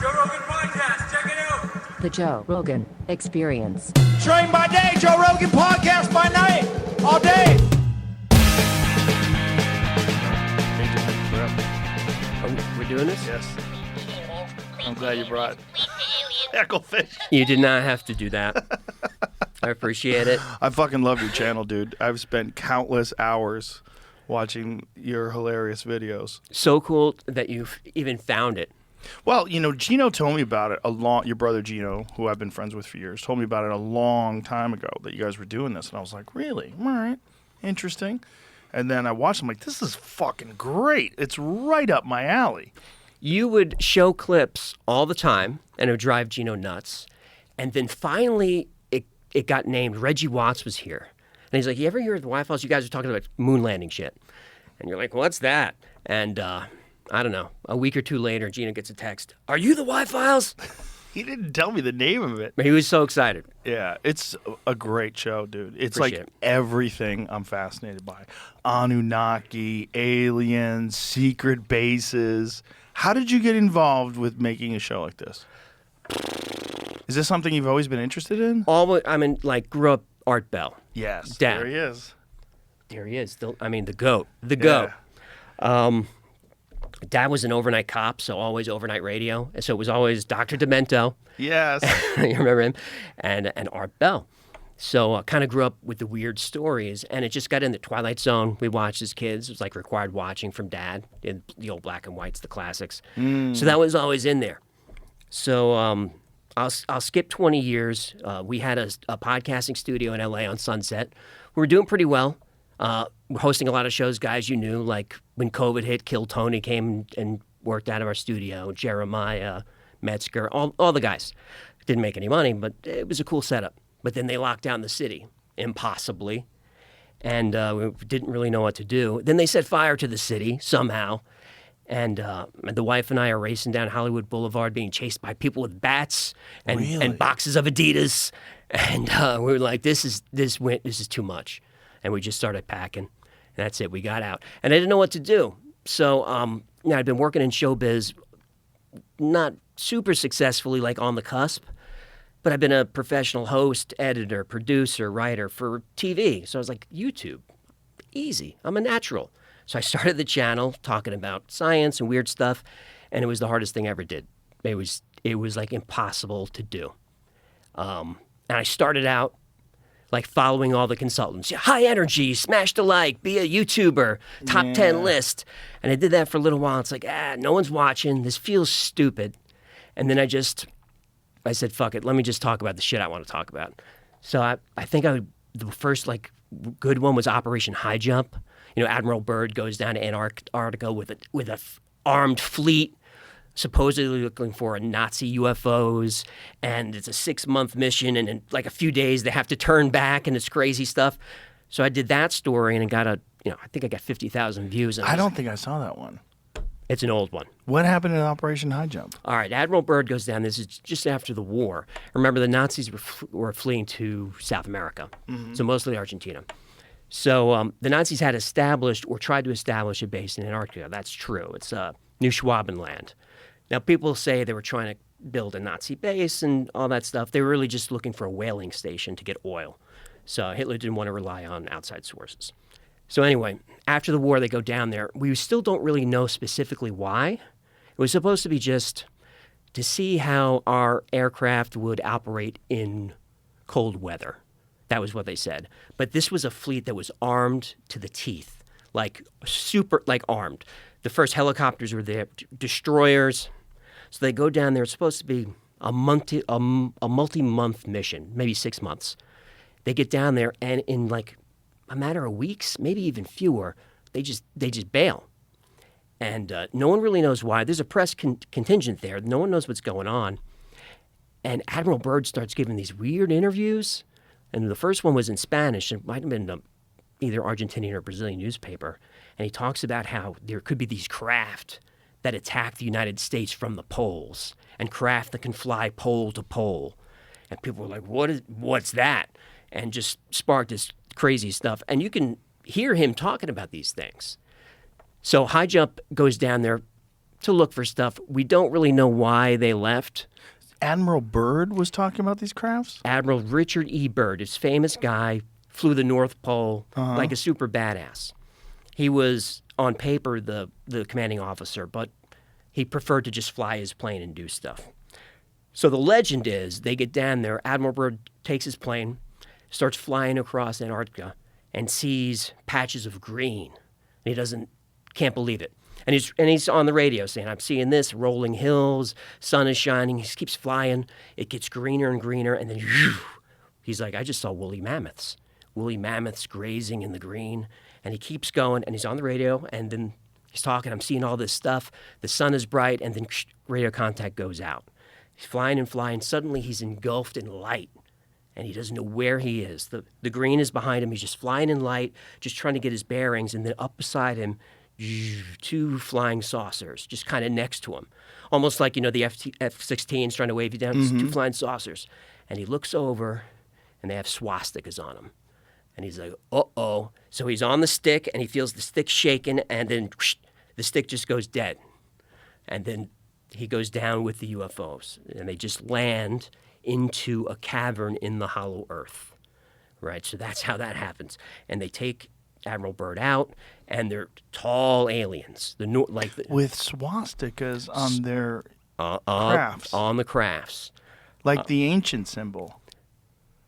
Joe Rogan Podcast. Check it out. The Joe Rogan Experience. Train by day, Joe Rogan Podcast by night, all day. We're doing this? Yes. I'm glad you brought Hecklefish. You did not have to do that. I appreciate it. I fucking love your channel, dude. I've spent countless hours watching your hilarious videos. So cool that you've even found it. Well, you know, Gino told me about it your brother Gino, who I've been friends with for years, told me about it a long time ago that you guys were doing this. And I was like, really? All right. Interesting. And then I watched, I'm like, this is fucking great. It's right up my alley. You would show clips all the time, and it would drive Gino nuts. And then finally, it got named. Reggie Watts was here. And he's like, you ever hear of the Y-Files? You guys are talking about moon landing shit. And you're like, what's that? And I don't know. A week or two later, Gino gets a text. Are you the Y-Files? He didn't tell me the name of it. He was so excited. Yeah, it's a great show, dude. It's Appreciate like it. everything I'm fascinated by. Anunnaki, aliens, secret bases. How did you get involved with making a show like this? Is this something you've always been interested in? Grew up Art Bell. Yes. Dad. There he is. There he is. The GOAT. The GOAT. Yeah. Dad was an overnight cop, so always overnight radio. And so it was always Dr. Demento. Yes. You remember him? And Art Bell. So I kind of grew up with the weird stories, and it just got in the Twilight Zone. We watched as kids. It was like required watching from Dad, in the old black and whites, the classics. So that was always in there. So I'll skip 20 years. We had a podcasting studio in L.A. on Sunset. We were doing pretty well. We're hosting a lot of shows, guys you knew, like when COVID hit, Kill Tony came and worked out of our studio, Jeremiah, Metzger, all the guys. Didn't make any money, but it was a cool setup. But then they locked down the city, impossibly, and we didn't really know what to do. Then they set fire to the city somehow, and the wife and I are racing down Hollywood Boulevard being chased by people with bats and boxes of Adidas, and we were like, this is too much. And we just started packing, and that's it. We got out. And I didn't know what to do. So I'd been working in showbiz, not super successfully, like on the cusp, but I've been a professional host, editor, producer, writer for TV. So I was like, YouTube, easy. I'm a natural. So I started the channel talking about science and weird stuff, and it was the hardest thing I ever did. It was like impossible to do. And I started out like following all the consultants. High energy, smash the like, be a YouTuber, top 10 list. And I did that for a little while. It's like, no one's watching. This feels stupid. And then I said, fuck it. Let me just talk about the shit I want to talk about. So I think the first like good one was Operation High Jump. You know, Admiral Byrd goes down to Antarctica with a armed fleet, supposedly looking for Nazi UFOs, and it's a 6-month mission, and in like a few days they have to turn back, and it's crazy stuff. So I did that story, and it got I think I got 50,000 views. I don't think I saw that one. It's an old one. What happened in Operation High Jump? All right, Admiral Byrd goes down. This is just after the war. Remember, the Nazis were fleeing to South America, so mostly Argentina. So the Nazis had established or tried to establish a base in Antarctica. That's true. It's New Schwabenland. Now, people say they were trying to build a Nazi base and all that stuff. They were really just looking for a whaling station to get oil. So Hitler didn't want to rely on outside sources. So anyway, after the war, they go down there. We still don't really know specifically why. It was supposed to be just to see how our aircraft would operate in cold weather. That was what they said. But this was a fleet that was armed to the teeth, like super, like armed. The first helicopters were there, destroyers. So they go down there. It's supposed to be a multi-month mission, maybe 6 months. They get down there, and in like a matter of weeks, maybe even fewer, they just bail. And no one really knows why. There's a press contingent there. No one knows what's going on. And Admiral Byrd starts giving these weird interviews. And the first one was in Spanish. It might have been either Argentinian or Brazilian newspaper. And he talks about how there could be these craft that attack the United States from the poles, and craft that can fly pole to pole. And people were like, what's that? And just sparked this crazy stuff. And you can hear him talking about these things. So High Jump goes down there to look for stuff. We don't really know why they left. Admiral Byrd was talking about these crafts? Admiral Richard E. Byrd, this famous guy, flew the North Pole like a super badass. He was, on paper, the commanding officer, but he preferred to just fly his plane and do stuff. So the legend is they get down there, Admiral Byrd takes his plane, starts flying across Antarctica, and sees patches of green. And he can't believe it. And he's on the radio saying, I'm seeing this, rolling hills, sun is shining. He just keeps flying. It gets greener and greener. And then he's like, I just saw woolly mammoths. Woolly mammoths grazing in the green. And he keeps going, and he's on the radio, and then he's talking. I'm seeing all this stuff. The sun is bright, and then radio contact goes out. He's flying and flying. Suddenly, he's engulfed in light, and he doesn't know where he is. The green is behind him. He's just flying in light, just trying to get his bearings, and then up beside him, 2 flying saucers just kind of next to him. Almost like, the F-16s trying to wave you down. Just 2 flying saucers. And he looks over, and they have swastikas on them. And he's like, uh-oh. So he's on the stick, and he feels the stick shaking, and then the stick just goes dead. And then he goes down with the UFOs, and they just land into a cavern in the hollow earth, right? So that's how that happens. And they take Admiral Byrd out, and they're tall aliens. With swastikas on their crafts. On the crafts. Like the ancient symbol.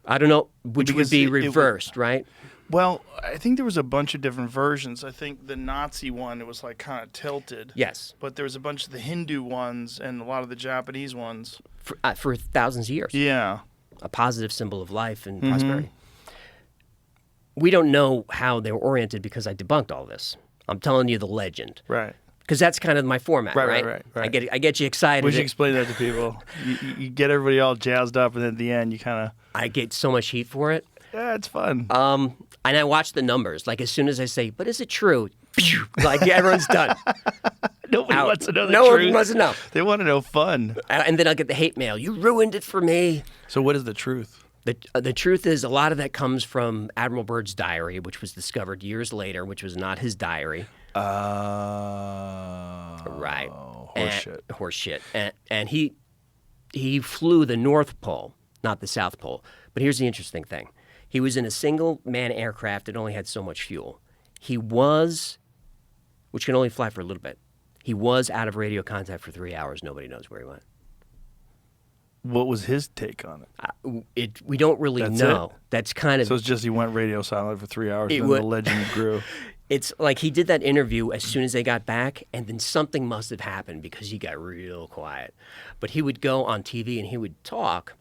I don't know, which Because would be it would- reversed, right? Well, I think there was a bunch of different versions. I think the Nazi one, it was like kind of tilted. Yes. But there was a bunch of the Hindu ones and a lot of the Japanese ones. For thousands of years. Yeah. A positive symbol of life and prosperity. We don't know how they were oriented because I debunked all this. I'm telling you the legend. Right. Because that's kind of my format, right? Right. I get you excited. We should explain that to people. You get everybody all jazzed up, and then at the end, you kind of... I get so much heat for it. Yeah, it's fun. And I watch the numbers. Like, as soon as I say, but is it true? Like, everyone's done. Nobody wants to know the no truth. one wants to know. They want to know fun. And then I'll get the hate mail. You ruined it for me. So what is the truth? The truth is, a lot of that comes from Admiral Byrd's diary, which was discovered years later, which was not his diary. Right. Horseshit. And he flew the North Pole, not the South Pole. But here's the interesting thing. He was in a single-man aircraft that only had so much fuel. He was, which can only fly for a little bit, he was out of radio contact for 3 hours. Nobody knows where he went. What was his take on it? We don't really That's know. it? That's kind of... So it's just he went radio silent for 3 hours, and then would- the legend grew. It's like he did that interview as soon as they got back, and then something must have happened because he got real quiet. But he would go on TV and he would talk.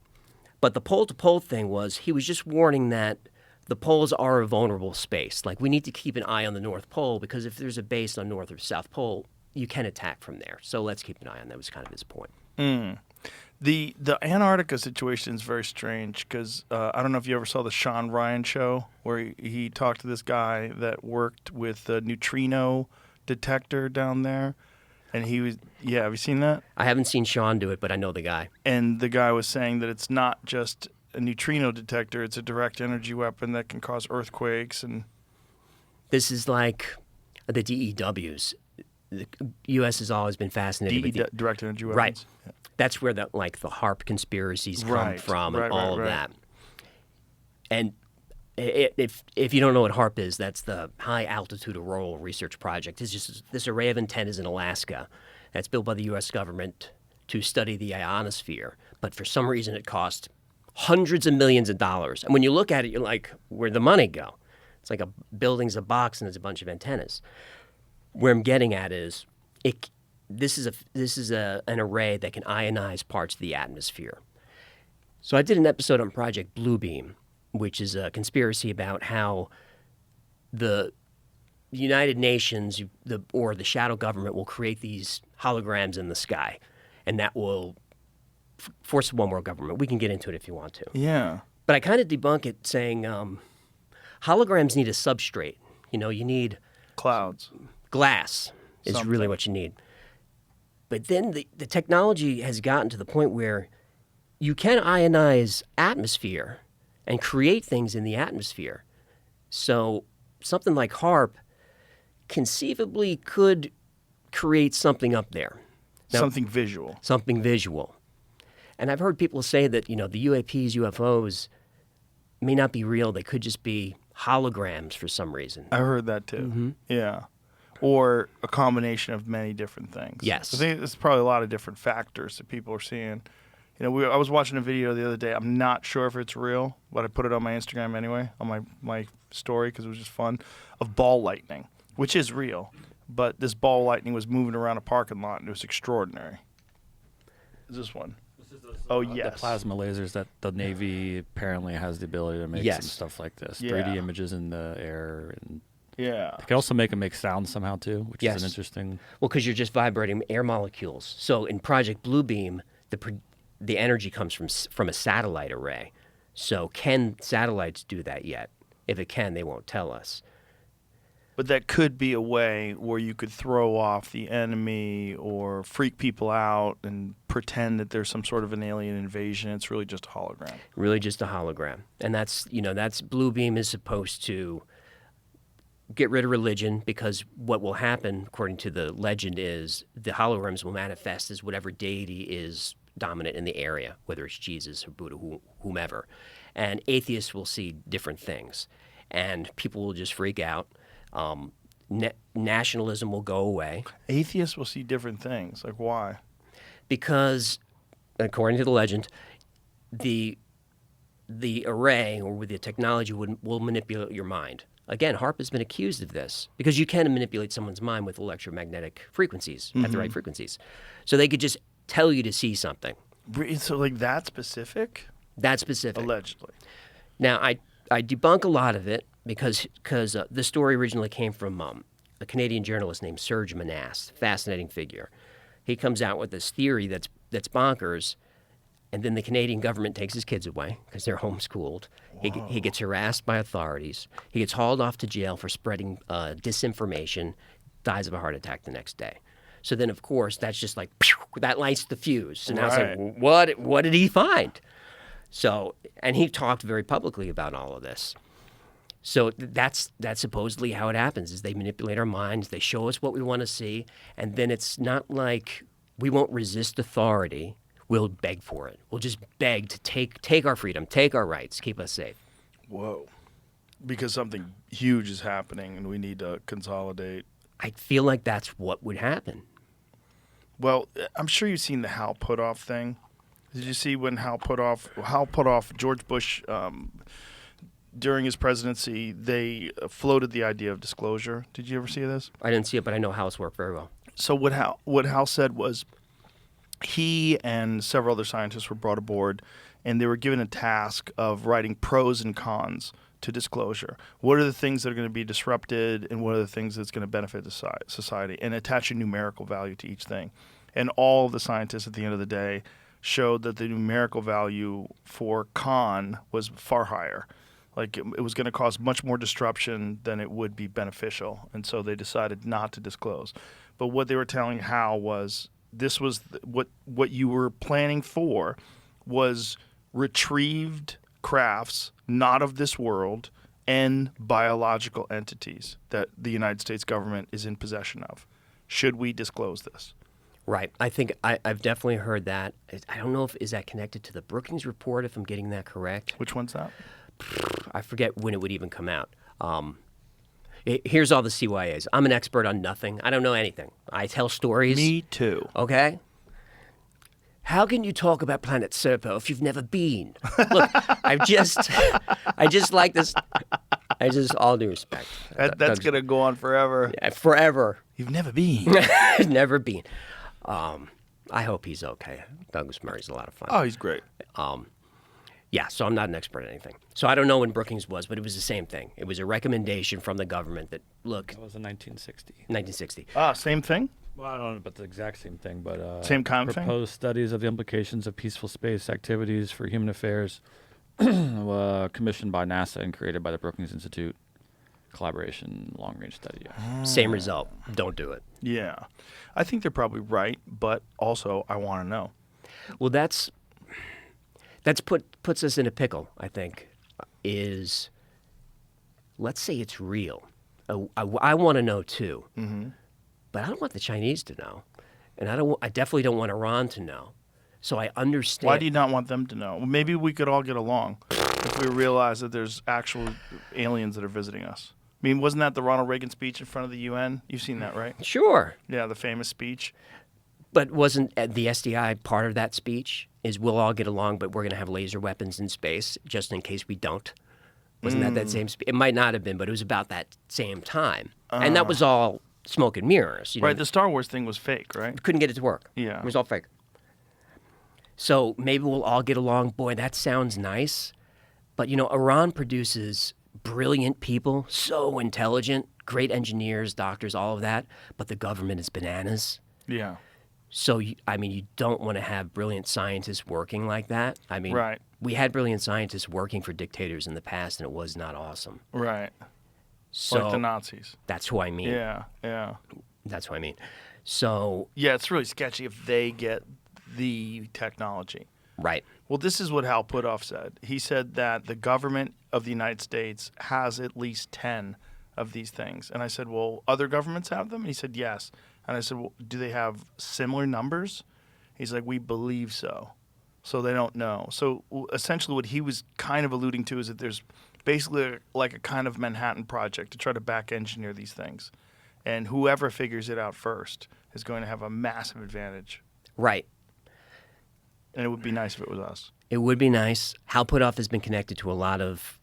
But the pole-to-pole thing was he was just warning that the poles are a vulnerable space. Like, we need to keep an eye on the North Pole because if there's a base on North or South Pole, you can attack from there. So let's keep an eye on that. Was kind of his point. The Antarctica situation is very strange because I don't know if you ever saw the Sean Ryan show where he talked to this guy that worked with a neutrino detector down there. And he was, yeah, have you seen that? I haven't seen Sean do it, but I know the guy. And the guy was saying that it's not just a neutrino detector, it's a direct energy weapon that can cause earthquakes. And This is like the DEWs. The U.S. has always been fascinated with the direct energy weapons. Right. That's where the HAARP conspiracies come from and all of that. And if you don't know what HAARP is, that's the High Altitude Auroral Research Project. It's just this array of antennas in Alaska that's built by the U.S. government to study the ionosphere. But for some reason, it cost hundreds of millions of dollars. And when you look at it, you're like, where'd the money go? It's like a building's a box and there's a bunch of antennas. Where I'm getting at is this is an array that can ionize parts of the atmosphere. So I did an episode on Project Bluebeam, which is a conspiracy about how the United Nations or the shadow government will create these holograms in the sky, and that will force one world government. We can get into it if you want to. Yeah. But I kind of debunk it saying holograms need a substrate. You need Clouds. glass is Something. really what you need. But then the technology has gotten to the point where you can ionize atmosphere and create things in the atmosphere. So something like HAARP conceivably could create something up there. Something visual. Something visual. And I've heard people say that, the UAPs, UFOs may not be real. They could just be holograms for some reason. I heard that too. Mm-hmm. Yeah. Or a combination of many different things. Yes. I think there's probably a lot of different factors that people are seeing. I was watching a video the other day. I'm not sure if it's real, but I put it on my Instagram anyway, on my story, because it was just fun, of ball lightning, which is real. But this ball lightning was moving around a parking lot, and it was extraordinary. Is this one? Oh, yes. The plasma lasers that the Navy apparently has the ability to make Yes. some stuff like this. Yeah. 3D images in the air. And Yeah. they can also make them make sound somehow, too, which Yes. is an interesting... Well, because you're just vibrating air molecules. So in Project Bluebeam, the energy comes from a satellite array. So can satellites do that yet? If it can, they won't tell us. But that could be a way where you could throw off the enemy or freak people out and pretend that there's some sort of an alien invasion. It's really just a hologram. Really just a hologram. And that's Bluebeam is supposed to get rid of religion, because what will happen, according to the legend, is the holograms will manifest as whatever deity is dominant in the area, whether it's Jesus or Buddha, whomever. And atheists will see different things. And people will just freak out. Nationalism will go away. Atheists will see different things. Like, why? Because, according to the legend, the array or with the technology will manipulate your mind. Again, HAARP has been accused of this because you can manipulate someone's mind with electromagnetic frequencies at the right frequencies. So they could just tell you to see something. So, like, that specific? That's specific. Allegedly. Now, I debunk a lot of it because the story originally came from a Canadian journalist named Serge Manasse, fascinating figure. He comes out with this theory that's bonkers, and then the Canadian government takes his kids away because they're homeschooled. He gets harassed by authorities. He gets hauled off to jail for spreading disinformation, dies of a heart attack the next day. So then, of course, that's just like, pew, that lights the fuse. So now Right. it's like, what did he find? So, and he talked very publicly about all of this. So that's supposedly how it happens, is they manipulate our minds, they show us what we want to see, and then it's not like we won't resist authority. We'll beg for it. We'll just beg to take our freedom, take our rights, keep us safe. Whoa. Because something huge is happening and we need to consolidate. I feel like that's what would happen. Well, I'm sure you've seen the Hal Puthoff thing. Did you see when Hal Puthoff, George Bush, during his presidency, they floated the idea of disclosure. Did you ever see this? I didn't see it, but I know how it's worked very well. So what Hal said was he and several other scientists were brought aboard, and they were given a task of writing pros and cons to disclosure. What are the things that are going to be disrupted, and what are the things that's going to benefit the society, and attach a numerical value to each thing. And all of the scientists at the end of the day showed that the numerical value for con was far higher. Like it was going to cause much more disruption than it would be beneficial, and so they decided not to disclose. But what they were telling Hal was this was what you were planning for was retrieved crafts not of this world and biological entities that the United States government is in possession of. Should we disclose this? Right. I think I've definitely heard that. I don't know is that connected to the Brookings report, if I'm getting that correct. Which one's that? I forget when it would even come out. Here's all the CYAs. I'm an expert on nothing. I don't know anything. I tell stories. Me too. Okay? How can you talk about Planet Serpo if you've never been? Look, I just like this. I just, all due respect. That's going to go on forever. Forever. You've never been. Never been. I hope he's okay. Douglas Murray's a lot of fun. Oh, he's great. Yeah, so I'm not an expert at anything. So I don't know when Brookings was, but it was the same thing. It was a recommendation from the government that, look, That was in 1960. 1960. Same thing? Well, I don't know about the exact same thing, but Same kind of thing? proposed studies of the implications of peaceful space activities for human affairs, commissioned by NASA and created by the Brookings Institute. Collaboration, long-range study. Yeah. Same result. Don't do it. Yeah. I think they're probably right, but also I want to know. Well, that's puts us in a pickle, I think, is let's say it's real. I want to know too, but I don't want the Chinese to know. and I definitely don't want Iran to know. So I understand. Why do you not want them to know? Well, maybe we could all get along if we realize that there's actual aliens that are visiting us. I mean, wasn't that the Ronald Reagan speech in front of the UN? You've seen that, right? Sure. Yeah, the famous speech. But wasn't the SDI part of that speech? Is we'll all get along, but we're going to have laser weapons in space just in case we don't? Wasn't that same speech? It might not have been, but it was about that same time. And that was all smoke and mirrors. You know? Right, the Star Wars thing was fake, right? Couldn't get it to work. Yeah. It was all fake. So maybe we'll all get along. Boy, that sounds nice. But, you know, Iran produces brilliant people, so intelligent, great engineers, doctors, all of that. But the government is bananas. Yeah. So, you don't want to have brilliant scientists working like that. I mean, Right. we had brilliant scientists working for dictators in the past, and it was not awesome. Right. So Like the Nazis. that's who I mean. Yeah, yeah. That's who I mean. So, Yeah, it's really sketchy if they get the technology. right. Well, this is what Hal Puthoff said. He said that the government of the United States has at least 10 of these things. And I said, well, other governments have them? And he said, yes. And I said, well, do they have similar numbers? He's like, we believe so. So they don't know. So essentially what he was kind of alluding to is that there's basically like a kind of Manhattan Project to try to back engineer these things. And whoever figures it out first is going to have a massive advantage. Right. And it would be nice if it was us. It would be nice. Hal Puthoff has been connected to a lot of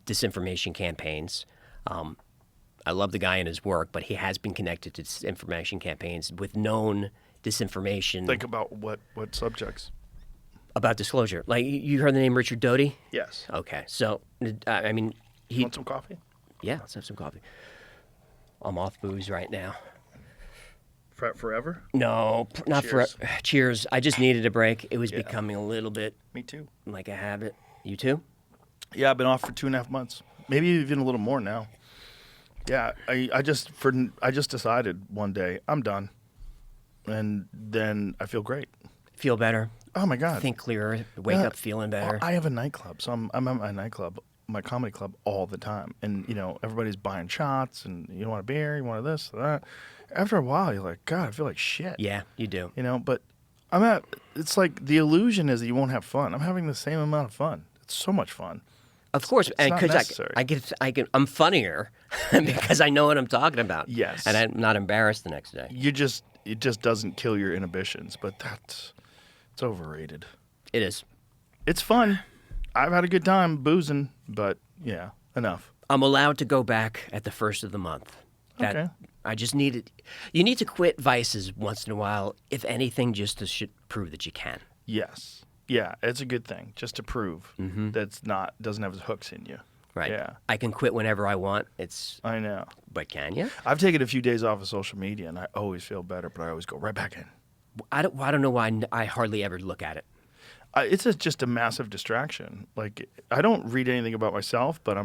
disinformation campaigns. I love the guy and his work, but he has been connected to disinformation campaigns with known disinformation Think about what subjects. about disclosure. Like, you heard the name Richard Doty? Yes. Okay. So, I mean, he. Want some coffee? Yeah, let's have some coffee. I'm off booze right now. Forever? No, not Cheers. for. Cheers. I just needed a break. It was becoming a little bit Me too. like a habit. You too? Yeah, I've been off for 2.5 months. Maybe even a little more now. Yeah, I just decided one day I'm done, and then I feel great. Feel better? Oh my God! Think clearer? Wake up feeling better? I have a nightclub, so I'm at my nightclub, my comedy club, all the time, and you know everybody's buying shots, and you want a beer, you want this, that. After a while, you're like, God, I feel like shit. Yeah, you do. You know, but it's like the illusion is that you won't have fun. I'm having the same amount of fun. It's so much fun. Of course, It's and not because necessary. I'm funnier because I know what I'm talking about. Yes. and I'm not embarrassed the next day. It just doesn't kill your inhibitions, but it's overrated. It is. It's fun. I've had a good time boozing, but yeah, enough. I'm allowed to go back at the first of the month. Okay. I just need it. You need to quit vices once in a while, if anything, just to prove that you can. Yes. Yeah, it's a good thing, just to prove doesn't have hooks in you. Right. Yeah. I can quit whenever I want. I know. But can you? I've taken a few days off of social media, and I always feel better, but I always go right back in. I don't know why I hardly ever look at it. It's just a massive distraction. Like, I don't read anything about myself, but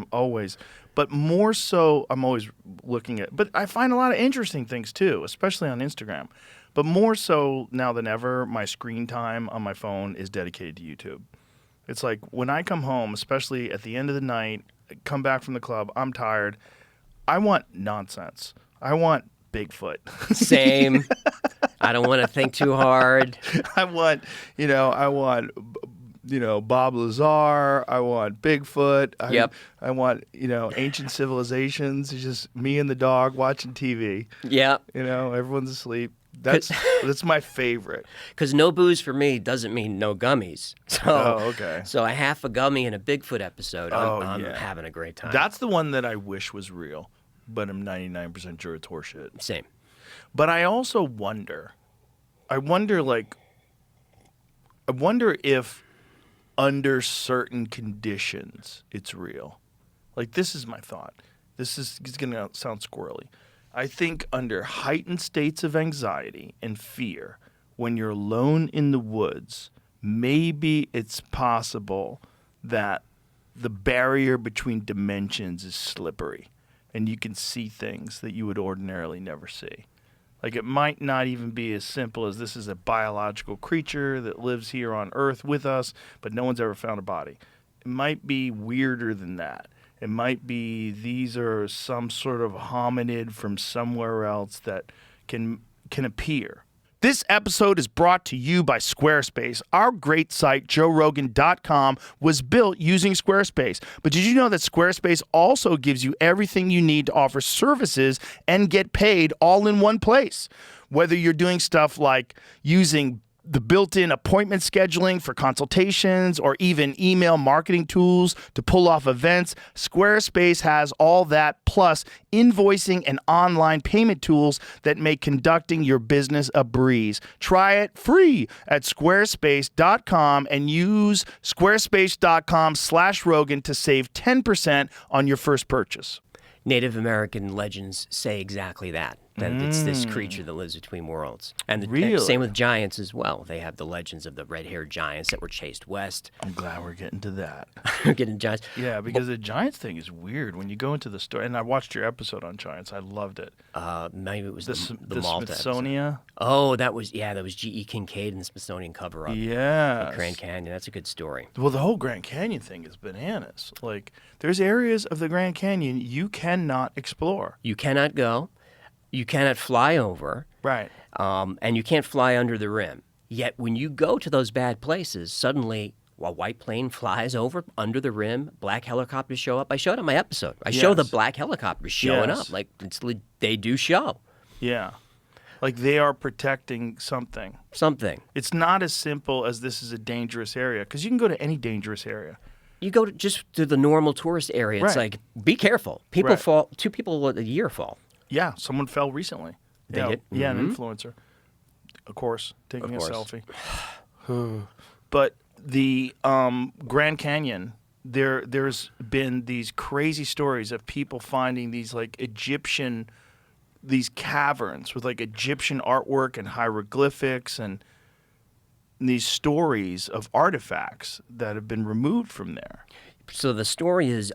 more so, I'm always looking at, but I find a lot of interesting things too, especially on Instagram. But more so now than ever, my screen time on my phone is dedicated to YouTube. It's like when I come home, especially at the end of the night, come back from the club, I'm tired. I want nonsense. I want Bigfoot. Same. I don't want to think too hard. I want Bob Lazar. I want Bigfoot. Yep. I want, ancient civilizations. It's just me and the dog watching TV. Yeah. Everyone's asleep. That's my favorite. Because no booze for me doesn't mean no gummies. So, Oh, okay. So a half a gummy in a Bigfoot episode, I'm yeah. having a great time. That's the one that I wish was real, but I'm 99% sure it's horseshit. Same. But I also wonder if under certain conditions it's real. Like, this is my thought. It's going to sound squirrely. I think under heightened states of anxiety and fear, when you're alone in the woods, maybe it's possible that the barrier between dimensions is slippery and you can see things that you would ordinarily never see. Like, it might not even be as simple as this is a biological creature that lives here on Earth with us, but no one's ever found a body. It might be weirder than that. It might be these are some sort of hominid from somewhere else that can appear. This episode is brought to you by Squarespace. Our great site, JoeRogan.com, was built using Squarespace. But did you know that Squarespace also gives you everything you need to offer services and get paid all in one place? Whether you're doing stuff like using the built-in appointment scheduling for consultations or even email marketing tools to pull off events, Squarespace has all that, plus invoicing and online payment tools that make conducting your business a breeze. Try it free at squarespace.com and use squarespace.com/Rogan to save 10% on your first purchase. Native American legends say exactly that. That it's this creature that lives between worlds. And and same with giants as well. They have the legends of the red-haired giants that were chased west. I'm glad we're getting to that. We're getting giants. Yeah, because the Giants thing is weird. When you go into the story, and I watched your episode on Giants. I loved it. Maybe it was the The Malta Smithsonian. episode. Oh, that was G.E. Kincaid and the Smithsonian cover-up. Yeah. Grand Canyon. That's a good story. Well, the whole Grand Canyon thing is bananas. Like, there's areas of the Grand Canyon you cannot explore. You cannot go. You cannot fly over. Right. And you can't fly under the rim. Yet when you go to those bad places, suddenly a white plane flies over under the rim, black helicopters show up. I showed on my episode. I show the black helicopters showing up. Like, they do show. Yeah. Like, they are protecting something. Something. It's not as simple as this is a dangerous area, because you can go to any dangerous area. You go just to the normal tourist area. It's like, be careful. People fall. 2 people a year fall. Yeah, someone fell recently. They did? Yeah, an influencer. Of course, taking a selfie. But the Grand Canyon, there's been these crazy stories of people finding these like these caverns with like Egyptian artwork and hieroglyphics and these stories of artifacts that have been removed from there. So the story is,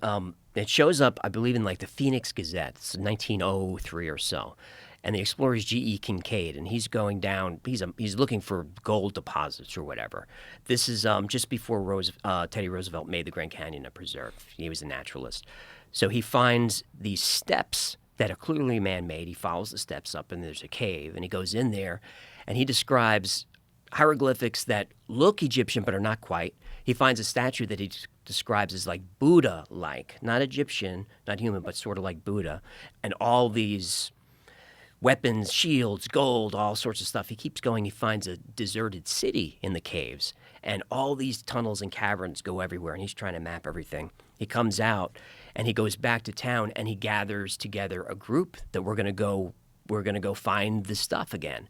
it shows up, I believe, in like the Phoenix Gazette. It's 1903 or so. And the explorer is G.E. Kincaid, and he's going down. He's looking for gold deposits or whatever. This is just before Teddy Roosevelt made the Grand Canyon a preserve. He was a naturalist. So he finds these steps that are clearly man-made. He follows the steps up, and there's a cave. And he goes in there, and he describes hieroglyphics that look Egyptian but are not quite. He finds a statue that he describes as like Buddha-like, not Egyptian, not human, but sort of like Buddha. And all these weapons, shields, gold, all sorts of stuff. He keeps going. He finds a deserted city in the caves. And all these tunnels and caverns go everywhere, and he's trying to map everything. He comes out, and he goes back to town, and he gathers together a group that we're going to go find the stuff again.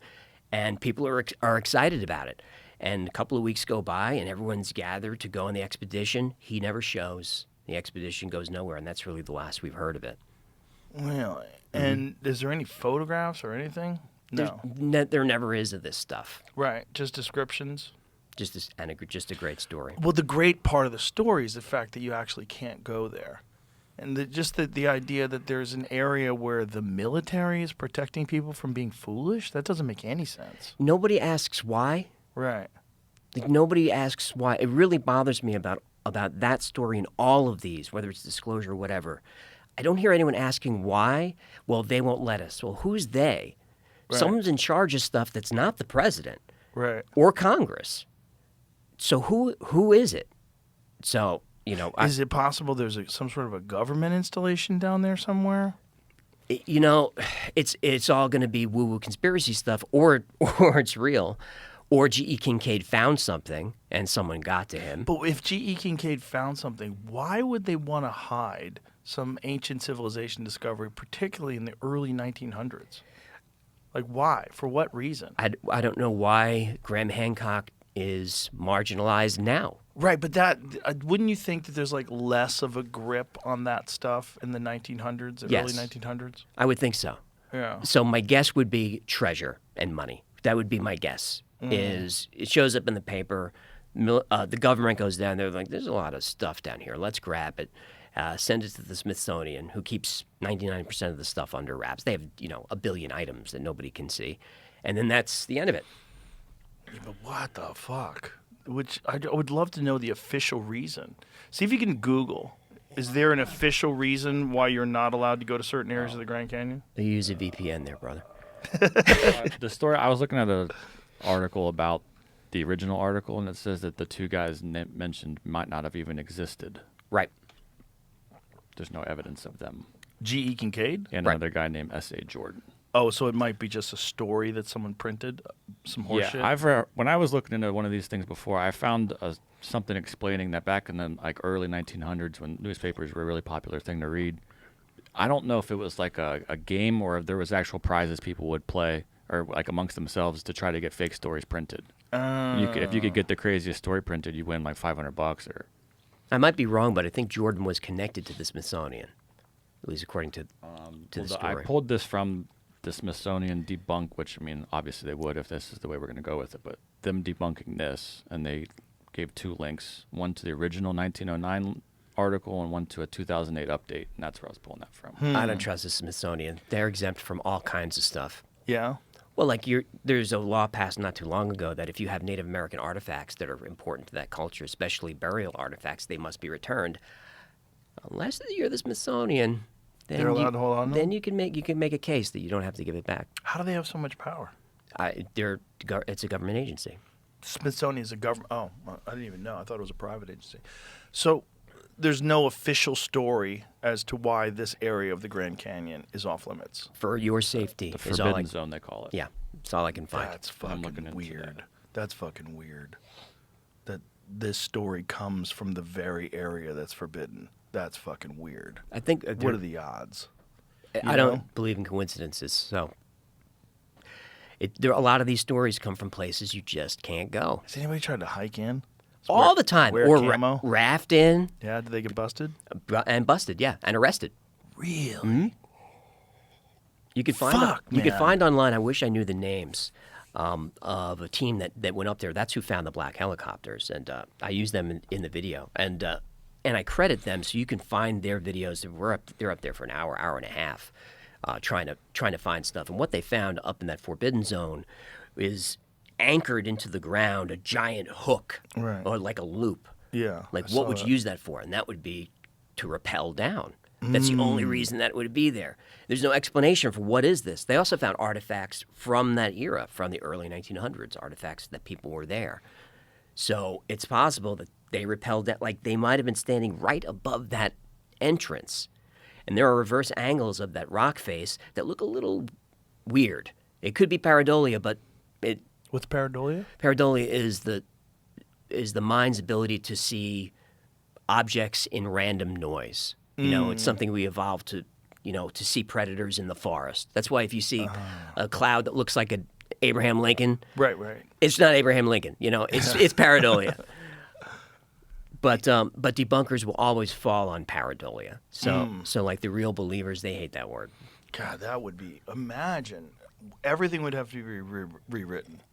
And people are excited about it. And a couple of weeks go by, and everyone's gathered to go on the expedition. He never shows. The expedition goes nowhere, and that's really the last we've heard of it. Really? And is there any photographs or anything? No. There never is of this stuff. Right. Just descriptions? Just a great story. Well, the great part of the story is the fact that you actually can't go there. And the idea that there's an area where the military is protecting people from being foolish, that doesn't make any sense. Nobody asks why. Right. Like, nobody asks why. It really bothers me about that story and all of these, whether it's disclosure or whatever. I don't hear anyone asking why. Well, they won't let us. Well, who's they? Right. Someone's in charge of stuff that's not the president, right, or Congress. So who is it? So, is it possible there's some sort of a government installation down there somewhere? It's all going to be woo-woo conspiracy stuff, or it's real. Or G.E. Kincaid found something and someone got to him. But if G.E. Kincaid found something, why would they want to hide some ancient civilization discovery, particularly in the early 1900s? Like, why? For what reason? I don't know why Graham Hancock is marginalized now. Right, but wouldn't you think that there's like less of a grip on that stuff in the 1900s, the early 1900s? I would think so. Yeah. So my guess would be treasure and money. That would be my guess. Is it shows up in the paper, the government goes down there like, there's a lot of stuff down here. Let's grab it, send it to the Smithsonian, who keeps 99% of the stuff under wraps. They have, a billion items that nobody can see, and then that's the end of it. Yeah, but what the fuck? Which I would love to know the official reason. See if you can Google. Is there an official reason why you're not allowed to go to certain areas of the Grand Canyon? They use a VPN there, brother. The story, I was looking at an article about the original article, and it says that the two guys mentioned might not have even existed. Right. There's no evidence of them. G.E. Kincaid? And Right. another guy named S.A. Jordan. Oh, so it might be just a story that someone printed? Some horseshit? Yeah, when I was looking into one of these things before, I found something explaining that back in the early 1900s, when newspapers were a really popular thing to read, I don't know if it was like a game or if there was actual prizes people would play or like amongst themselves to try to get fake stories printed. If you could get the craziest story printed, you win like $500 or. I might be wrong, but I think Jordan was connected to the Smithsonian, at least according to the story. I pulled this from the Smithsonian Debunk, which, I mean, obviously they would if this is the way we're going to go with it, but them debunking this, and they gave two links, one to the original 1909 article and one to a 2008 update, and that's where I was pulling that from. I don't trust the Smithsonian. They're exempt from all kinds of stuff. Yeah. Well, like there's a law passed not too long ago that if you have Native American artifacts that are important to that culture, especially burial artifacts, they must be returned. Unless you're the Smithsonian, then They're allowed to hold on to then them? you can make a case that you don't have to give it back. How do they have so much power? It's a government agency. Smithsonian is a government. Oh, I didn't even know. I thought it was a private agency. So there's no official story as to why this area of the Grand Canyon is off limits. For your safety, The is all Forbidden Zone, they call it. Yeah, that's all I can find. That's I'm looking fucking into weird. that. That's fucking weird. That this story comes from the very area that's forbidden. That's fucking weird. I think What are the odds? I you don't know? believe in coincidences, so a lot of these stories come from places you just can't go. Has anybody tried to hike in? All the time, wear or camo? raft in Yeah, did they get busted? and busted, yeah, and arrested. Really? You could find Fuck, you could man. find online. I wish I knew the names of a team that went up there. That's who found the black helicopters, and I used them in the video, and I credit them. So you can find their videos. They're up there for an hour and a half, trying to find stuff. And what they found up in that Forbidden Zone is anchored into the ground a giant hook, Right. or like a loop. Yeah. Like, I what saw would that. you use that for? And that would be to rappel down. That's the only reason that would be there. There's no explanation for what is this. They also found artifacts from that era, from the early 1900s, artifacts that people were there. So it's possible that they rappelled that, like they might have been standing right above that entrance. And there are reverse angles of that rock face that look a little weird. It could be pareidolia, but What's pareidolia? pareidolia is the mind's ability to see objects in random noise. You know, it's something we evolved to, to see predators in the forest. That's why if you see a cloud that looks like a Abraham Lincoln, Right. it's not Abraham Lincoln. It's pareidolia. But debunkers will always fall on pareidolia. So like the real believers, they hate that word. God, that would be. Imagine. Everything would have to be rewritten.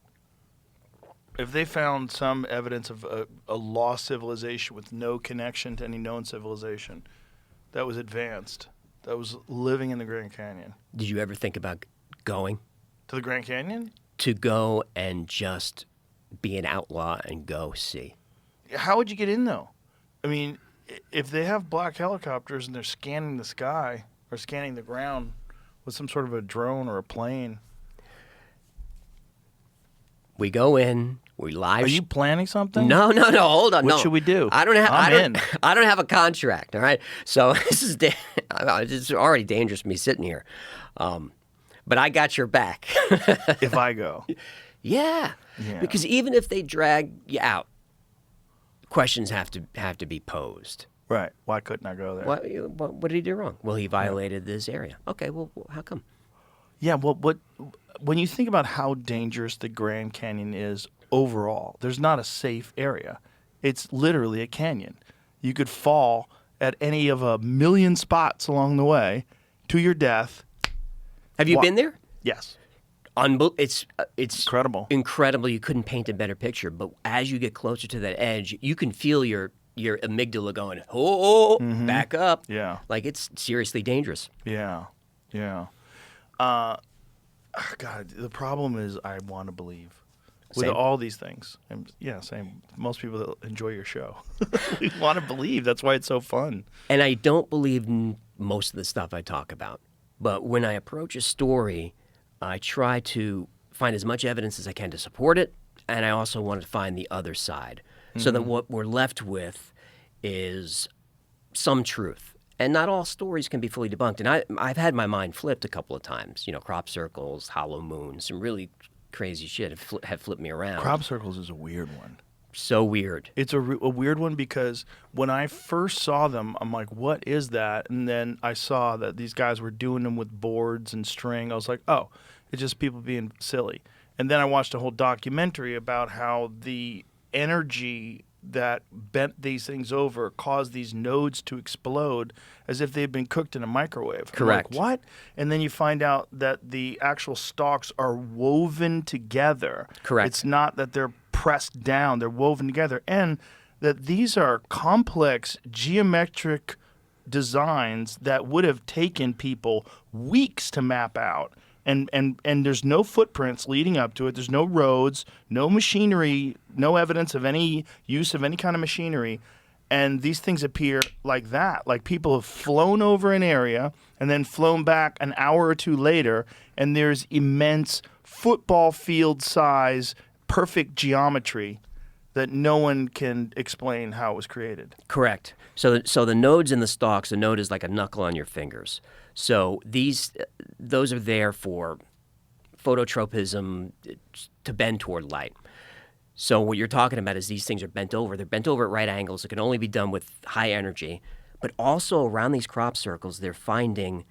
If they found some evidence of a lost civilization with no connection to any known civilization that was advanced, that was living in the Grand Canyon. Did you ever think about going To the Grand Canyon? to go and just be an outlaw and go see? How would you get in, though? I mean, if they have black helicopters and they're scanning the sky or scanning the ground with some sort of a drone or a plane, We go in, we live. are you planning something? No, hold on. What no. should we do? I don't have. I'm in. I don't have a contract. All right. So this is it's already dangerous me sitting here, but I got your back. If I go. Yeah. Yeah. Because even if they drag you out, questions have to be posed. Right. Why couldn't I go there? What did he do wrong? Well, he violated this area. Okay. Well, how come? Yeah, well, when you think about how dangerous the Grand Canyon is overall, there's not a safe area. It's literally a canyon. You could fall at any of a million spots along the way to your death. Have you Wha- been there? Yes. It's Incredible. Incredible. You couldn't paint a better picture. But as you get closer to that edge, you can feel your amygdala going, back up. Yeah. Like it's seriously dangerous. Yeah. God, the problem is I want to believe. With Same. all these things. And yeah, same. Most people that enjoy your show. We want to believe. That's why it's so fun. And I don't believe in most of the stuff I talk about. But when I approach a story, I try to find as much evidence as I can to support it, and I also want to find the other side, so that what we're left with is some truth. And not all stories can be fully debunked. And I've had my mind flipped a couple of times. You know, crop circles, hollow moons, some really crazy shit have flipped me around. Crop circles is a weird one. So weird. It's a weird one because when I first saw them, I'm like, what is that? And then I saw that these guys were doing them with boards and string. I was like, oh, it's just people being silly. And then I watched a whole documentary about how the energy that bent these things over caused these nodes to explode as if they'd been cooked in a microwave. Correct. I'm like, what? And then you find out that the actual stalks are woven together. Correct. It's not that they're pressed down, they're woven together. And that these are complex geometric designs that would have taken people weeks to map out. And there's no footprints leading up to it. There's no roads, no machinery, no evidence of any use of any kind of machinery. And these things appear like that. Like people have flown over an area and then flown back an hour or two later, and there's immense football field size, perfect geometry that no one can explain how it was created. Correct. So the nodes in the stalks, the node is like a knuckle on your fingers. So those are there for phototropism, to bend toward light. So what you're talking about is these things are bent over. They're bent over at right angles. It can only be done with high energy. But also around these crop circles, they're finding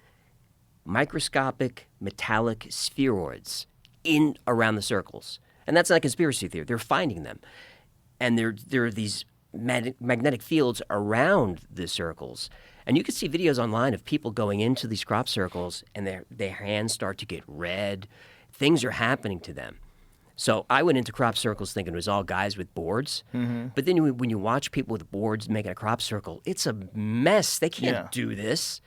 microscopic metallic spheroids in around the circles. And that's not a conspiracy theory. They're finding them. And there are these magnetic fields around the circles. And you can see videos online of people going into these crop circles and their hands start to get red. Things are happening to them. So I went into crop circles thinking it was all guys with boards. Mm-hmm. But then when you watch people with boards making a crop circle, it's a mess. They can't do this.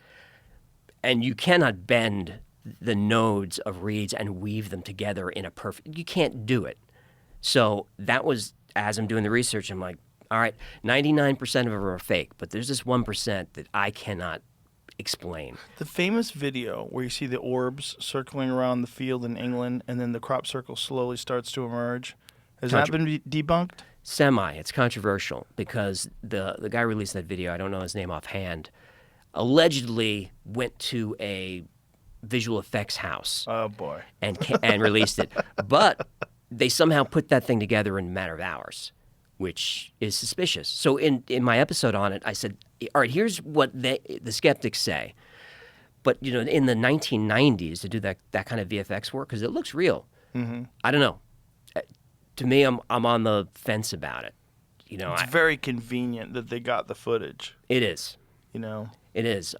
And you cannot bend the nodes of reeds and weave them together in a perfect... You can't do it. So that was, as I'm doing the research, I'm like, all right, 99% of them are fake, but there's this 1% that I cannot explain. The famous video where you see the orbs circling around the field in England and then the crop circle slowly starts to emerge, has that been debunked? Semi. It's controversial because the guy released that video, I don't know his name offhand, allegedly went to a visual effects house. Oh, boy. And released it. But they somehow put that thing together in a matter of hours, which is suspicious. So in my episode on it, I said, all right, here's what the skeptics say. But, you know, in the 1990s, to do that kind of VFX work, because it looks real, I don't know. To me, I'm on the fence about it. You know, It's very convenient that they got the footage, it is. you know? It is.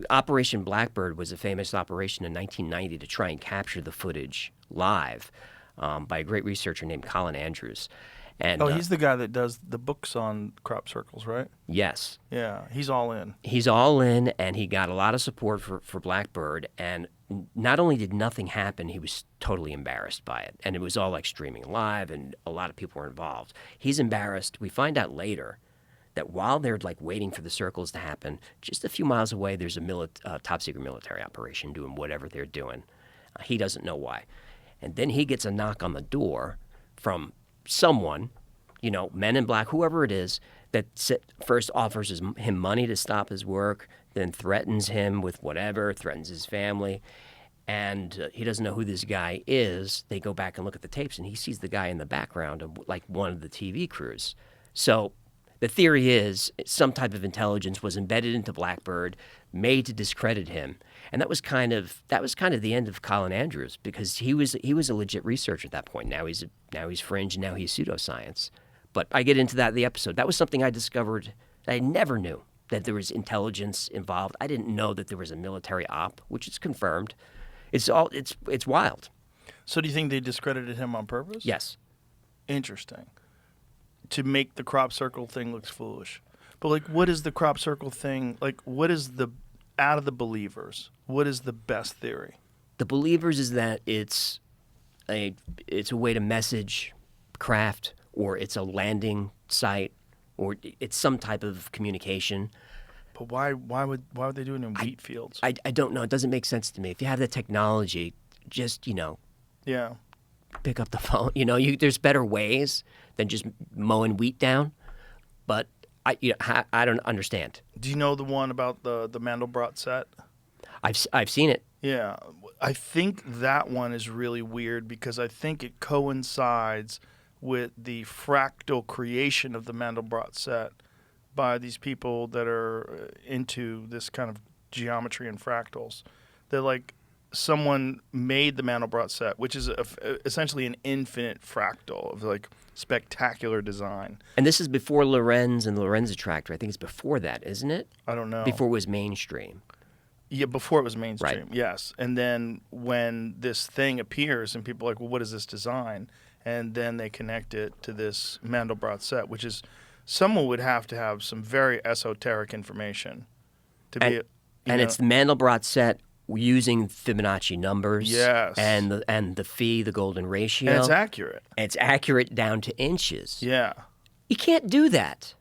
Operation Blackbird was a famous operation in 1990 to try and capture the footage live by a great researcher named Colin Andrews. And, He's the guy that does the books on crop circles, right? yes. Yeah, he's all in. He's all in, and he got a lot of support for Blackbird. And not only did nothing happen, he was totally embarrassed by it. And it was all like streaming live, and a lot of people were involved. He's embarrassed. We find out later that while they're like waiting for the circles to happen, just a few miles away, there's a top secret military operation doing whatever they're doing. He doesn't know why. And then he gets a knock on the door from someone, you know, Men in Black, whoever it is, that first offers him money to stop his work, then threatens him with whatever, threatens his family. And he doesn't know who this guy is. They go back and look at the tapes, and he sees the guy in the background of like one of the TV crews. So the theory is some type of intelligence was embedded into Blackbird, made to discredit him. And that was kind of the end of Colin Andrews, because he was a legit researcher at that point. Now he's fringe, and now he's pseudoscience. But I get into that in the episode. That was something I discovered that I never knew, that there was intelligence involved. I didn't know that there was a military op, which is confirmed. It's wild. So do you think they discredited him on purpose? Yes. Interesting. To make the crop circle thing looks foolish. But, like, what is the crop circle thing? Like, what is out of the believers, what is the best theory? The believers is that it's a way to message craft, or it's a landing site, or it's some type of communication. But why would they do it in wheat fields? I don't know. It doesn't make sense to me. If you have the technology, just, Yeah. pick up the phone. There's better ways than just mowing wheat down. But I don't understand. Do you know the one about the Mandelbrot set? I've seen it. Yeah. I think that one is really weird because I think it coincides with the fractal creation of the Mandelbrot set by these people that are into this kind of geometry and fractals. They're like, someone made the Mandelbrot set, which is essentially an infinite fractal of like spectacular design. And this is before Lorenz and the Lorenz attractor. I think it's before that, isn't it? I don't know. Before it was mainstream. Yeah, before it was mainstream, Right. yes. And then when this thing appears and people are like, well, what is this design? And then they connect it to this Mandelbrot set, which is, someone would have to have some very esoteric information to be. And it's the Mandelbrot set using Fibonacci numbers. Yes. And the phi, the golden ratio. And it's accurate. It's accurate down to inches. Yeah. You can't do that.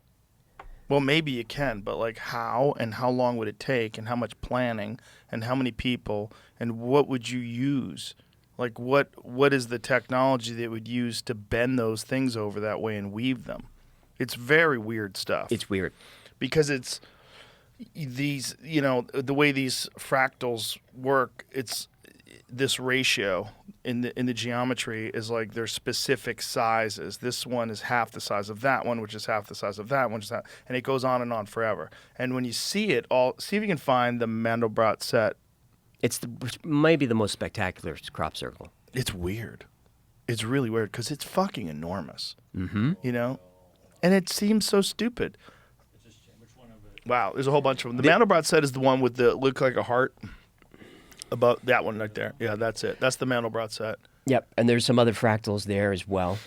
Well, maybe you can, but like how and how long would it take and how much planning and how many people and what would you use? Like what is the technology that would use to bend those things over that way and weave them? It's very weird stuff. It's weird. Because it's these, the way these fractals work, it's this ratio in the geometry is like there's specific sizes. This one is half the size of that one, which is half the size of that one, and it goes on and on forever. And when you see it all, see if you can find the Mandelbrot set. It's maybe the most spectacular crop circle. It's weird. It's really weird because it's fucking enormous. Mm-hmm. And it seems so stupid. Wow, there's a whole bunch of them. The Mandelbrot set is the one with the look like a heart. About that one right there. Yeah, that's it. That's the Mandelbrot set. Yep, and there's some other fractals there as well.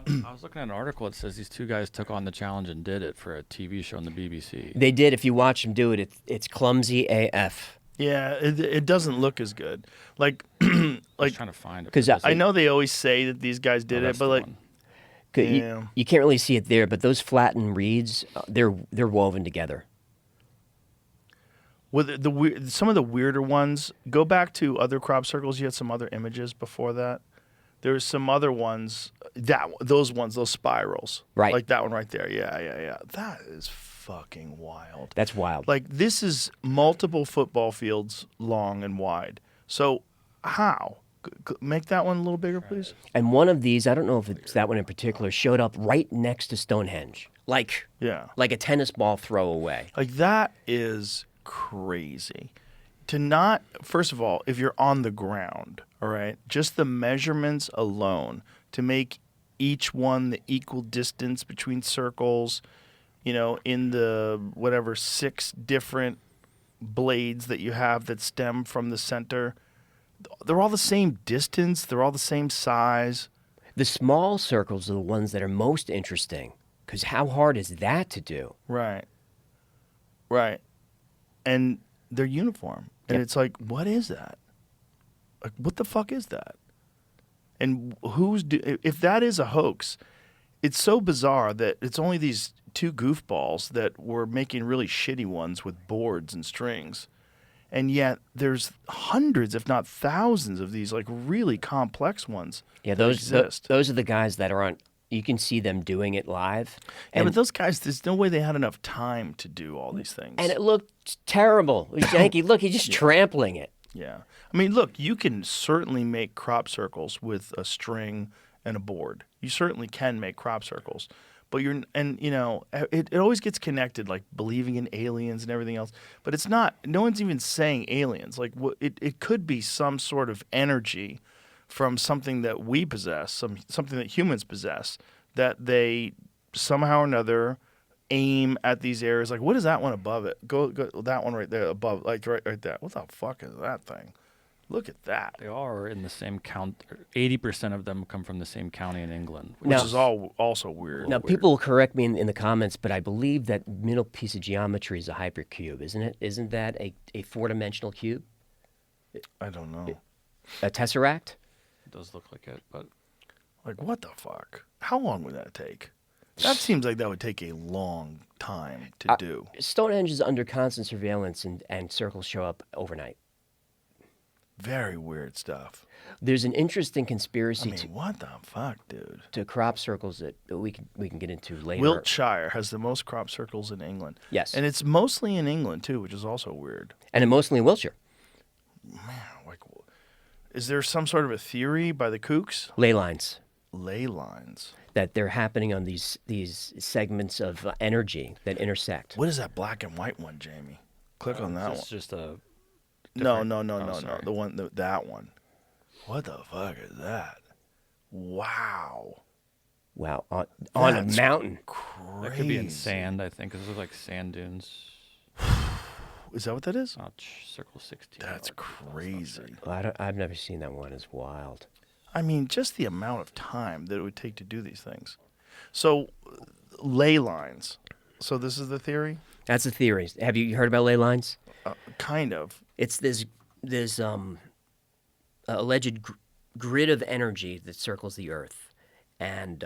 I was looking at an article that says these two guys took on the challenge and did it for a TV show on the BBC. They did. If you watch them do it, it's clumsy AF. Yeah, it doesn't look as good. Like, I was trying to find it. 'Cause I know they always say that these guys did it, that's but the like, one. Yeah. You can't really see it there, but those flattened reeds, they're woven together. with some of the weirder ones, go back to other crop circles. You had some other images before that. There's some other ones, those spirals. Right. Like that one right there. Yeah. That is fucking wild. That's wild. Like, this is multiple football fields long and wide. So how? Make that one a little bigger, please. And one of these, I don't know if it's that one in particular, showed up right next to Stonehenge. Like a tennis ball throw away. Like, that is crazy. To not, first of all, if you're on the ground, all right, just the measurements alone to make each one the equal distance between circles, in the whatever 6 different blades that you have that stem from the center, they're all the same distance, they're all the same size. The small circles are the ones that are most interesting, because how hard is that to do? Right. And they're uniform. And Yep. it's like, what is that? Like, what the fuck is that? And if that is a hoax, it's so bizarre that it's only these 2 goofballs that were making really shitty ones with boards and strings. And yet there's hundreds, if not thousands, of these like really complex ones. Yeah, that exist. those are the guys that are on. You can see them doing it live. Yeah, but those guys, there's no way they had enough time to do all these things. And it looked terrible. Janky, look, he's just trampling it. Yeah. I mean, look, you can certainly make crop circles with a string and a board. You certainly can make crop circles. But it always gets connected, like believing in aliens and everything else. But it's not, no one's even saying aliens. Like, it could be some sort of energy from something that we possess, something that humans possess, that they somehow or another aim at these areas. Like, what is that one above it? Go that one right there above, like right there. What the fuck is that thing? Look at that. They are in the same count. 80% of them come from the same county in England. Which Now- is also weird. Now, people will correct me in the comments, but I believe that middle piece of geometry is a hypercube, isn't it? Isn't that a 4-dimensional cube? I don't know. A tesseract? It does look like it, but Like, what the fuck? How long would that take? That seems like that would take a long time to do. Stonehenge is under constant surveillance, and circles show up overnight. Very weird stuff. There's an interesting I conspiracy mean, what the fuck, dude? to crop circles that we can get into later. Wiltshire has the most crop circles in England. Yes. And it's mostly in England, too, which is also weird. And mostly in Wiltshire. Like, is there some sort of a theory by the kooks? Ley lines. Ley lines. That they're happening on these segments of energy that intersect. What is that black and white one, Jamie? Click on that one. It's just a. No. sorry. The one, that one. What the fuck is that? Wow. Wow, on a That's mountain. Crazy. That could be in sand, I think, 'cause those look like sand dunes. Is that what that is? Circle 16. That's crazy. I've never seen that one. It's wild. I mean, just the amount of time that it would take to do these things. So, ley lines. So this is the theory? That's a theory. Have you heard about ley lines? Kind of. It's this alleged grid of energy that circles the Earth, and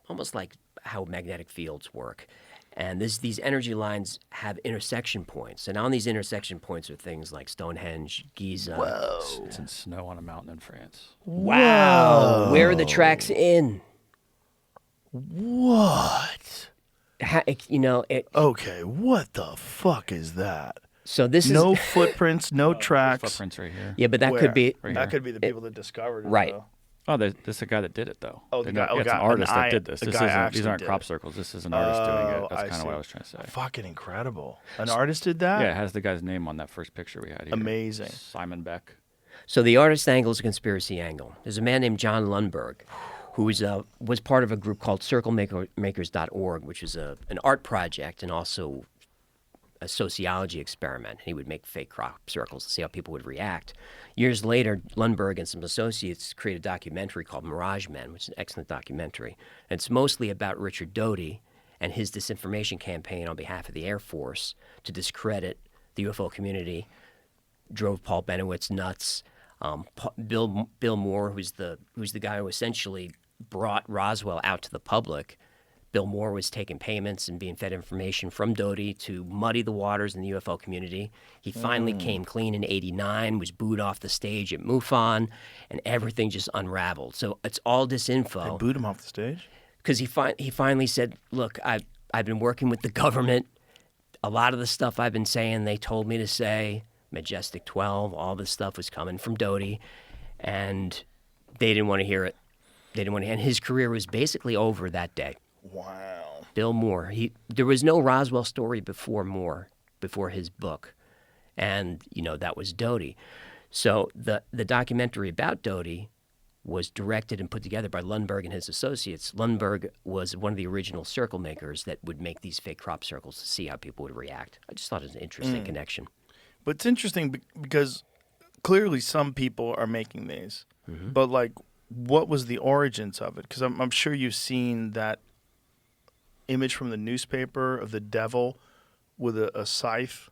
almost like how magnetic fields work. And these energy lines have intersection points, and on these intersection points are things like Stonehenge, Giza. It's in snow on a mountain in France. Wow! Where are the tracks in? What? Okay, what the fuck is that? So this is No footprints, no There's tracks. footprints right here. yeah, but that Where? could be Right That here. could be the people that discovered it. Right. though. Oh, there's a guy that did it though. Oh, the They're guy- not- oh, it's an guy- artist an that eye- did this. the This guy isn't. actually These aren't did crop it. circles. This is an artist doing it. That's I kind of see. what I was trying to say. Fucking incredible. An artist did that? Yeah, it has the guy's name on that first picture we had here. Amazing. Simon Beck. So the artist angle is a conspiracy angle. There's a man named John Lundberg who was part of a group called CircleMakers.org, which is an art project and also a sociology experiment. He would make fake crop circles to see how people would react. Years later, Lundberg and some associates created a documentary called Mirage Men, which is an excellent documentary. And it's mostly about Richard Doty and his disinformation campaign on behalf of the Air Force to discredit the UFO community, drove Paul Benowitz nuts. Bill Moore, who's the guy who essentially brought Roswell out to the public. Bill Moore was taking payments and being fed information from Doty to muddy the waters in the UFO community. He finally came clean in '89, was booed off the stage at MUFON, and everything just unraveled. So it's all disinfo. Boot him off the stage? Because he finally said, "Look, I've been working with the government. A lot of the stuff I've been saying, they told me to say. Majestic 12, all this stuff was coming from Doty, and they didn't want to hear it. They didn't want to. And his career was basically over that day. Wow. Bill Moore. There was no Roswell story before his book, and that was Doty. So the documentary about Doty was directed and put together by Lundberg and his associates. Lundberg was one of the original circle makers that would make these fake crop circles to see how people would react. I just thought it was an interesting connection. But it's interesting because clearly some people are making these. But, like, what was the origins of it? Because I'm sure you've seen that image from the newspaper of the devil with a scythe.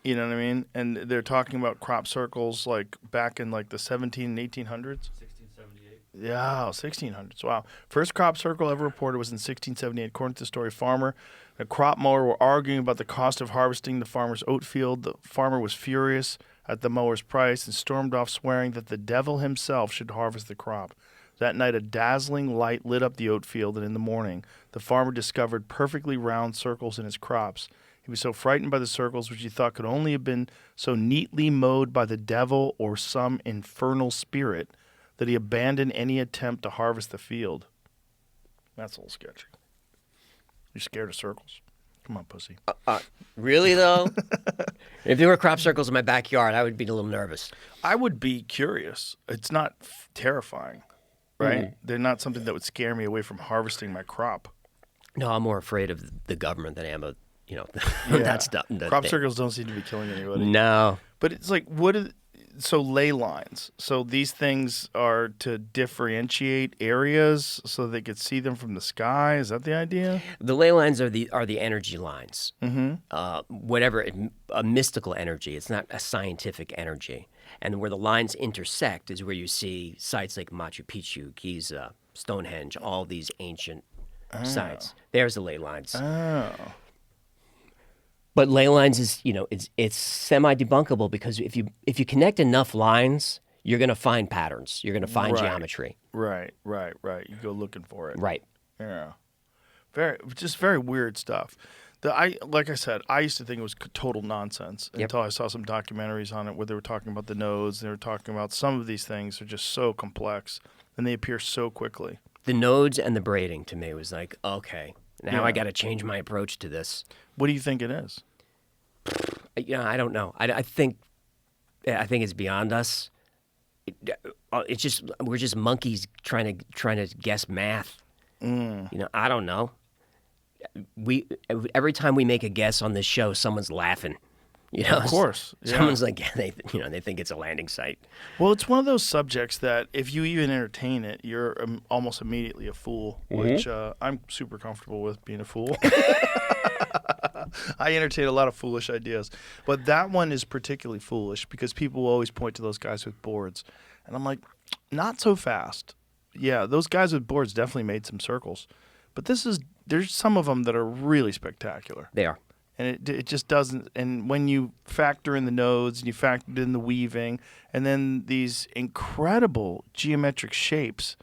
You know what I mean? And they're talking about crop circles, like, back in, like, the 1700s and 1800s. 1678. Yeah, 1600s. Wow. First crop circle ever reported was in 1678. According to the story, farmer and a crop mower were arguing about the cost of harvesting the farmer's oat field. The farmer was furious at the mower's price and stormed off, swearing that the devil himself should harvest the crop. That night, a dazzling light lit up the oat field, and in the morning, the farmer discovered perfectly round circles in his crops. He was so frightened by the circles, which he thought could only have been so neatly mowed by the devil or some infernal spirit, that he abandoned any attempt to harvest the field. That's a little sketchy. You're scared of circles? Come on, pussy. Really, though? If there were crop circles in my backyard, I would be a little nervous. I would be curious. It's not terrifying, right? They're not something that would scare me away from harvesting my crop. No, I'm more afraid of the government than I am of, that stuff. Crop circles don't seem to be killing anybody. No. But it's like, so ley lines. So these things are to differentiate areas so they could see them from the sky. Is that the idea? The ley lines are the energy lines. A mystical energy. It's not a scientific energy. And where the lines intersect is where you see sites like Machu Picchu, Giza, Stonehenge, all these ancient sites. There's the ley lines. Oh. But ley lines is, it's semi-debunkable because if you connect enough lines, you're going to find patterns. You're going to find Right. geometry. Right. You go looking for it. Right. Yeah. Just very weird stuff. Like I said, I used to think it was total nonsense until I saw some documentaries on it where they were talking about the nodes. They were talking about some of these things are just so complex and they appear so quickly. The nodes and the braiding to me was like, okay, now Yeah. I got to change my approach to this. What do you think it is? I don't know. I think it's beyond us. It's just we're just monkeys trying to guess math. I don't know. Every time we make a guess on this show, someone's laughing. Of course. Yeah. Someone's like, they think it's a landing site. Well, it's one of those subjects that if you even entertain it, you're almost immediately a fool, which I'm super comfortable with being a fool. I entertain a lot of foolish ideas. But that one is particularly foolish because people will always point to those guys with boards. And I'm like, not so fast. Yeah, those guys with boards definitely made some circles. But there's some of them that are really spectacular. They are. And it just doesn't. And when you factor in the nodes and you factor in the weaving and then these incredible geometric shapes,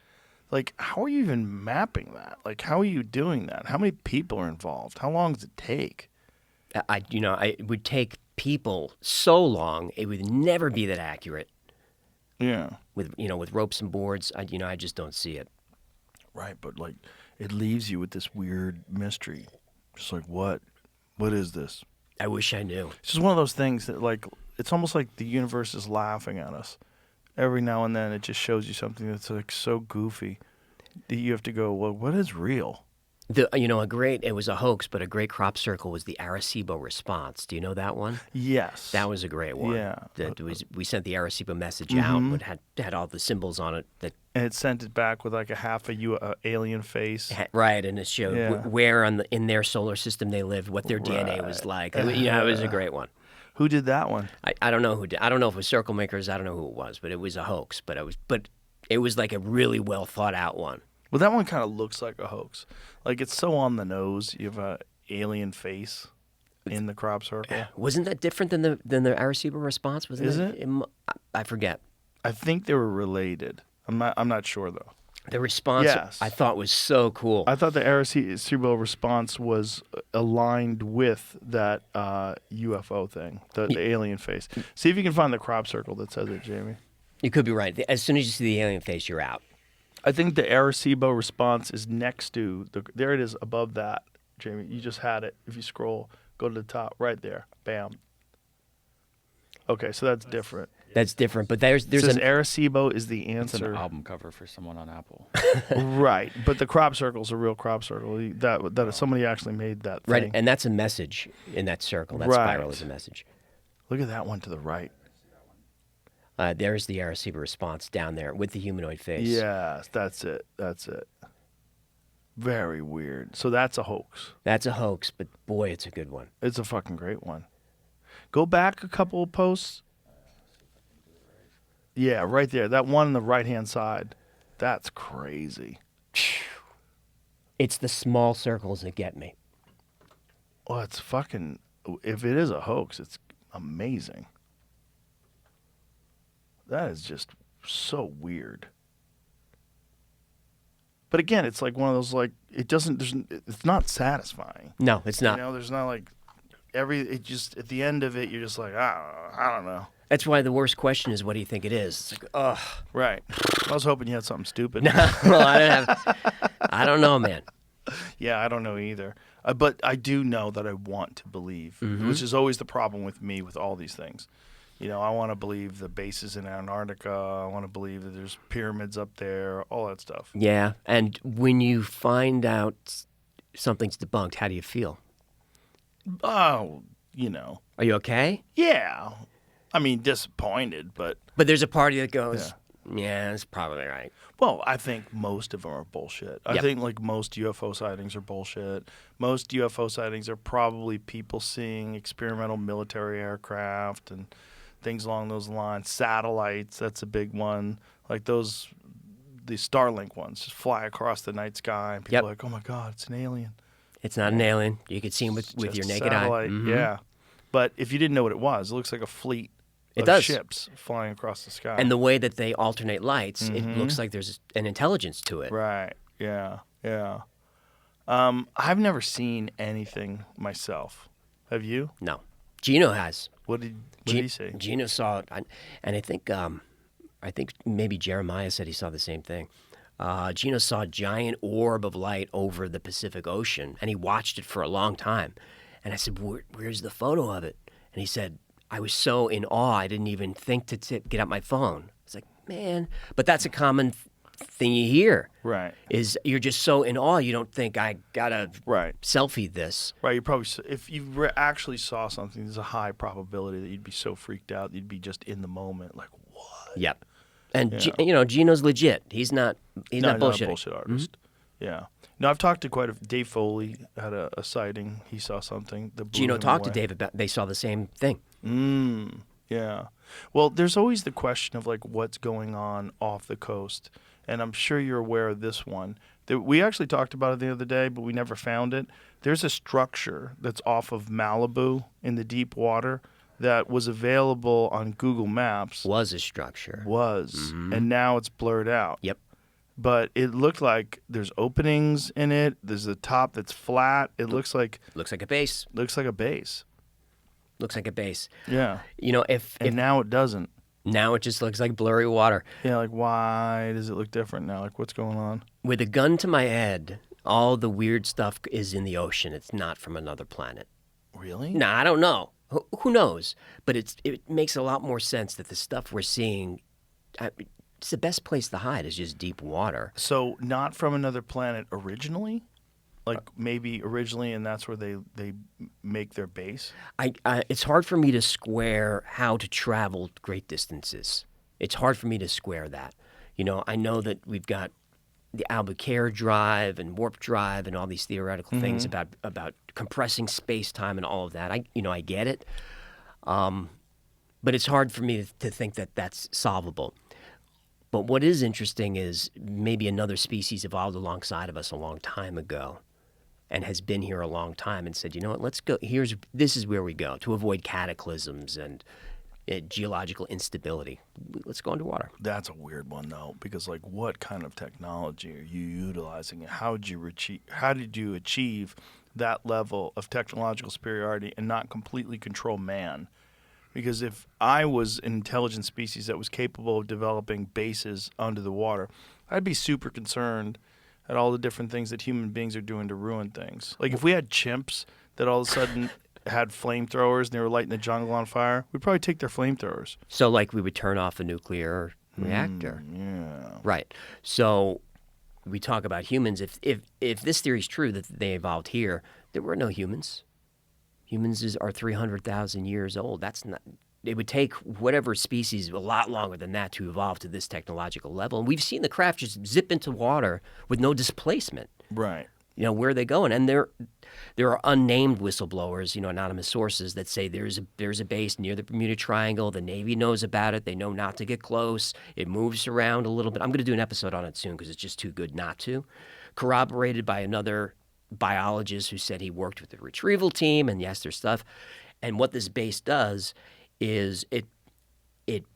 like how are you even mapping that? Like how are you doing that? How many people are involved? How long does it take? It would take people so long, it would never be that accurate. Yeah. With ropes and boards, I just don't see it. Right, but like it leaves you with this weird mystery. Just like what is this? I wish I knew. It's just one of those things that like it's almost like the universe is laughing at us. Every now and then it just shows you something that's like so goofy that you have to go, well, what is real? It was a hoax, but a great crop circle was the Arecibo response. Do you know that one? Yes. That was a great one. Yeah. We sent the Arecibo message out, but had all the symbols on it that. And it sent it back with like a half a alien face. Right, and it showed Yeah. where in their solar system they lived, what their DNA was like. It was a great one. Who did that one? I don't know who did. I don't know if it was Circle Makers. I don't know who it was, but it was a hoax. But it was like a really well thought out one. Well, that one kind of looks like a hoax. Like it's so on the nose. You have a alien face in the crop circle. Wasn't that different than the Arecibo response? Wasn't Is it? I forget. I think they were related. I'm not sure though. The response Yes. I thought was so cool. I thought the Arecibo response was aligned with that UFO thing, the alien face. See if you can find the crop circle that says it, Jamie. You could be right. As soon as you see the alien face, you're out. I think the Arecibo response is next to there it is above that, Jamie. You just had it. If you scroll, go to the top, right there. Bam. Okay, so that's different. That's different, but there's It says an Arecibo is the It's an answer. album cover for someone on Apple. Right, but the crop circle's a real crop circle. That somebody actually made that thing. right, and that's a message in that circle. That Right. spiral is a message. Look at that one to the right. There's the Arecibo response down there with the humanoid face. Yes, that's it. Very weird. So that's a hoax. That's a hoax, but boy, it's a good one. It's a fucking great one. Go back a couple of posts. Yeah, right there. That one on the right-hand side. That's crazy. It's the small circles that get me. Well, it's fucking... If it is a hoax, it's amazing. That is just so weird. But again, it's like one of those like it's not satisfying. No, it's not. There's not like it just at the end of it you're just like, I don't know. That's why the worst question is, what do you think it is? It's like, ugh. Right. I was hoping you had something stupid. Well, I don't know, man. Yeah, I don't know either. But I do know that I want to believe, which is always the problem with me with all these things. I want to believe the bases in Antarctica. I want to believe that there's pyramids up there, all that stuff. Yeah, and when you find out something's debunked, how do you feel? Oh, Are you okay? yeah. I mean, disappointed, but, But there's a party that goes, yeah, that's probably right. well, I think most of them are bullshit. I Yep. think, like, most UFO sightings are bullshit. Most UFO sightings are probably people seeing experimental military aircraft and things along those lines. Satellites, that's a big one. Like the Starlink ones just fly across the night sky and people Yep. are like, oh my God, it's an alien. It's not an alien. You could see him with Just your a naked eye. satellite, Yeah. But if you didn't know what it was, it looks like a fleet It of does. ships flying across the sky. And the way that they alternate lights, it looks like there's an intelligence to it. Right. Yeah. Yeah. I've never seen anything myself. Have you? No. Gino has. What did he say? Gino saw it, and I think maybe Jeremiah said he saw the same thing. Gino saw a giant orb of light over the Pacific Ocean, and he watched it for a long time. And I said, "Where's the photo of it?" And he said, "I was so in awe, I didn't even think to get out my phone." It's like, man, but that's a common thing you hear. Right. Is you're just so in awe, you don't think I gotta Right. selfie this. Right. You probably, if you actually saw something, there's a high probability that you'd be so freaked out, you'd be just in the moment, like, what? Yep. And Yeah. Gino's legit. He's not No, not not a bullshitting. bullshit artist. Yeah. No, I've talked to Dave Foley had a sighting. He saw something. That blew Gino him talked to away. Dave about. They saw the same thing. Yeah. Well, there's always the question of like what's going on off the coast, and I'm sure you're aware of this one. We actually talked about it the other day, but we never found it. There's a structure that's off of Malibu in the deep water that was available on Google Maps. Was a structure. And now it's blurred out. Yep. But it looked like there's openings in it. There's a top that's flat. It looks like Looks like a base. a base. Looks like a base. Yeah. If And now it doesn't. now it just looks like blurry water. Yeah, like why does it look different now? Like what's going on? With a gun to my head, all the weird stuff is in the ocean. It's not from another planet. Really? Nah, I don't know. Who knows? But it makes a lot more sense that the stuff we're seeing, it's the best place to hide is just deep water. So not from another planet originally? Like maybe originally and that's where they make their base? It's hard for me to square how to travel great distances. It's hard for me to square that. I know that we've got the Albuquerque drive and warp drive and all these theoretical things about compressing space-time and all of that. I get it. But it's hard for me to think that that's solvable. But what is interesting is maybe another species evolved alongside of us a long time ago and has been here a long time and said, you know what, let's go. This is where we go to avoid cataclysms and geological instability. Let's go underwater. That's a weird one though, because like what kind of technology are you utilizing? How did you achieve that level of technological superiority and not completely control man? Because if I was an intelligent species that was capable of developing bases under the water, I'd be super concerned at all the different things that human beings are doing to ruin things. Like if we had chimps that all of a sudden had flamethrowers and they were lighting the jungle on fire, we'd probably take their flamethrowers. So like we would turn off a nuclear reactor. Yeah. Right. So we talk about humans. If this theory is true that they evolved here, there were no humans. Humans are 300,000 years old. That's not. It would take whatever species a lot longer than that to evolve to this technological level. And we've seen the craft just zip into water with no displacement. Right. Where are they going? And there are unnamed whistleblowers, anonymous sources that say there's a base near the Bermuda Triangle. The Navy knows about it. They know not to get close. It moves around a little bit. I'm going to do an episode on it soon because it's just too good not to. Corroborated by another biologist who said he worked with the retrieval team, and yes, there's stuff. And what this base does is it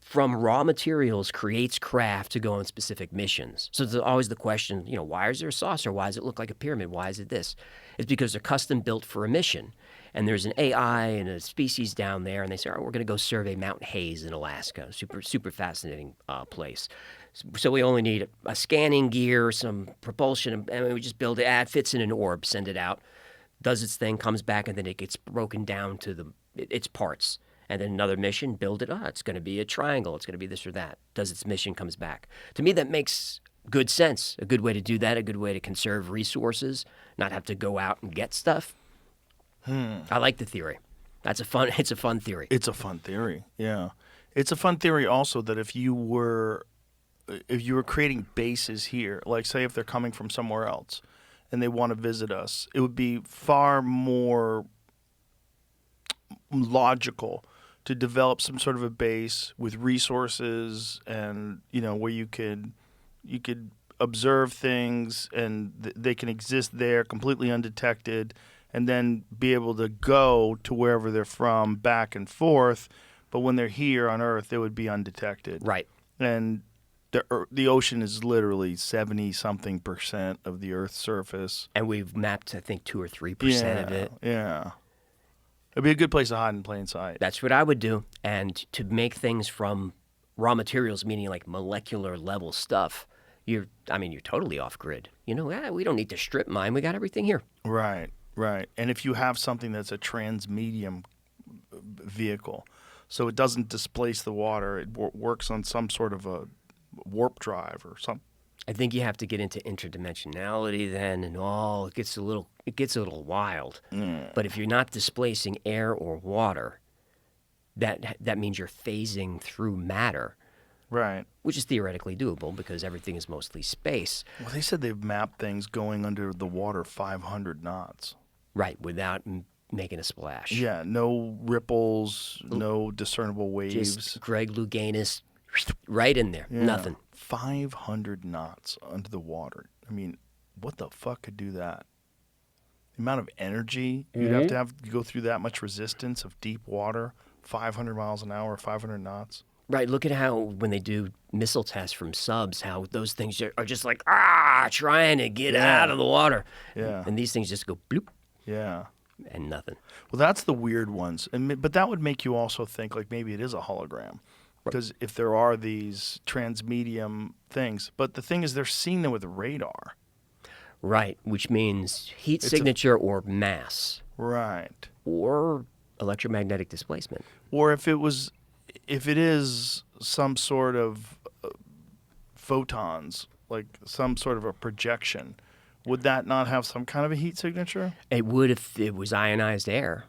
from raw materials creates craft to go on specific missions. So there's always the question, why is there a saucer? Why does it look like a pyramid? Why is it this? It's because they're custom built for a mission. And there's an AI and a species down there, and they say, all right, we're going to go survey Mount Hayes in Alaska. Super fascinating place. So we only need a scanning gear, some propulsion, and we just build it. It fits in an orb, send it out, does its thing, comes back, and then it gets broken down to its parts. And then another mission, build it. It's going to be a triangle. It's going to be this or that. Does its mission, comes back. To me, that makes good sense. A good way to do that, a good way to conserve resources, not have to go out and get stuff. I like the theory. It's a fun theory. It's a fun theory, yeah. It's a fun theory also that if you were creating bases here, like say if they're coming from somewhere else and they want to visit us, it would be far more logical to develop some sort of a base with resources and where you could observe things and they can exist there completely undetected and then be able to go to wherever they're from back and forth. But when they're here on Earth, they would be undetected. Right. And the ocean is literally 70-something% of the Earth's surface. And we've mapped, I think, 2 or 3% of it. Yeah. It'd be a good place to hide in plain sight. That's what I would do. And to make things from raw materials, meaning like molecular level stuff, you're totally off grid. We don't need to strip mine. We got everything here. Right. And if you have something that's a transmedium vehicle, so it doesn't displace the water, it works on some sort of a warp drive or something. I think you have to get into interdimensionality then, and it gets a little wild. But if you're not displacing air or water, that means you're phasing through matter, Right. which is theoretically doable because everything is mostly space. Well, they said they've mapped things going under the water 500 knots. Right, without making a splash. Yeah, no ripples, no discernible waves. Just Greg Louganis right in there. Yeah. Nothing. 500 knots under the water. I mean, what the fuck could do that? The amount of energy you'd have to go through that much resistance of deep water, 500 miles an hour, 500 knots. Right, look at how when they do missile tests from subs, how those things are just like, trying to get out of the water. Yeah. And these things just go bloop Yeah. and nothing. Well, that's the weird ones. But that would make you also think like maybe it is a hologram. Because if there are these transmedium things. But the thing is they're seeing them with radar. Right, which means heat signature or mass Right. or electromagnetic displacement. Or if it is some sort of photons, like some sort of a projection, would that not have some kind of a heat signature? It would if it was ionized air.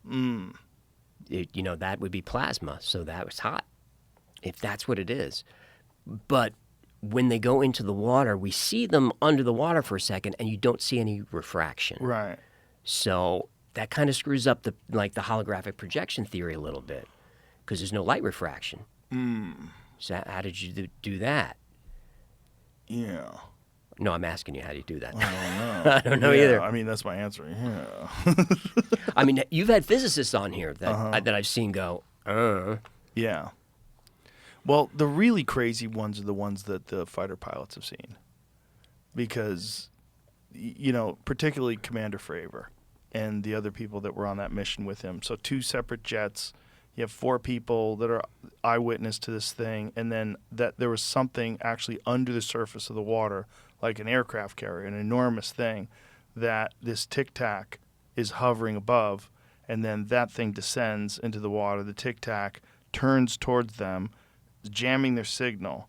That would be plasma, so that was hot, if that's what it is. But when they go into the water, we see them under the water for a second, and you don't see any refraction. Right. So that kind of screws up the holographic projection theory a little bit, because there's no light refraction. So how did you do that? Yeah. No, I'm asking you, how do you do that? I I don't know either. I mean, that's my answer. Yeah. I mean, you've had physicists on here that I've seen go, Yeah. Well, the really crazy ones are the ones that the fighter pilots have seen. Because, particularly Commander Fravor and the other people that were on that mission with him. So 2 separate jets. You have 4 people that are eyewitness to this thing. And then that there was something actually under the surface of the water, like an aircraft carrier, an enormous thing, that this Tic Tac is hovering above. And then that thing descends into the water. The Tic Tac turns towards them, jamming their signal,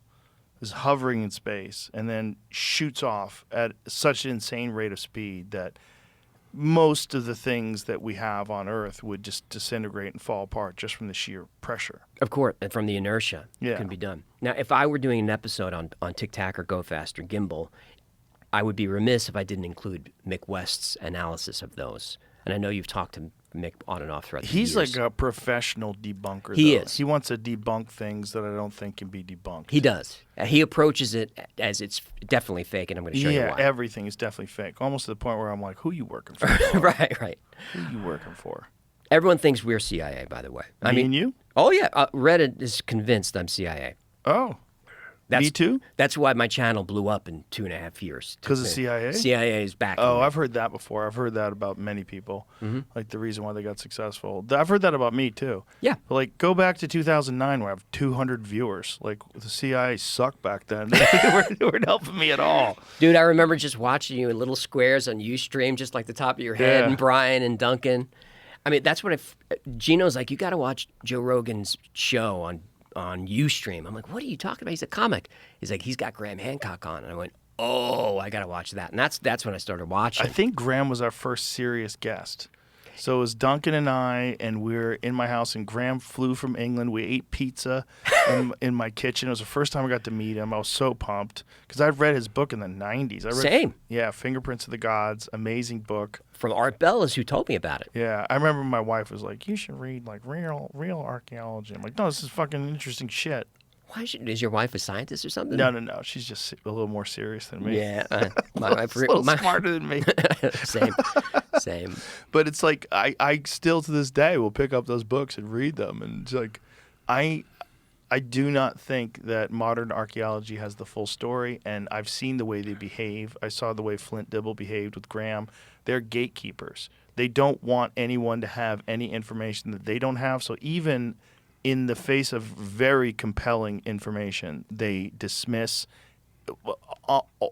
is hovering in space, and then shoots off at such an insane rate of speed that most of the things that we have on Earth would just disintegrate and fall apart just from the sheer pressure. Of course, and from the inertia, Yeah. it can be done. Now, if I were doing an episode on Tic Tac or Go Fast or Gimbal, I would be remiss if I didn't include Mick West's analysis of those. And I know you've talked to Mick on and off throughout the years. He's like a professional debunker. He though. is. He wants to debunk things that I don't think can be debunked. He does. He approaches it as it's definitely fake, and I'm going to show you why. Everything is definitely fake. Almost to the point where I'm like, who you working for? Right. Who you working for? Everyone thinks we're CIA, by the way. Me and you? Oh, yeah. Reddit is convinced I'm CIA. Oh. Me too? That's why my channel blew up in 2.5 years. 'Cause of CIA? CIA is back. Oh, I've heard that before. I've heard that about many people. Like the reason why they got successful. I've heard that about me too. Yeah. But like go back to 2009 where I have 200 viewers. Like the CIA sucked back then. They weren't helping me at all. Dude, I remember just watching you in little squares on Ustream, just like the top of your head, Yeah. and Brian and Duncan. I mean, that's what Gino's like, you got to watch Joe Rogan's show on Ustream. I'm like, what are you talking about? He's a comic. He's like, he's got Graham Hancock on. And I went, oh, I got to watch that. And that's when I started watching. I think Graham was our first serious guest. So it was Duncan and I, and we were in my house, and Graham flew from England. We ate pizza in my kitchen. It was the first time I got to meet him. I was so pumped because I'd read his book in the 90s. Same. Yeah, Fingerprints of the Gods, amazing book. From Art Bell is who told me about it. Yeah, I remember my wife was like, you should read like real archaeology. I'm like, no, this is fucking interesting shit. Is your wife a scientist or something? No. She's just a little more serious than me. Yeah, my wife, a little smarter than me. same. But it's like I still to this day will pick up those books and read them, and it's like I do not think that modern archaeology has the full story, and I've seen the way they behave. I saw the way Flint Dibble behaved with Graham. They're gatekeepers. They don't want anyone to have any information that they don't have. So even in the face of very compelling information, they dismiss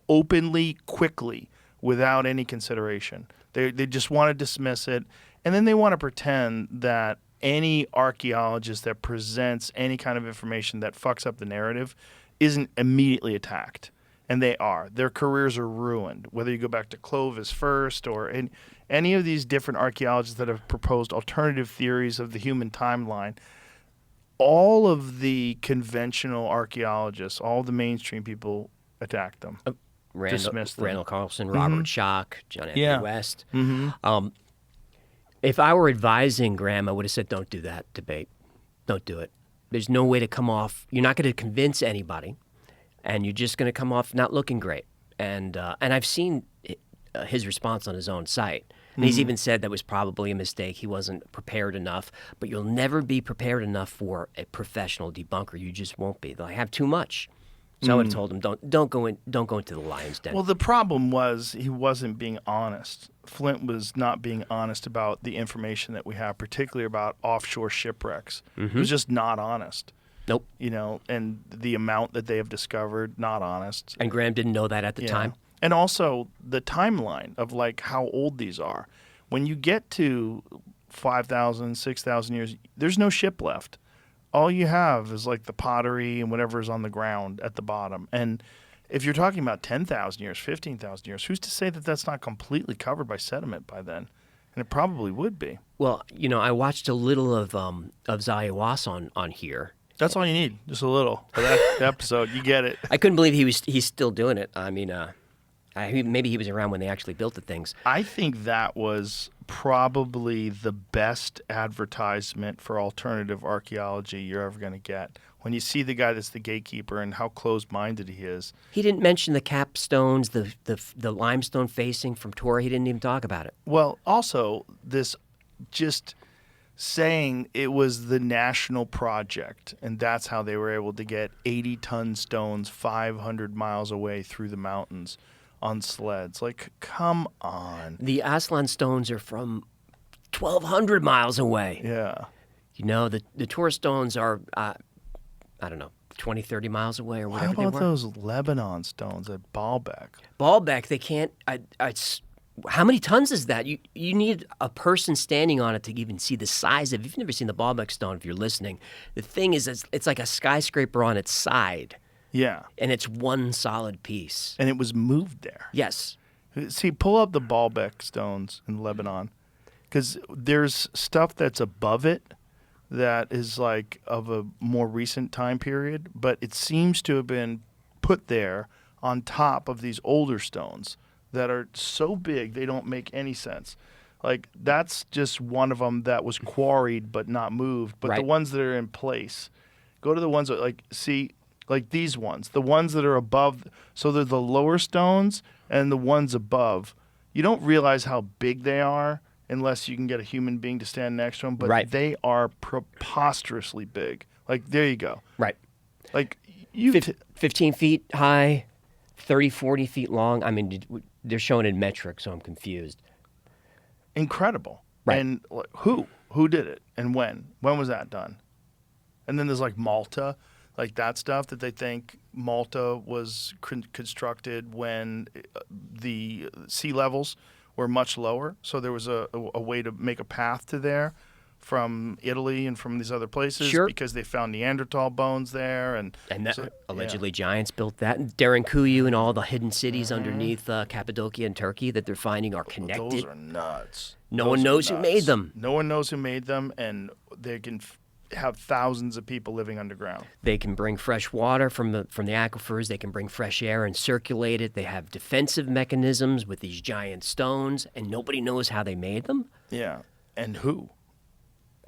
openly, quickly, without any consideration. They just want to dismiss it, and then they want to pretend that any archaeologist that presents any kind of information that fucks up the narrative isn't immediately attacked. And they are. Their careers are ruined, whether you go back to Clovis first or any of these different archaeologists that have proposed alternative theories of the human timeline. All of the conventional archaeologists, all the mainstream people attacked them. Dismissed them. Randall Carlson, Robert Schoch, John Anthony West. Mm-hmm. If I were advising Graham, I would have said, don't do that debate. Don't do it. There's no way to come off. You're not going to convince anybody, and you're just going to come off not looking great. And I've seen his response on his own site. And he's even said that was probably a mistake. He wasn't prepared enough. But you'll never be prepared enough for a professional debunker. You just won't be. They'll have too much. So I would have told him, don't go into the lion's den. Well, the problem was he wasn't being honest. Flint was not being honest about the information that we have, particularly about offshore shipwrecks. He was just not honest. Nope. And the amount that they have discovered, not honest. And Graham didn't know that at the time. And also the timeline of like how old these are. When you get to 5,000, 6,000 years, there's no ship left. All you have is like the pottery and whatever is on the ground at the bottom. And if you're talking about 10,000 years, 15,000 years, who's to say that that's not completely covered by sediment by then? And it probably would be. Well, I watched a little of Zayawas on here. That's all you need, just a little for that episode. You get it. I couldn't believe he's still doing it. I mean, maybe he was around when they actually built the things. I think that was probably the best advertisement for alternative archaeology you're ever going to get. When you see the guy that's the gatekeeper and how closed-minded he is. He didn't mention the capstones, the limestone facing from Torah. He didn't even talk about it. Well, also, this just saying it was the national project, and that's how they were able to get 80-ton stones 500 miles away through the mountains on sleds. Like, come on. The Aslan stones are from 1,200 miles away. Yeah. The Torah stones are, I don't know, 20, 30 miles away or whatever they were. How about those Lebanon stones at Baalbek? Baalbek, they can't, how many tons is that? You need a person standing on it to even see the size of it. If you've never seen the Baalbek stone, if you're listening, the thing is, it's like a skyscraper on its side. Yeah. And it's one solid piece. And it was moved there. Yes. See, pull up the Baalbek stones in Lebanon, because there's stuff that's above it that is like of a more recent time period, but it seems to have been put there on top of these older stones that are so big they don't make any sense. Like, that's just one of them that was quarried but not moved. But the ones that are in place, go to the ones that, like these ones, the ones that are above, so they're the lower stones and the ones above. You don't realize how big they are unless you can get a human being to stand next to them, but they are preposterously big. Like, there you go. Right. Like, 15 feet high, 30, 40 feet long. I mean, they're shown in metric, so I'm confused. Incredible. Right. And who did it and when? When was that done? And then there's like Malta, like that stuff that they think Malta was constructed when the sea levels were much lower. So there was a way to make a path to there from Italy and from these other places because they found Neanderthal bones there. And allegedly giants built that. And Derinkuyu and all the hidden cities underneath Cappadocia and Turkey that they're finding are connected. Those are nuts. No one knows who made them. No one knows who made them, and they can have thousands of people living underground. They can bring fresh water from the aquifers. They can bring fresh air and circulate it. They have defensive mechanisms with these giant stones, and nobody knows how they made them. Yeah, and who?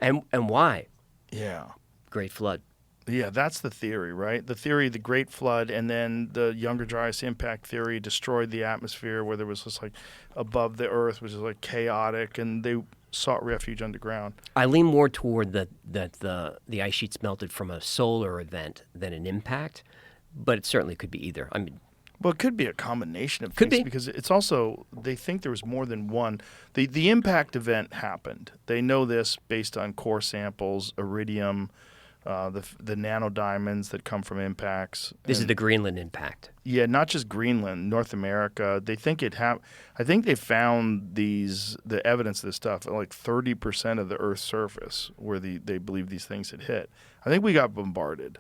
And why? Yeah. Great Flood. Yeah, that's the theory, right? The theory, the Great Flood, and then the Younger Dryas impact theory destroyed the atmosphere where there was just like above the Earth, which is like chaotic, and they sought refuge underground. I lean more toward that the ice sheets melted from a solar event than an impact, but it certainly could be either. I mean, Well, it could be a combination of Could things be. because it's also they think there was more than one. The impact event happened. They know this based on core samples, iridium, the nanodiamonds that come from impacts. this is And- the Greenland impact. Yeah, not just Greenland, North America. They think I think they found the evidence of this stuff at like 30% of the Earth's surface where they believe these things had hit. I think we got bombarded.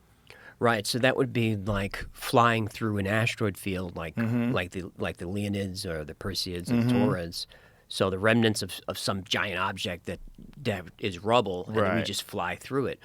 Right, so that would be like flying through an asteroid field, like Mm-hmm. like the Leonids or the Perseids and the Taurids. So the remnants of some giant object that is rubble, and then we Right. just fly through it,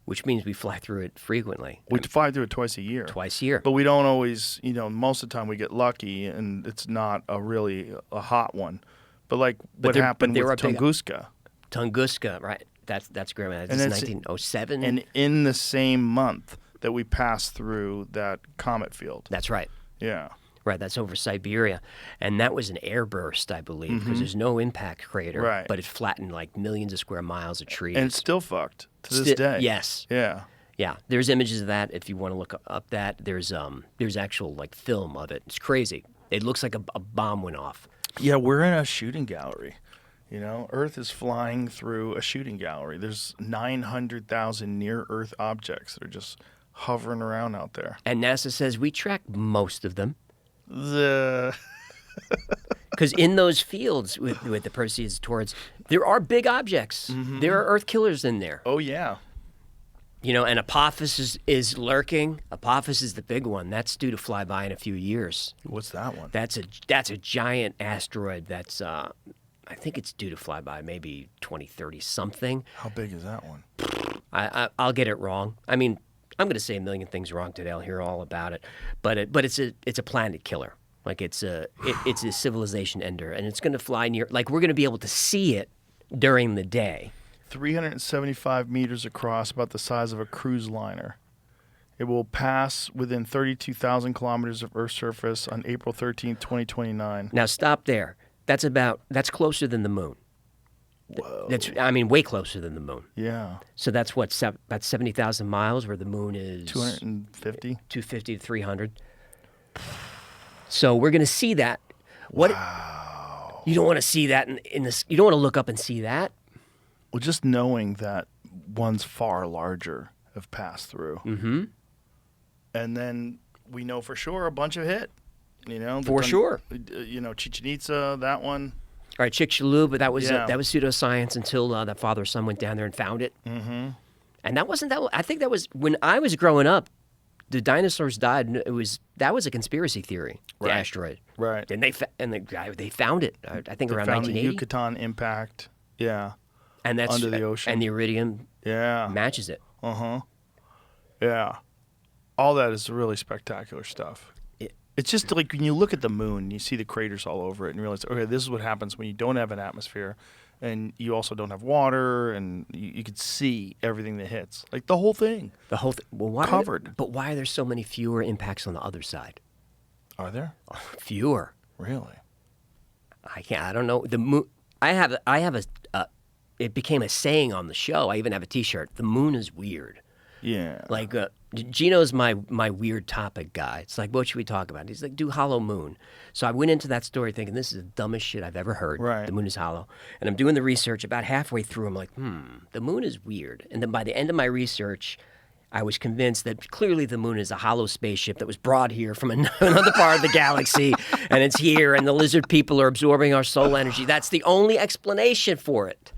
which means we fly through it frequently, We fly through it twice a year. twice a year. But we don't always, most of the time we get lucky and it's not a hot one. But like what there- happened but there with are big- Tunguska. Tunguska, right? That's great. This And is it's- 1907. And in the same month that we passed through that comet field. That's right. Yeah. Right, that's over Siberia. And that was an airburst, I believe, because there's no impact crater. Mm-hmm. Right. But it flattened like millions of square miles of trees. And it's still fucked to this Sti- day. Yes. Yeah. Yeah. There's images of that if you want to look up that. There's actual like film of it. It's crazy. It looks like a bomb went off. Yeah, we're in a shooting gallery. Earth is flying through a shooting gallery. There's 900,000 near-Earth objects that are just hovering around out there. And NASA says we track most of them. The Because in those fields with the Perseids, Taurids, there are big objects. There are Earth killers in there. oh yeah, And Apophis is lurking. Apophis is the big one. That's due to fly by in a few years. what's that one? That's a giant asteroid. That's I think it's due to fly by maybe 2030 something. How big is that one? I'll get it wrong. I mean, I'm going to say a million things wrong today. I'll hear all about it. But it's a planet killer. Like it's a civilization ender, and it's going to fly near. Like we're going to be able to see it during the day. 375 meters across, about the size of a cruise liner. It will pass within 32,000 kilometers of Earth's surface on April 13, 2029. Now stop there. That's closer than the moon. That's way closer than the moon. Yeah, So that's about 70,000 miles, where the moon is 250. 250 to 300. So we're going to see that. Wow. You don't want to see that in this. You don't want to look up and see that. Well, just knowing that ones far larger have passed through. Mm-hmm. And then we know for sure a bunch have hit. For sure. Chichen Itza, that one. All right, Chicxulub, but that was Yeah. pseudoscience until that father or son went down there and found it. Mm-hmm. And that wasn't that. I think that was when I was growing up. The dinosaurs died. And that was a conspiracy theory. The Right. asteroid. Right. And they found it. I think around Found the 1980. Yucatan impact. Yeah. And that's under the ocean. And the iridium Yeah. matches it. Yeah. All that is really spectacular stuff. It's just like when you look at the moon, you see the craters all over it and you realize, okay, this is what happens when you don't have an atmosphere and you also don't have water and you could see everything that hits. Like the whole thing. The whole thing. Well, why Covered. But why are there so many fewer impacts on the other side? Are there? Fewer. Really? I don't know. The moon. I have a. It became a saying on the show. I even have a T-shirt. The moon is weird. Yeah. Like Gino's my weird topic guy. It's like, what should we talk about? He's like, do hollow moon. So I went into that story thinking this is the dumbest shit I've ever heard. Right. The moon is hollow. And I'm doing the research. About halfway through, I'm like, the moon is weird. And then by the end of my research, I was convinced that clearly the moon is a hollow spaceship that was brought here from another part of the galaxy, and it's here, and the lizard people are absorbing our soul energy. That's the only explanation for it.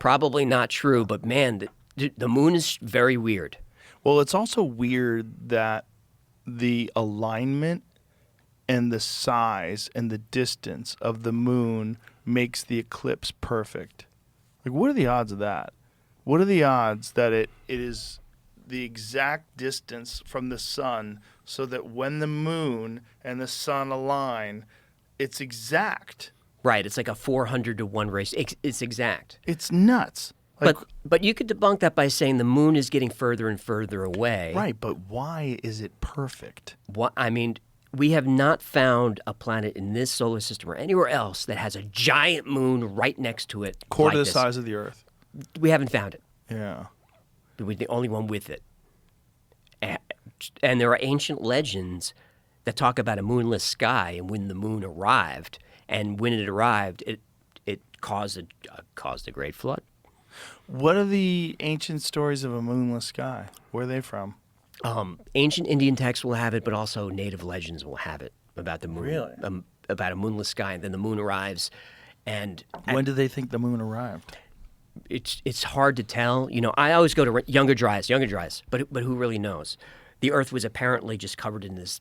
Probably not true, but man, the moon is very weird. Well, it's also weird that the alignment and the size and the distance of the moon makes the eclipse perfect. Like, what are the odds of that? What are the odds that it is the exact distance from the sun so that when the moon and the sun align, it's exact? Right, it's like a 400 to 1 race. It's exact. It's nuts. Like, But you could debunk that by saying the moon is getting further and further away. right, but why is it perfect? What I mean, we have not found a planet in this solar system or anywhere else that has a giant moon right next to it. Quarter like the this. size of the Earth. We haven't found it. Yeah. We're the only one with it. And there are ancient legends that talk about a moonless sky and when the moon arrived. And when it arrived, it caused a great flood. What are the ancient stories of a moonless sky? Where are they from? Ancient Indian texts will have it, but also native legends will have it about the moon. Really? About a moonless sky, and then the moon arrives, and When do they think the moon arrived? it's hard to tell. You know, I always go to Younger Dryas, but who really knows? The Earth was apparently just covered in this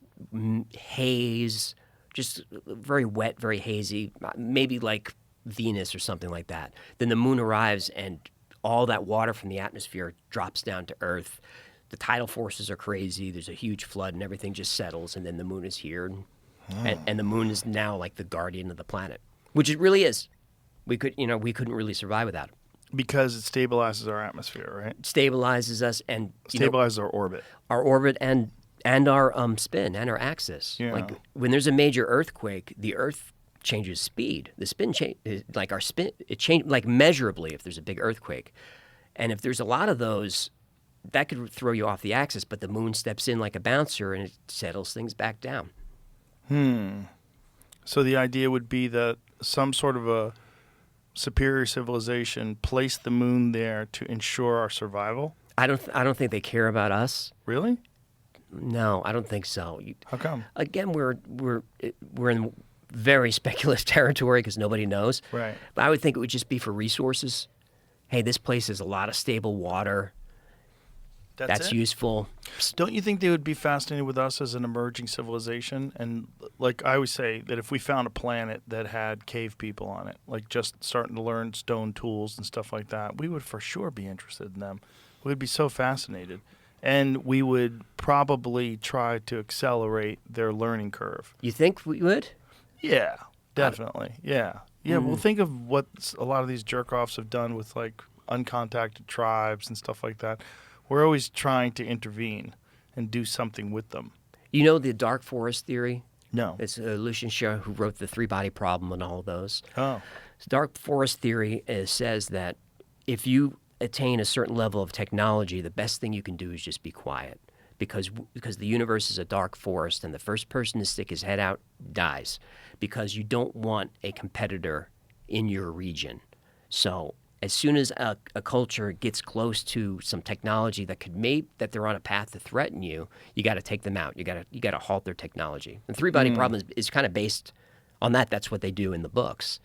haze, just very wet, very hazy, maybe like Venus or something like that. Then the moon arrives, and all that water from the atmosphere drops down to Earth. The tidal forces are crazy. There's a huge flood, and everything just settles. And then the moon is here, and the moon is now like the guardian of the planet, which it really is. We couldn't really survive without it. Because it stabilizes our atmosphere, right? It stabilizes us and Stabilizes our orbit. our orbit and our spin and our axis. Yeah. Like when there's a major earthquake, the Earth changes speed. The spin like our spin, it changes like measurably if there's a big earthquake, and if there's a lot of those, that could throw you off the axis. But the moon steps in like a bouncer and it settles things back down. So the idea would be that some sort of a superior civilization placed the moon there to ensure our survival. I don't think they care about us. Really? No, I don't think so. How come? Again, we're in very speculative territory because nobody knows. Right. But I would think it would just be for resources. Hey, this place has a lot of stable water. That's it? useful. Don't you think they would be fascinated with us as an emerging civilization? And like I always say, that if we found a planet that had cave people on it, like just starting to learn stone tools and stuff like that, we would for sure be interested in them. We'd be so fascinated. And we would probably try to accelerate their learning curve. You think we would? Yeah, definitely. Yeah. Yeah, well, think of what a lot of these jerk-offs have done with, like, uncontacted tribes and stuff like that. We're always trying to intervene and do something with them. You know the dark forest theory? No. It's Lucian Scher who wrote the three-body problem and all of those. Oh. So dark forest theory says that if you attain a certain level of technology, the best thing you can do is just be quiet. Because the universe is a dark forest, and the first person to stick his head out dies, because you don't want a competitor in your region. So as soon as a culture gets close to some technology that they're on a path to threaten you, you got to take them out. You got to halt their technology. The three-body problem is kind of based on that. That's what they do in the books,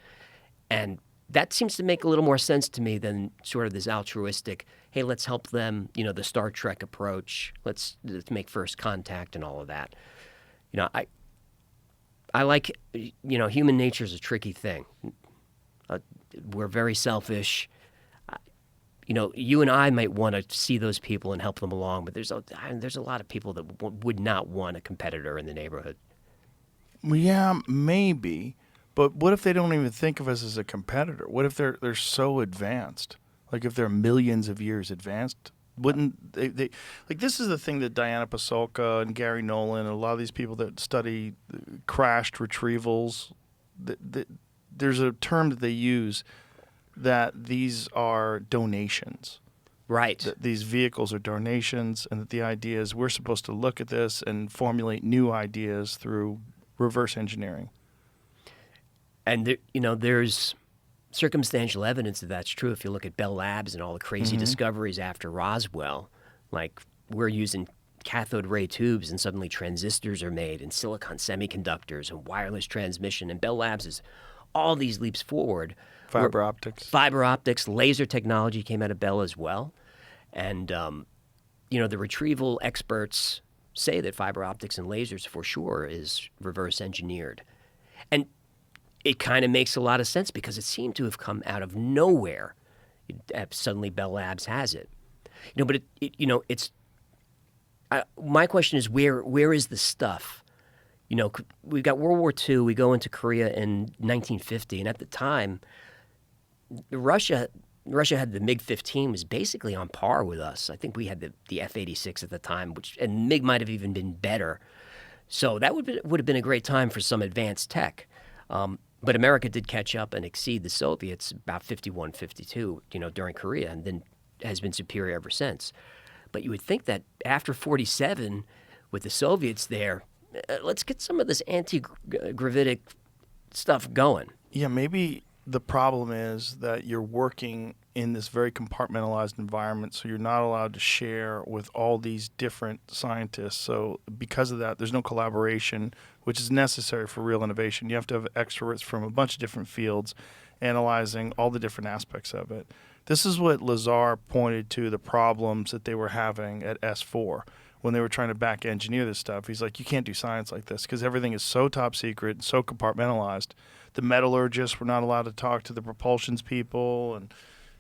and that seems to make a little more sense to me than sort of this altruistic, hey, let's help them, the Star Trek approach. Let's make first contact and all of that. I like, human nature is a tricky thing. We're very selfish. You and I might want to see those people and help them along, but there's a lot of people that would not want a competitor in the neighborhood. Yeah, maybe. But what if they don't even think of us as a competitor? What if they're so advanced? Like if they're millions of years advanced, wouldn't they like this is the thing that Diana Pasulka and Gary Nolan and a lot of these people that study crashed retrievals, there's a term that they use that these are donations. Right. That these vehicles are donations, and that the idea is we're supposed to look at this and formulate new ideas through reverse engineering. And there's circumstantial evidence that that's true. If you look at Bell Labs and all the crazy discoveries after Roswell, like we're using cathode ray tubes and suddenly transistors are made and silicon semiconductors and wireless transmission. And Bell Labs is all these leaps forward. Fiber optics, laser technology came out of Bell as well. And, the retrieval experts say that fiber optics and lasers for sure is reverse engineered. And it kind of makes a lot of sense because it seemed to have come out of nowhere. Suddenly Bell Labs has it. But it's my question is where is the stuff? We've got World War II. We go into Korea in 1950, and at the time, Russia Russia had the MiG-15 was basically on par with us. I think we had the F-86 at the time, and MiG might have even been better. So that would have been a great time for some advanced tech. But America did catch up and exceed the Soviets about 51, 52, during Korea, and then has been superior ever since. But you would think that after 47, with the Soviets there, let's get some of this anti-gravitic stuff going. Yeah, maybe the problem is that you're working in this very compartmentalized environment, so you're not allowed to share with all these different scientists. So because of that, there's no collaboration, which is necessary for real innovation. You have to have experts from a bunch of different fields analyzing all the different aspects of it. This is what Lazar pointed to, the problems that they were having at S4 when they were trying to back engineer this stuff. He's like, you can't do science like this because everything is so top secret and so compartmentalized. The metallurgists were not allowed to talk to the propulsions people, and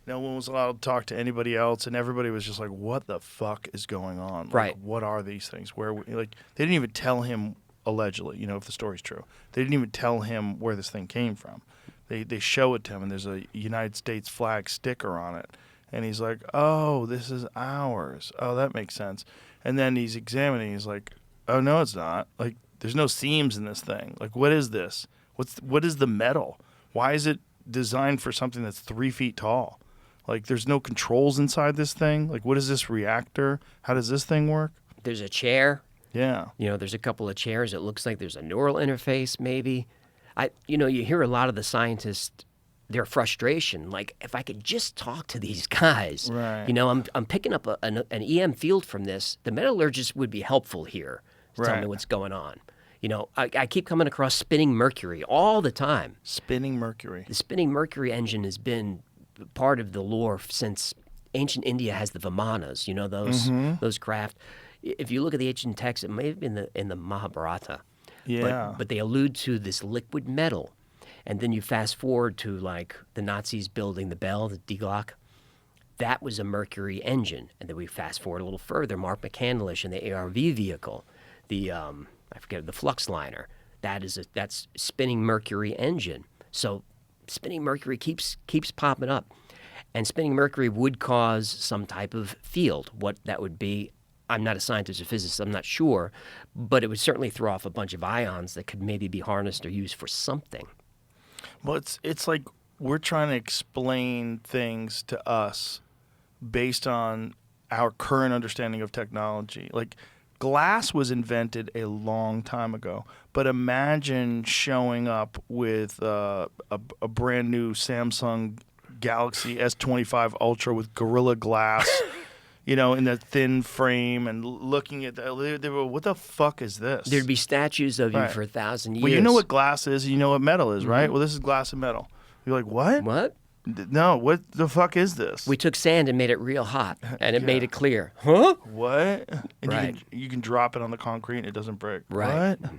no one was allowed to talk to anybody else, and everybody was just like, what the fuck is going on? Like, right. What are these things? They didn't even tell him, allegedly, if the story's true. They didn't even tell him where this thing came from. They show it to him, and there's a United States flag sticker on it. And he's like, oh, this is ours. Oh, that makes sense. And then he's examining. He's like, oh, no, it's not. Like, there's no seams in this thing. Like, what is this? What is the metal? Why is it designed for something that's 3 feet tall? Like, there's no controls inside this thing. Like, what is this reactor? How does this thing work? There's a chair. Yeah. There's a couple of chairs. It looks like there's a neural interface, maybe. You hear a lot of the scientists, their frustration. Like, if I could just talk to these guys. Right. I'm picking up an EM field from this. The metallurgist would be helpful here to tell me what's going on. I keep coming across spinning mercury all the time. Spinning mercury. The spinning mercury engine has been part of the lore since ancient India has the Vimanas, those craft. If you look at the ancient texts, it may have been in the Mahabharata. Yeah. But they allude to this liquid metal. And then you fast forward to like the Nazis building the Bell, the Die Glocke. That was a mercury engine. And then we fast forward a little further, Mark McCandlish and the ARV vehicle, the flux liner. That's spinning mercury engine. So spinning mercury keeps popping up. And spinning mercury would cause some type of field. What that would be, I'm not a scientist or physicist, I'm not sure, but it would certainly throw off a bunch of ions that could maybe be harnessed or used for something. Well, it's like we're trying to explain things to us based on our current understanding of technology. Like, glass was invented a long time ago, but imagine showing up with a brand new Samsung Galaxy S25 Ultra with Gorilla Glass, in that thin frame, and looking at that. They were, what the fuck is this? There'd be statues of you for 1,000 years. Well, you know what glass is, and you know what metal is, right? Well, this is glass and metal. You're like, what? What? No, what the fuck is this? We took sand and made it real hot, and it made it clear. Huh? What? And Right. you can drop it on the concrete and it doesn't break. Right. What?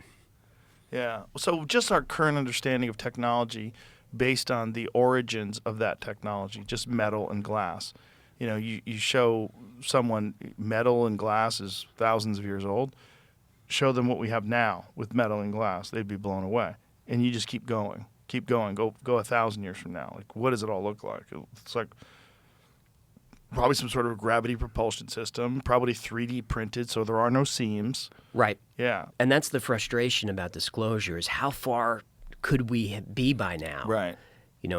Yeah. So just our current understanding of technology based on the origins of that technology, just metal and glass. You show someone metal and glass is thousands of years old. Show them what we have now with metal and glass. They'd be blown away. And you just keep going. Keep going. Go 1,000 years from now. Like, what does it all look like? It's like probably some sort of gravity propulsion system, probably 3D printed, so there are no seams. Right. Yeah. And that's the frustration about disclosure is how far could we be by now? Right.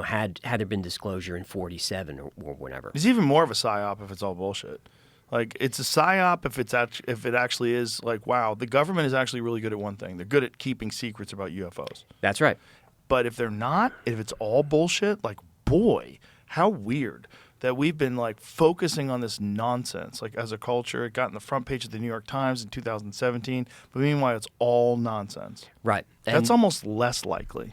Had there been disclosure in 47 or whatever. It's even more of a psyop if it's all bullshit. Like, it's a psyop if it actually is like, wow, the government is actually really good at one thing. They're good at keeping secrets about UFOs. That's right. But if they're not, if it's all bullshit, like, boy, how weird that we've been like focusing on this nonsense. Like, as a culture, it got in the front page of the New York Times in 2017. But meanwhile, it's all nonsense. Right. That's almost less likely.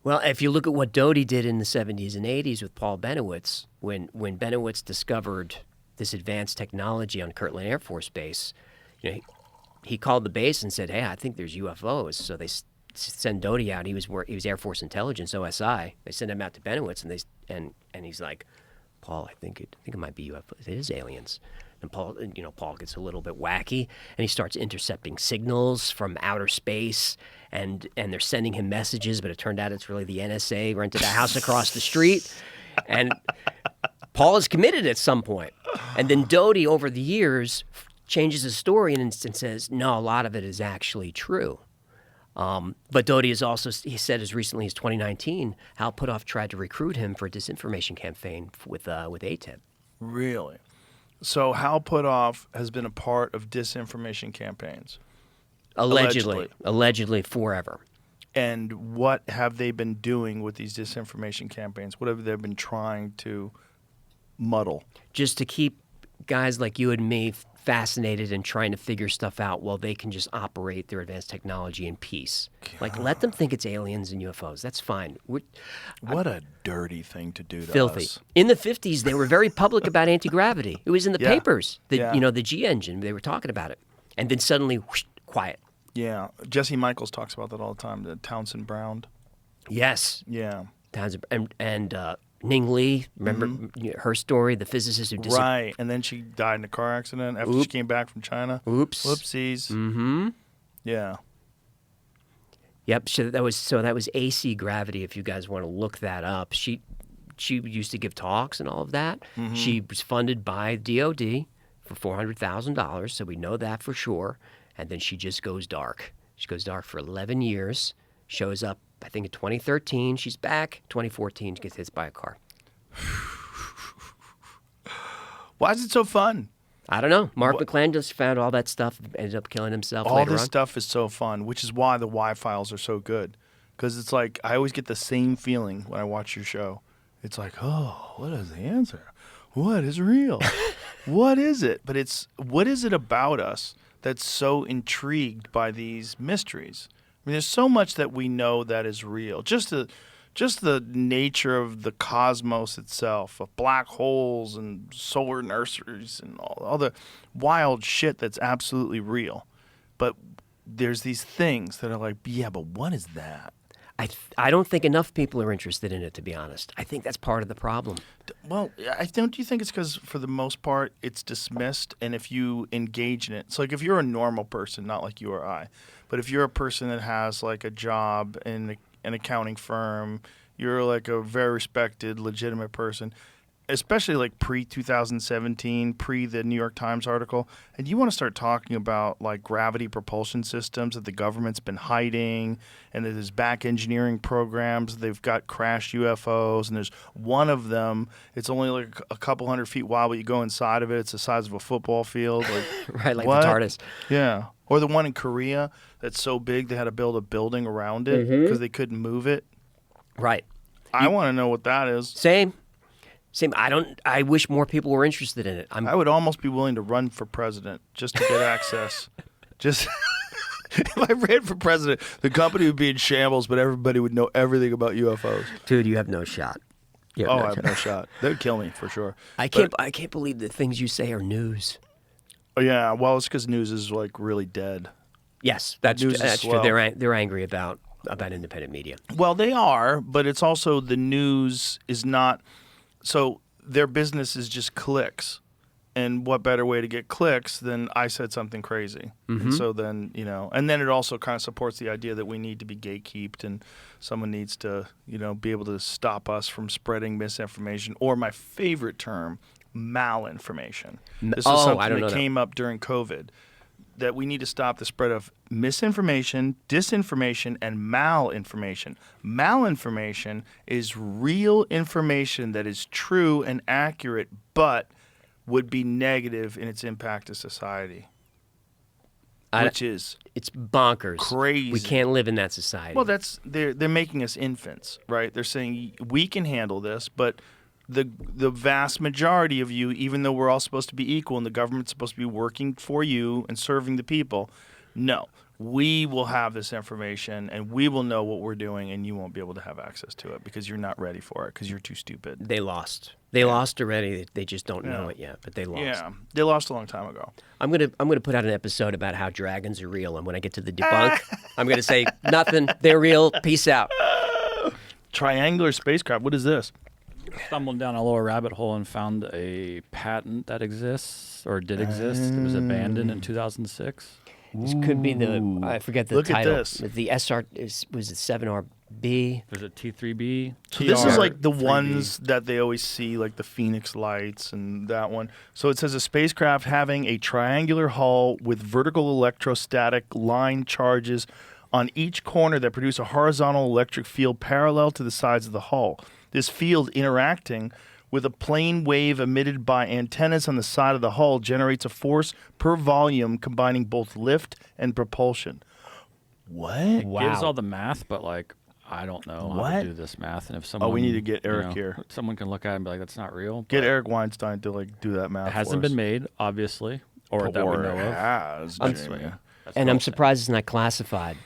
Well, if you look at what Doty did in the 70s and 80s with Paul Benowitz, when Benowitz discovered this advanced technology on Kirtland Air Force Base, he called the base and said, "Hey, I think there's UFOs." So they send Doty out. He was Air Force Intelligence, OSI. They send him out to Benowitz, and he's like, "Paul, I think it might be UFOs. It is aliens." And Paul gets a little bit wacky, and he starts intercepting signals from outer space, and they're sending him messages, but it turned out it's really the NSA rented a house across the street. And Paul is committed at some point. And then Doty, over the years, changes his story and says, no, a lot of it is actually true. But Doty is also, he said as recently as 2019, Hal Puthoff tried to recruit him for a disinformation campaign with ATIP. Really? So Hal Puthoff has been a part of disinformation campaigns. Allegedly forever. And what have they been doing with these disinformation campaigns? What have they been trying to muddle? Just to keep guys like you and me fascinated and trying to figure stuff out while they can just operate their advanced technology in peace. Like, let them think it's aliens and UFOs. That's fine. What a dirty thing to do to Filthy. us. In the 50s, they were very public about anti-gravity. It was in the Yeah. papers. Yeah. The G engine, they were talking about it. And then suddenly, whoosh, quiet. Yeah. Jesse Michaels talks about that all the time, the Townsend Brown. Yes. Yeah. Townsend, and Ning Lee, remember her story, the physicist who disappeared? Right. And then she died in a car accident after she came back from China. Oops. Whoopsies. Mm-hmm. Yeah. Yep. So that was AC Gravity. If you guys want to look that up, she used to give talks and all of that. Mm-hmm. She was funded by DOD for $400,000, so we know that for sure. And then she just goes dark. She goes dark for 11 years. Shows up, I think, in 2013. She's back. 2014, she gets hit by a car. Why is it so fun? I don't know. Mark McClan just found all that stuff, ended up killing himself All later this on. stuff is so fun, which is why the Y files are so good. Because it's like, I always get the same feeling when I watch your show. It's like, oh, what is the answer? What is real? What is it? But what is it about us that's so intrigued by these mysteries? I mean, there's so much that we know that is real. Just the nature of the cosmos itself, of black holes and solar nurseries and all the wild shit that's absolutely real. But there's these things that are like, yeah, but what is that? I don't think enough people are interested in it, to be honest. I think that's part of the problem. Well, don't you think it's because for the most part it's dismissed, and if you engage in it, so like if you're a normal person, not like you or I, but if you're a person that has like a job in an accounting firm, you're like a very respected, legitimate person, especially like pre-2017, pre the New York Times article, and you want to start talking about like gravity propulsion systems that the government's been hiding, and that there's back engineering programs, they've got crashed UFOs, and there's one of them, it's only like a couple 100 feet wide, but you go inside of it, it's the size of a football field. Like, Right, like what? the TARDIS. Yeah. Or the one in Korea that's so big they had to build a building around it because they couldn't move it. Right. I want to know what that is. Same. I wish more people were interested in it. I would almost be willing to run for president just to get access. Just if I ran for president, the company would be in shambles, but everybody would know everything about UFOs. Dude, you have no shot. I have no shot. They'd kill me for sure. I can't believe the things you say are news. Oh yeah, well, it's because news is like really dead. Yes, that's News is true. slow. They're angry about independent media. Well, they are, but it's also the news is not. So their business is just clicks. And what better way to get clicks than I said something crazy? And so then, and then it also kind of supports the idea that we need to be gatekeeped and someone needs to, be able to stop us from spreading misinformation, or my favorite term, malinformation. This is something that came up during COVID, that we need to stop the spread of misinformation, disinformation, and malinformation. Malinformation is real information that is true and accurate, but would be negative in its impact to society, which is it's bonkers. Crazy. We can't live in that society. Well, they're making us infants, right? They're saying we can handle this, but the vast majority of you, even though we're all supposed to be equal and the government's supposed to be working for you and serving the people, no. We will have this information and we will know what we're doing, and you won't be able to have access to it because you're not ready for it because you're too stupid. They lost. They lost already. They just don't know it yet, but they lost. Yeah, they lost a long time ago. I'm gonna put out an episode about how dragons are real, and when I get to the debunk, I'm gonna say nothing. They're real. Peace out. Triangular spacecraft. What is this? Stumbled down a little rabbit hole and found a patent that exists or did exist. It was abandoned in 2006. This could be I forget the Look at title. this. The SR was a 7R B. There's a T3B. So this is like the 3B. ones that they always see, like the Phoenix lights and that one. So it says a spacecraft having a triangular hull with vertical electrostatic line charges on each corner that produce a horizontal electric field parallel to the sides of the hull. This field interacting with a plane wave emitted by antennas on the side of the hull generates a force per volume combining both lift and propulsion. What? Wow. Gives all the math, but like I don't know how What? to do this math. And if someone, we need to get you Eric know, here. Someone can look at it and be like, "That's not real." Get but Eric Weinstein to like do that math. It hasn't been made, obviously, or that we know of. has, That's Jamie. right. That's And what I'm saying. surprised it's not classified.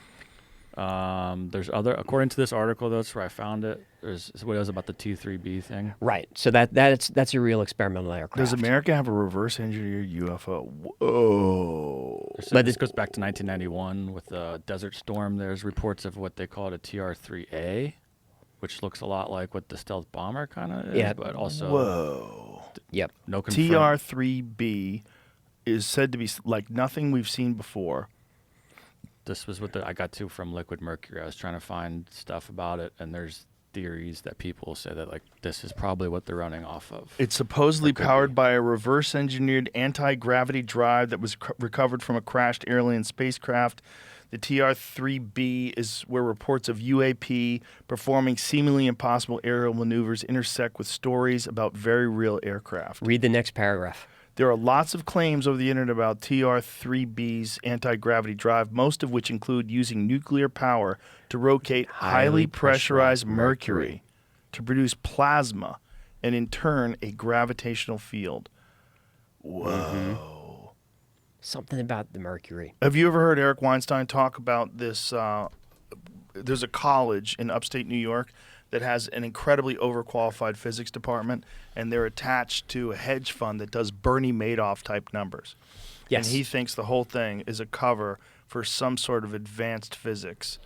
There's other, according to this article, that's where I found it. There's what it was about the T3B thing. Right. So that's a real experimental aircraft. Does America have a reverse engineered UFO? Whoa. But This goes back to 1991 with the Desert Storm. There's reports of what they called a TR-3A, which looks a lot like what the stealth bomber kind of is, Yeah. but also Whoa. Yep. no confirmed. TR-3B is said to be like nothing we've seen before. This was what I got to from Liquid Mercury. I was trying to find stuff about it, and there's theories that people say that like this is probably what they're running off of. It's supposedly Or could powered be. by a reverse engineered anti gravity drive that was recovered from a crashed alien spacecraft. The TR-3B is where reports of UAP performing seemingly impossible aerial maneuvers intersect with stories about very real aircraft. Read the next paragraph. There are lots of claims over the internet about TR-3B's anti-gravity drive, most of which include using nuclear power to rotate highly pressurized mercury to produce plasma and in turn a gravitational field. Whoa. Something about the Mercury. Have you ever heard Eric Weinstein talk about this? There's a college in upstate New York that has an incredibly overqualified physics department, and they're attached to a hedge fund that does Bernie Madoff type numbers. Yes. And he thinks the whole thing is a cover for some sort of advanced physics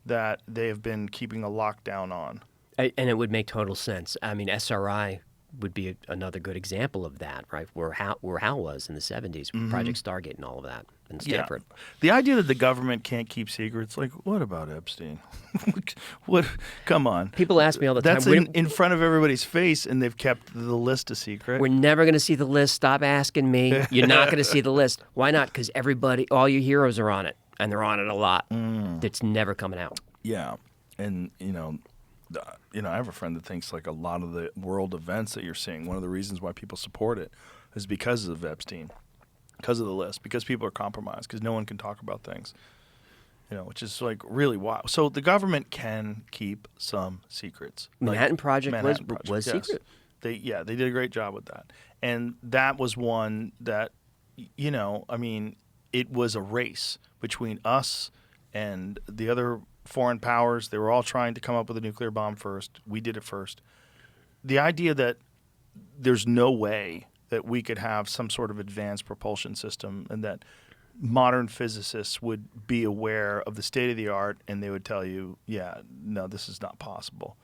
that they have been keeping a lockdown on. And it would make total sense. I mean, SRI would be another good example of that, right? Where Hal was in the 70s, Project Stargate and all of that, and Stanford. Yeah. The idea that the government can't keep secrets, like, what about Epstein? What? Come on. People ask me all the That's time, in front of everybody's face, and they've kept the list a secret. we're never going to see the list. Stop asking me. You're not going to see the list. Why not? Because all your heroes are on it, and they're on it a lot. It's never coming out. Yeah, and I have a friend that thinks like a lot of the world events that you're seeing, one of the reasons why people support it is because of Epstein, because of the list, because people are compromised, because no one can talk about things, which is like really wild. So the government can keep some secrets. Manhattan Project was yes. secret. They did a great job with that, and that was one that, it was a race between us and the other foreign powers. They were all trying to come up with a nuclear bomb first. We did it first. The idea that there's no way that we could have some sort of advanced propulsion system and that modern physicists would be aware of the state of the art and they would tell you, yeah, no, this is not possible.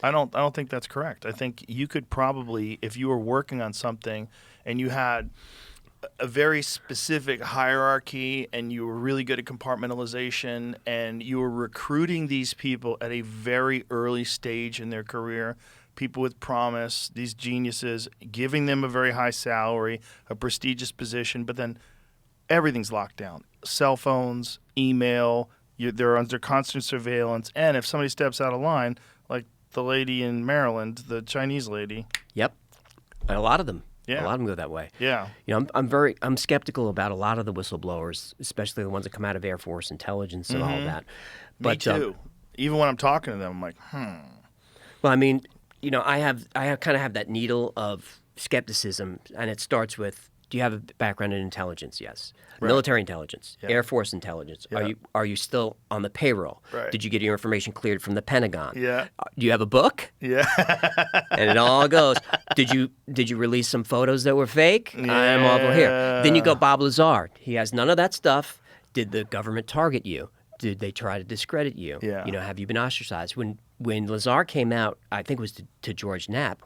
I don't think that's correct. I think you could probably, if you were working on something and you had a very specific hierarchy and you were really good at compartmentalization and you were recruiting these people at a very early stage in their career, people with promise, these geniuses, giving them a very high salary, a prestigious position, but then everything's locked down. Cell phones, email, they're under constant surveillance, and if somebody steps out of line, like the lady in Maryland, the Chinese lady. Yep. And a lot of them. Yeah. A lot of them go that way. Yeah. I'm skeptical about a lot of the whistleblowers, especially the ones that come out of Air Force intelligence and all of that. Me too. Even when I'm talking to them, I'm like, Well, I mean, I kind of have that needle of skepticism, and it starts with: do you have a background in intelligence? Yes. Right. Military intelligence, Yeah. Air Force intelligence. Yeah. Are you still on the payroll? Right. Did you get your information cleared from the Pentagon? Yeah. Do you have a book? yeah. And it all goes. Did you release some photos that were fake? I'm over here. Then you go Bob Lazar. He has none of that stuff. Did the government target you? Did they try to discredit you? Yeah. Have you been ostracized? When Lazar came out, I think it was to George Knapp.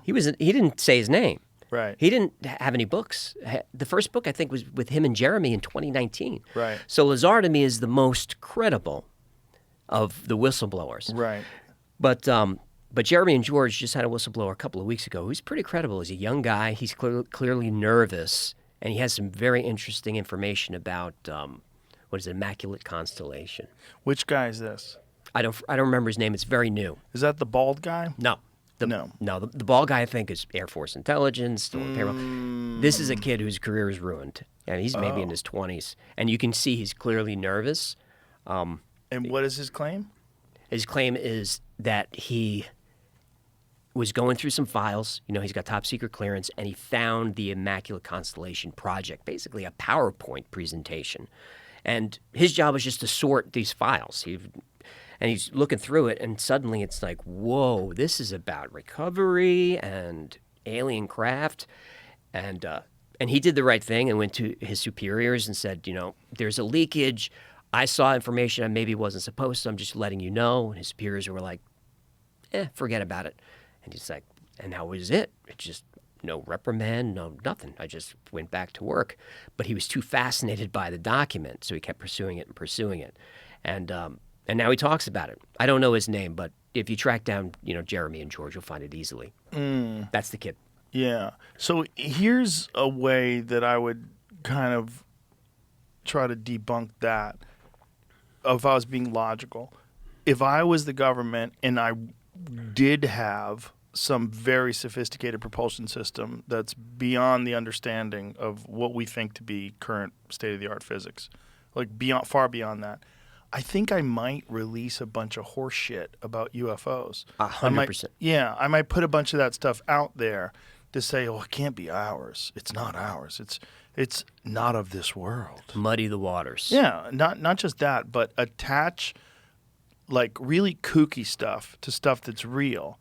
He didn't say his name. Right. He didn't have any books. The first book, I think, was with him and Jeremy in 2019. Right. So Lazar, to me, is the most credible of the whistleblowers. Right. But Jeremy and George just had a whistleblower a couple of weeks ago who's pretty credible. He's a young guy. He's clearly nervous, and he has some very interesting information about what is it, Immaculate Constellation. Which guy is this? I don't remember his name. It's very new. Is that the bald guy? No. No. The ball guy I think is Air Force Intelligence, still in payroll. This is a kid whose career is ruined, and he's maybe in his 20s, and you can see he's clearly nervous. And what is his claim? His claim is that he was going through some files. You know, he's got top secret clearance, and he found the Immaculate Constellation project, basically a PowerPoint presentation. And his job was just to sort these files. And he's looking through it, and suddenly it's like, whoa, this is about recovery and alien craft. And he did the right thing and went to his superiors and said, you know, there's a leakage. I saw information I maybe wasn't supposed to. I'm just letting you know. And his superiors were like, forget about it. And he's like, and that was it. It's just no reprimand, no nothing. I just went back to work. But he was too fascinated by the document, so he kept pursuing it. And now he talks about it. I don't know his name, but if you track down, you know, Jeremy and George, you'll find it easily. That's the kid. Yeah. So here's a way that I would kind of try to debunk that if I was being logical. If I was the government and I did have some very sophisticated propulsion system that's beyond the understanding of what we think to be current state-of-the-art physics, like far beyond that, I think I might release a bunch of horse shit about UFOs. 100%. Yeah, I might put a bunch of that stuff out there to say, oh, it can't be ours. It's not ours. It's not of this world. Muddy the waters. Yeah, not just that, but attach like really kooky stuff to stuff that's real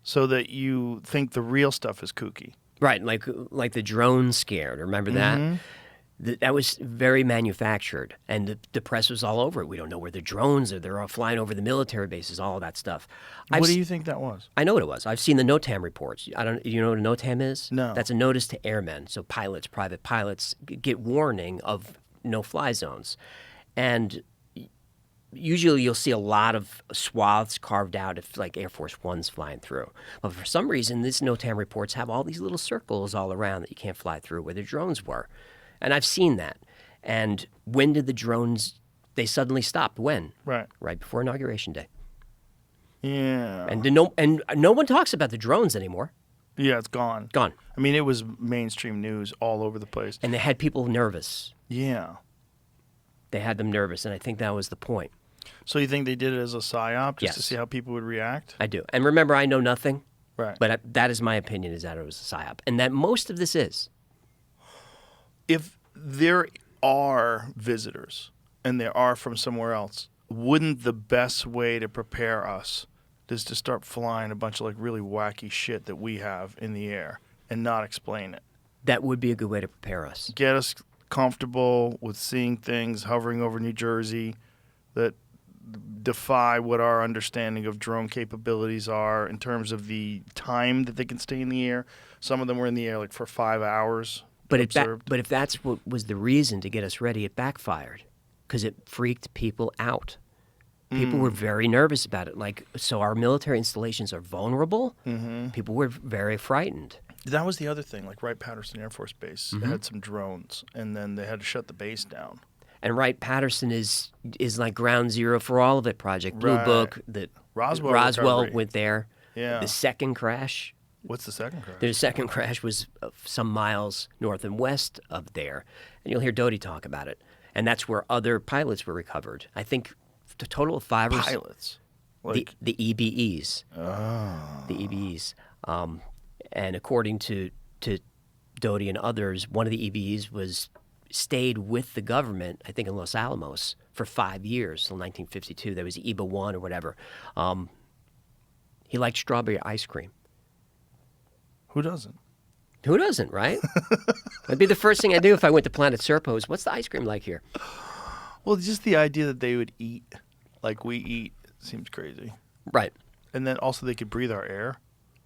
so that you think the real stuff is kooky. Right, like the drone scare. Remember that? That was very manufactured, and the press was all over it. We don't know where the drones are. They're all flying over the military bases, all of that stuff. What do you think that was? I know what it was. I've seen the NOTAM reports. You know what a NOTAM is? No. That's a notice to airmen. So pilots, private pilots, get warning of no-fly zones. And usually you'll see a lot of swaths carved out if, like, Air Force One's flying through. But for some reason, these NOTAM reports have all these little circles all around that you can't fly through where the drones were. And I've seen that. And when did the drones, they suddenly stopped? When? Right. Right before Inauguration Day. Yeah. And no one talks about the drones anymore. Yeah, it's gone. Gone. I mean, it was mainstream news all over the place. And they had people nervous. Yeah. They had them nervous, and I think that was the point. So you think they did it as a psyop just to Yes. see how people would react? I do. And remember, I know nothing. Right. But that is my opinion, is that it was a psyop. And that most of this is. If there are visitors and they are from somewhere else, wouldn't the best way to prepare us is to start flying a bunch of like really wacky shit that we have in the air and not explain it? That would be a good way to prepare us. Get us comfortable with seeing things hovering over New Jersey that defy what our understanding of drone capabilities are in terms of the time that they can stay in the air. Some of them were in the air like for 5 hours. But observed. if that's what was the reason to get us ready, it backfired because it freaked people out. People were very nervous about it. Like, so our military installations are vulnerable. Mm-hmm. People were very frightened. That was the other thing. Like Wright-Patterson Air Force Base had some drones, and then they had to shut the base down. And Wright-Patterson is like ground zero for all of it. Project Blue Right. Book. That Roswell recovery. went there. Yeah. The second crash. What's the second crash? The second crash was some miles north and west of there. And you'll hear Doty talk about it. And that's where other pilots were recovered. I think a total of 5 or Pilots. Like, the EBEs. Oh. The EBEs. And according to Doty and others, one of the EBEs stayed with the government, I think in Los Alamos, for 5 years, till 1952. There was EBA 1 or whatever. He liked strawberry ice cream. who doesn't? Who doesn't, right? That'd be the first thing I do if I went to Planet Serpos. What's the ice cream like here? Well, just the idea that they would eat like we eat seems crazy. Right. And then also they could breathe our air.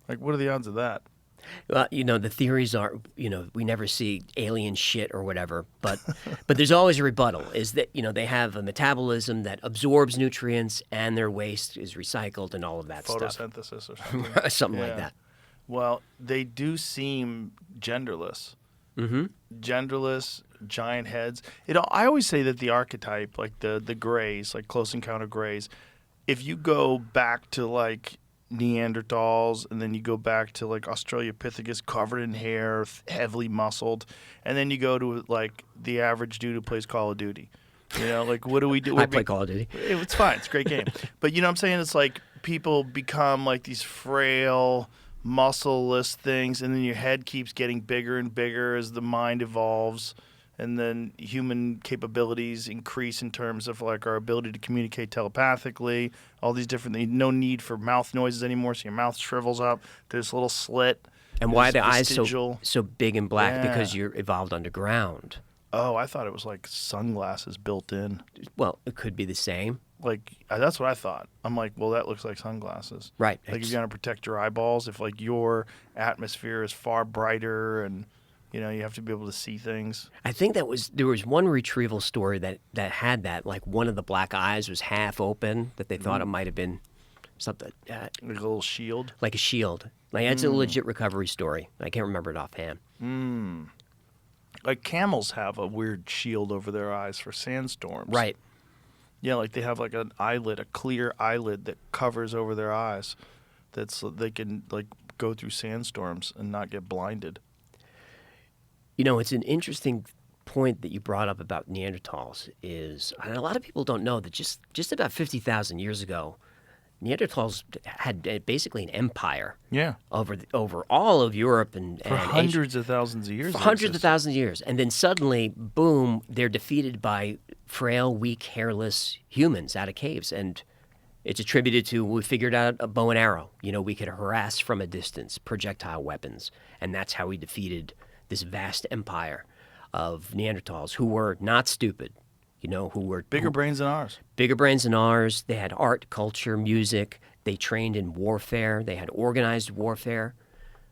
Like, what are the odds of that? Well, the theories are, we never see alien shit or whatever, but there's always a rebuttal. Is that they have a metabolism that absorbs nutrients and their waste is recycled and all of that stuff. Photosynthesis or something. Something like Yeah. that. Well, they do seem genderless. Mm-hmm. Genderless, giant heads. I always say that the archetype, like the Greys, like Close Encounter Greys, if you go back to like Neanderthals, and then you go back to like Australopithecus, covered in hair, heavily muscled, and then you go to like the average dude who plays Call of Duty. Like what do we do? I play Call of Duty. It's fine. It's a great game. But you know what I'm saying? It's like people become like these frail, muscleless things, and then your head keeps getting bigger and bigger as the mind evolves. And then human capabilities increase in terms of like our ability to communicate telepathically, all these different things. No need for mouth noises anymore, so your mouth shrivels up to this little slit. And why are this the eyes vestigial- so big and black? Yeah. Because you're evolved underground. Oh, I thought it was like sunglasses built in. Well, it could be the same. Like that's what I thought. I'm like, well, that looks like sunglasses. Right. Like if you're gonna protect your eyeballs, if like your atmosphere is far brighter and you have to be able to see things. I think there was one retrieval story that had that, like one of the black eyes was half open, that they thought it might have been something Like a little shield. like a shield. Like it's a legit recovery story. I can't remember it offhand. Like camels have a weird shield over their eyes for sandstorms. Right. Yeah, like they have like an eyelid, a clear eyelid that covers over their eyes. They can like go through sandstorms and not get blinded. It's an interesting point that you brought up about Neanderthals and a lot of people don't know that just about 50,000 years ago, Neanderthals had basically an empire. Yeah. Over all of Europe and For hundreds of thousands of years. For they hundreds of existed. thousands of years. And then suddenly, boom, they're defeated by frail, weak, hairless humans out of caves. And it's attributed to, we figured out a bow and arrow. We could harass from a distance, projectile weapons. And that's how we defeated this vast empire of Neanderthals who were not stupid, who were Bigger brains than ours. bigger brains than ours. They had art, culture, music. They trained in warfare. They had organized warfare.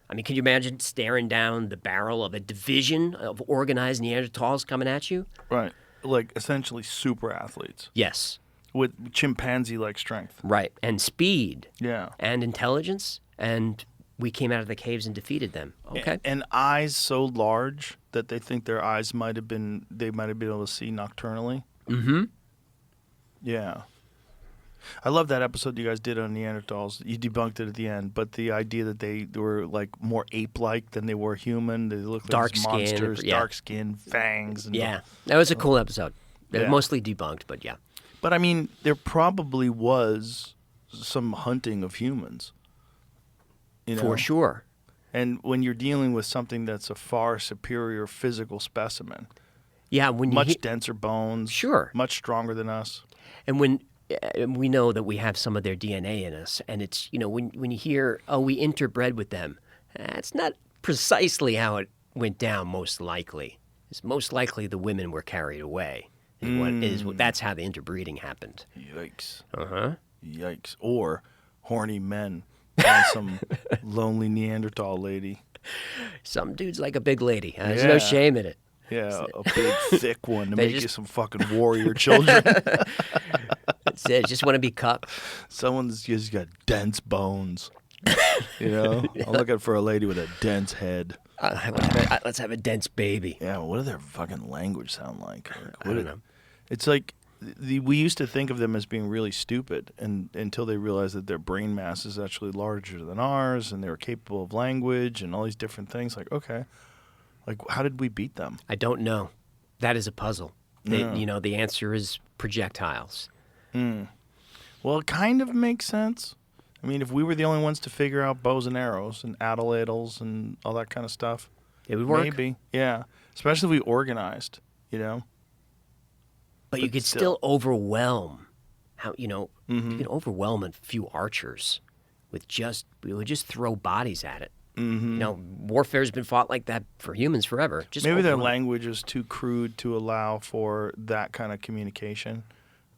I mean, can you imagine staring down the barrel of a division of organized Neanderthals coming at you? Right. Like essentially super athletes Yes, with chimpanzee-like strength. right. And speed Yeah. and intelligence. And we came out of the caves and defeated them. Okay. And eyes so large that they think their eyes they might have been able to see nocturnally. Mm-hmm. Yeah. I love that episode you guys did on Neanderthals. You debunked it at the end, but the idea that they were like more ape-like than they were human. They looked like Dark these skin, monsters, yeah. dark skin, fangs. And Yeah. That was a cool episode. Yeah. Mostly debunked, but yeah. But I mean, there probably was some hunting of humans. For sure. And when you're dealing with something that's a far superior physical specimen, Yeah. When you much denser bones, Sure. much stronger than us. And when we know that we have some of their DNA in us, and it's, when you hear, oh, we interbred with them, that's not precisely how it went down, most likely. It's most likely the women were carried away. That's how the interbreeding happened. Yikes. Uh-huh. Yikes. Or horny men and some lonely Neanderthal lady. Some dudes like a big lady. There's no Yeah. shame in it. Yeah, a big, thick one to They make you just- some fucking warrior children. That's it. Just want to be cupped. Someone's just got dense bones. I'm looking for a lady with a dense head. Let's have a dense baby. Yeah, what does their fucking language sound like? I don't know. It's like we used to think of them as being really stupid, and until they realized that their brain mass is actually larger than ours, and they were capable of language and all these different things. Like, okay, like how did we beat them? I don't know. That is a puzzle. The answer is projectiles. Well, it kind of makes sense. I mean, if we were the only ones to figure out bows and arrows and atlatls and all that kind of stuff, It would work. maybe, yeah. Especially if we organized, But you But could still. still overwhelm you Mm-hmm. can overwhelm a few archers we would just throw bodies at it. Warfare's been fought like that for humans forever. Just Maybe their overwhelm. language is too crude to allow for that kind of communication,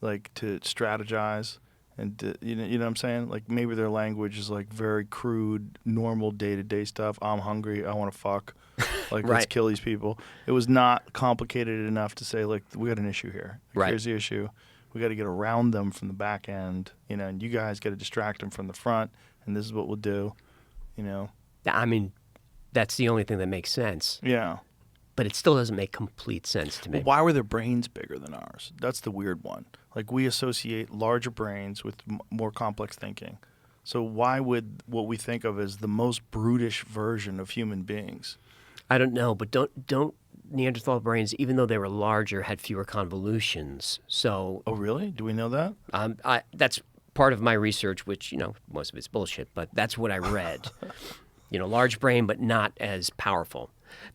like to strategize And you know what I'm saying? Like maybe their language is like very crude, normal day-to-day stuff. I'm hungry. I want to fuck. Like let's Right. kill these people. It was not complicated enough to say like we got an issue here. Like, Right. Here's the issue. We got to get around them from the back end. You know, and you guys got to distract them from the front. And this is what we'll do. You know. I mean, that's the only thing that makes sense. Yeah. But it still doesn't make complete sense to me. Well, why were their brains bigger than ours? That's the weird one. Like we associate larger brains with more complex thinking. So why would what we think of as the most brutish version of human beings? I don't know, but don't Neanderthal brains, even though they were larger, had fewer convolutions. So Oh, really? Do we know that? that's part of my research, which most of it's bullshit, but that's what I read. Large brain, but not as powerful.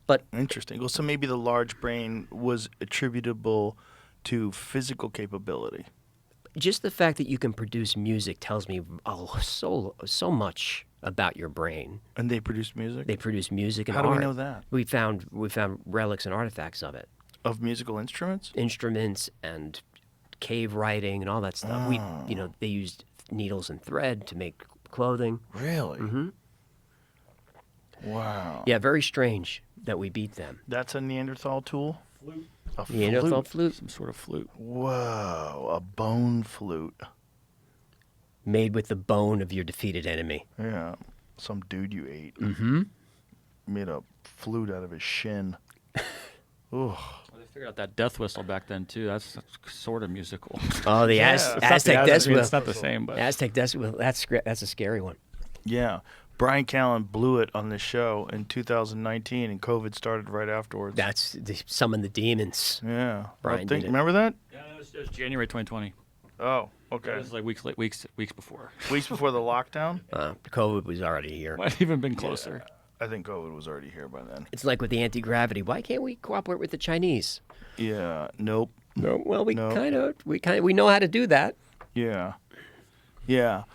But Interesting. Well, so maybe the large brain was attributable to physical capability. just the fact that you can produce music tells me so much about your brain. And they produced music? They produce music and How do we art. know that? We found relics and artifacts of it, Of musical instruments? instruments and cave writing and all that stuff. They used needles and thread to make clothing. Really? Mm-hmm. Wow. Yeah, very strange that we beat them. That's a Neanderthal tool? Flute. A Neanderthal flute Some sort of flute. Whoa, a bone flute. made with the bone of your defeated enemy. Yeah, some dude you ate. Mm-hmm. Made a flute out of his shin. Ugh. Well, they figured out that death whistle back then too. That's sort of musical. Oh, the Yeah. Aztec death whistle. It's not the same, but Aztec death whistle. That's a scary one. Yeah. Brian Callen blew it on this show in 2019, and COVID started right afterwards. That's summon the demons. Yeah. Brian did it. Remember that? yeah, it was January 2020. Oh, It okay. was like weeks before. Weeks before the lockdown? COVID was already here. Might have even been closer. I think COVID was already here by then. It's like with the anti-gravity. Why can't we cooperate with the Chinese? Yeah. Nope. No, well, we No. kind of we know how to do that. Yeah. Yeah.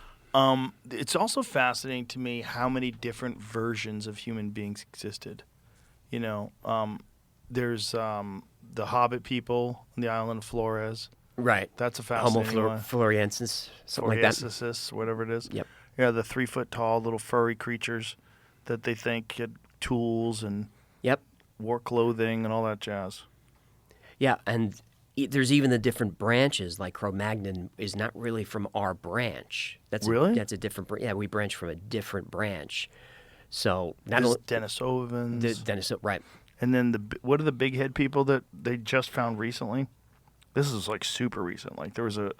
It's also fascinating to me how many different versions of human beings existed. There's the Hobbit people on the island of Flores. Right. That's a Homo fascinating one. floresiensis, something like that. Floriensis, whatever it is. Yep. Yeah, the 3-foot-tall little furry creatures that they think had tools and Yep. wore clothing and all that jazz. Yeah, and there's even the different branches. Like Cro-Magnon is not really from our branch. Really? That's a different. Yeah, we branch from a different branch. So not There's only Denisovans. Dennis, right? And then what are the big head people that they just found recently? This is like super recent. Like there was an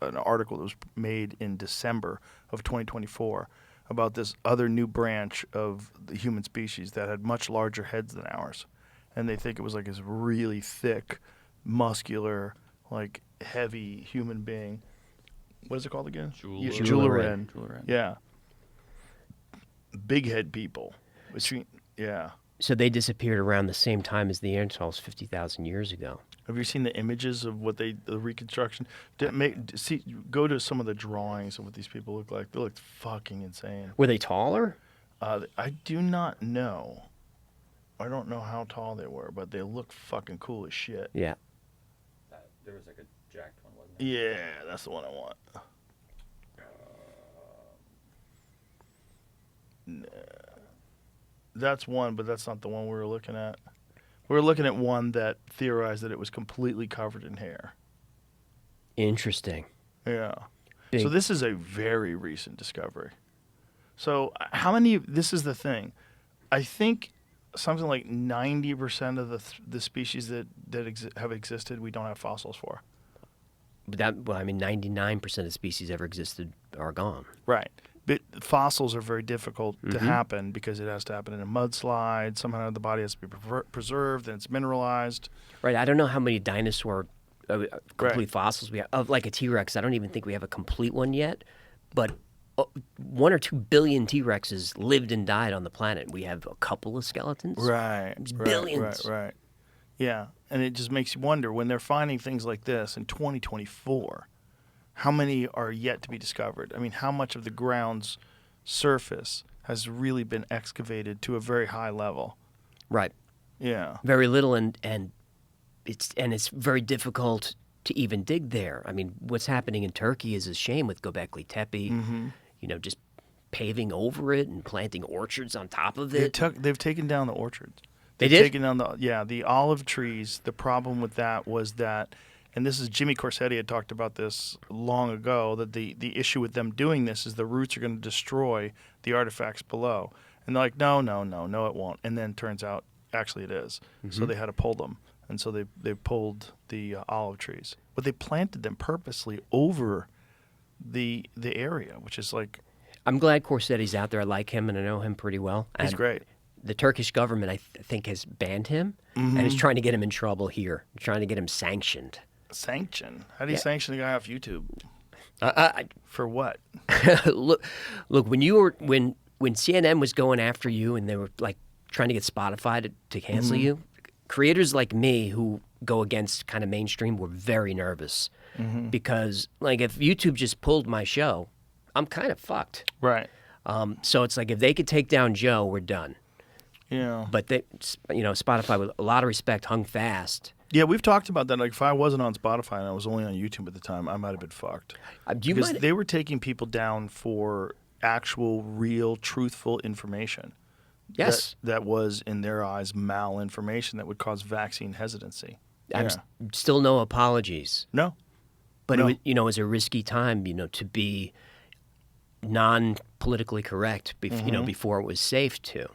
article that was made in December of 2024 about this other new branch of the human species that had much larger heads than ours, and they think it was like this really thick, muscular, like heavy human being. What is it called again? Julian. Julian. Yeah. Big head people. Yeah. So they disappeared around the same time as the Neanderthals 50,000 years ago. Have you seen the images of what the reconstruction? Go to some of the drawings of what these people look like. They look fucking insane. Were they taller? I do not know. I don't know how tall they were, but they look fucking cool as shit. Yeah. There was like a jacked one, wasn't Yeah, that's the one I want. Nah. That's one, but that's not the one we were looking at. We were looking at one that theorized that it was completely covered in hair. Interesting. Yeah. Big. So this is a very recent discovery. So how many? This is the thing. I think something like 90% of the species that have existed, we don't have fossils for. But 99% of species ever existed are gone. Right. But fossils are very difficult to happen because it has to happen in a mudslide. Somehow the body has to be preserved and it's mineralized. Right. I don't know how many dinosaur complete Right. fossils we have. Of like a T-Rex, I don't even think we have a complete one yet. But 1 or 2 billion T-Rexes lived and died on the planet. We have a couple of skeletons. Right. It's right, billions. Right. Yeah. And it just makes you wonder when they're finding things like this in 2024. How many are yet to be discovered? I mean, how much of the ground's surface has really been excavated to a very high level? Right. Yeah. Very little, and it's very difficult to even dig there. I mean, what's happening in Turkey is a shame with Göbekli Tepe, just paving over it and planting orchards on top of it. They've taken down the orchards. They They've did? taken down the olive trees. The problem with that was that, and this is Jimmy Corsetti had talked about this long ago, that the issue with them doing this is the roots are going to destroy the artifacts below. And they're like, no, it won't. And then turns out, actually it is. So they had to pull them. And so they pulled the olive trees. But they planted them purposely over the area, which is like, I'm glad Corsetti's out there. I like him, and I know him pretty well. he's And great. The Turkish government, I think, has banned him and is trying to get him in trouble here, trying to get him sanctioned. Sanction? How do you sanction a guy off YouTube? I For what? look, when CNN was going after you and they were like trying to get Spotify to cancel you, creators like me who go against kind of mainstream were very nervous because like if YouTube just pulled my show, I'm kind of fucked. Right. So it's like if they could take down Joe, we're done. Yeah. But they, Spotify with a lot of respect hung fast. Yeah, we've talked about that. Like, if I wasn't on Spotify and I was only on YouTube at the time, I might have been fucked. Do you Because mind? they were taking people down for actual, real, truthful information. Yes. That was, in their eyes, malinformation that would cause vaccine hesitancy. I'm Yeah. still no apologies. No. But No. it was a risky time, to be non-politically correct, before it was safe to.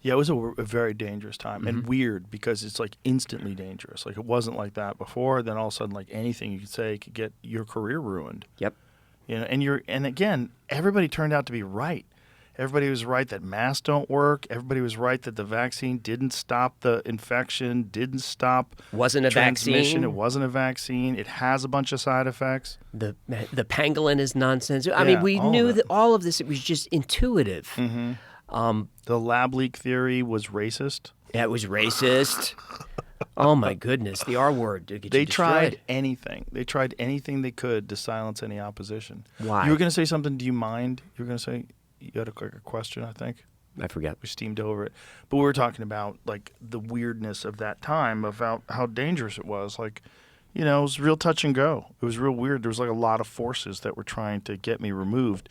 Yeah, it was a very dangerous time and weird because it's like instantly dangerous. Like, it wasn't like that before. Then all of a sudden, like anything you could say could get your career ruined. Yep. And again, everybody turned out to be right. Everybody was right that masks don't work. Everybody was right that the vaccine didn't stop the infection, didn't stop Wasn't a transmission. vaccine. It wasn't a vaccine. It has a bunch of side effects. The pangolin is nonsense. I mean, we all knew of it. that all of this. It was just intuitive. The lab leak theory was racist. Yeah, it was racist. Oh my goodness, the R word. To get They you tried destroyed. anything. They tried anything they could to silence any opposition. Why? You were going to say something. Do you mind? You were going to say you had a question, I think. I forget. We steamed over it. But we were talking about like the weirdness of that time, about how dangerous it was. Like, it was real touch and go. It was real weird. There was like a lot of forces that were trying to get me removed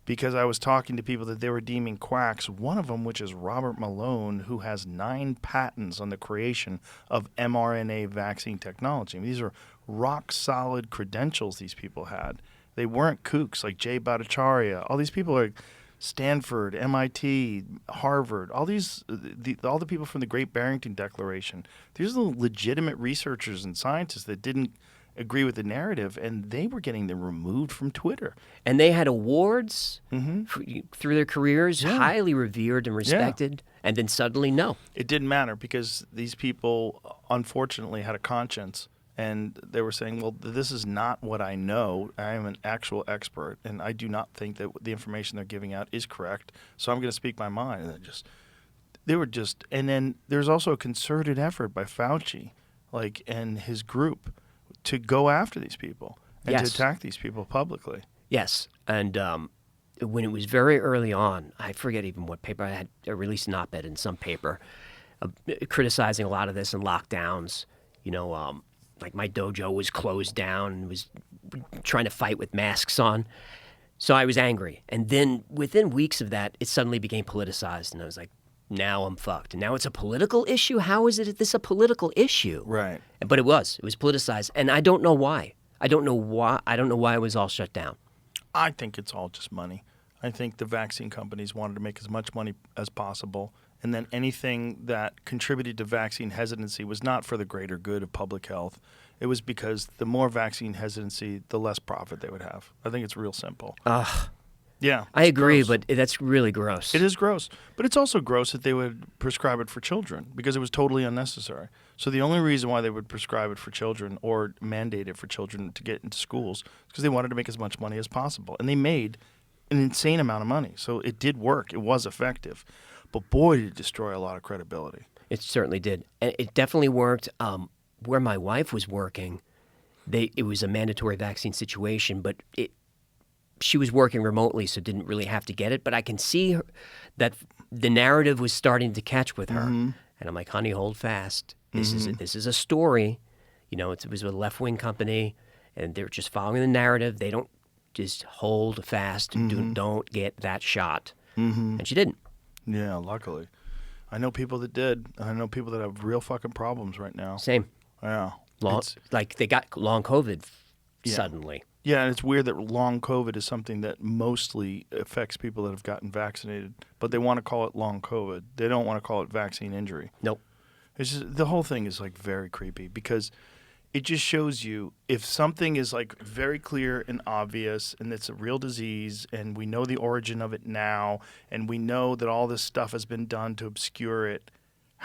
because I was talking to people that they were deeming quacks. One of them, which is Robert Malone, who has 9 patents on the creation of mRNA vaccine technology. I mean, these are rock solid credentials these people had. They weren't kooks like Jay Bhattacharya. All these people are Stanford, MIT, Harvard, all the people from the Great Barrington Declaration. These are the legitimate researchers and scientists that didn't agree with the narrative, and they were getting them removed from Twitter. And they had awards through their careers, highly revered and respected, and then suddenly no. It didn't matter because these people, unfortunately, had a conscience, and they were saying, well, this is not what I know. I am an actual expert, and I do not think that the information they're giving out is correct, so I'm going to speak my mind. And and then there's also a concerted effort by Fauci, and his group, to go after these people and to Yes. attack these people publicly. Yes, and when it was very early on, I forget even what paper I had released an op-ed in some paper criticizing a lot of this and lockdowns. Like my dojo was closed down and was trying to fight with masks on. So I was angry. And then within weeks of that, it suddenly became politicized. And I was like, now I'm fucked. And now it's a political issue? How is this a political issue? Right. But it was politicized. And I don't know why. I don't know why it was all shut down. I think it's all just money. I think the vaccine companies wanted to make as much money as possible, and then anything that contributed to vaccine hesitancy was not for the greater good of public health. It was because the more vaccine hesitancy, the less profit they would have. I think it's real simple. Yeah. I it's agree, gross. but that's really gross. It is gross. But it's also gross that they would prescribe it for children because it was totally unnecessary. So the only reason why they would prescribe it for children or mandate it for children to get into schools is because they wanted to make as much money as possible. And they made an insane amount of money. So it did work. It was effective. But boy, did it destroy a lot of credibility. It certainly did. And it definitely worked. Where my wife was working, it was a mandatory vaccine situation, but she was working remotely, so didn't really have to get it. But I can see that the narrative was starting to catch with her. And I'm like, honey, hold fast. This is a story. It was a left-wing company, and they're just following the narrative. They don't just hold fast. Don't get that shot. And she didn't. Yeah, luckily. I know people that did. I know people that have real fucking problems right now. Same. Yeah. Like they got long COVID suddenly. Yeah, and it's weird that long COVID is something that mostly affects people that have gotten vaccinated, but they want to call it long COVID. They don't want to call it vaccine injury. Nope. It's just, the whole thing is like very creepy because it just shows you if something is like very clear and obvious and it's a real disease and we know the origin of it now and we know that all this stuff has been done to obscure it,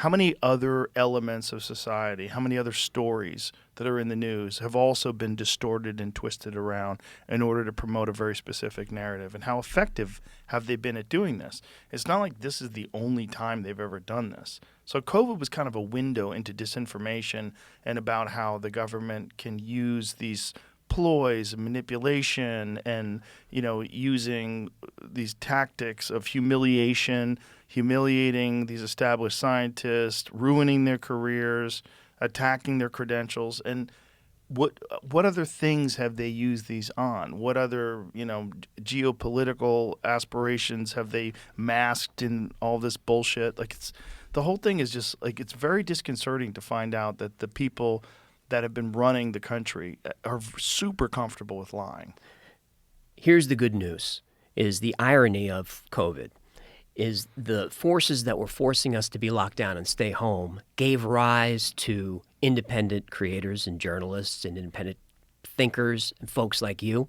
how many other elements of society, how many other stories that are in the news have also been distorted and twisted around in order to promote a very specific narrative? And how effective have they been at doing this? It's not like this is the only time they've ever done this. So COVID was kind of a window into disinformation and about how the government can use these ploys and manipulation and, using these tactics of humiliating these established scientists, ruining their careers, attacking their credentials. And what other things have they used these on? What other, geopolitical aspirations have they masked in all this bullshit? Like, the whole thing is just like, it's very disconcerting to find out that the people that have been running the country are super comfortable with lying. Here's the good news, is the irony of COVID is the forces that were forcing us to be locked down and stay home gave rise to independent creators and journalists and independent thinkers and folks like you.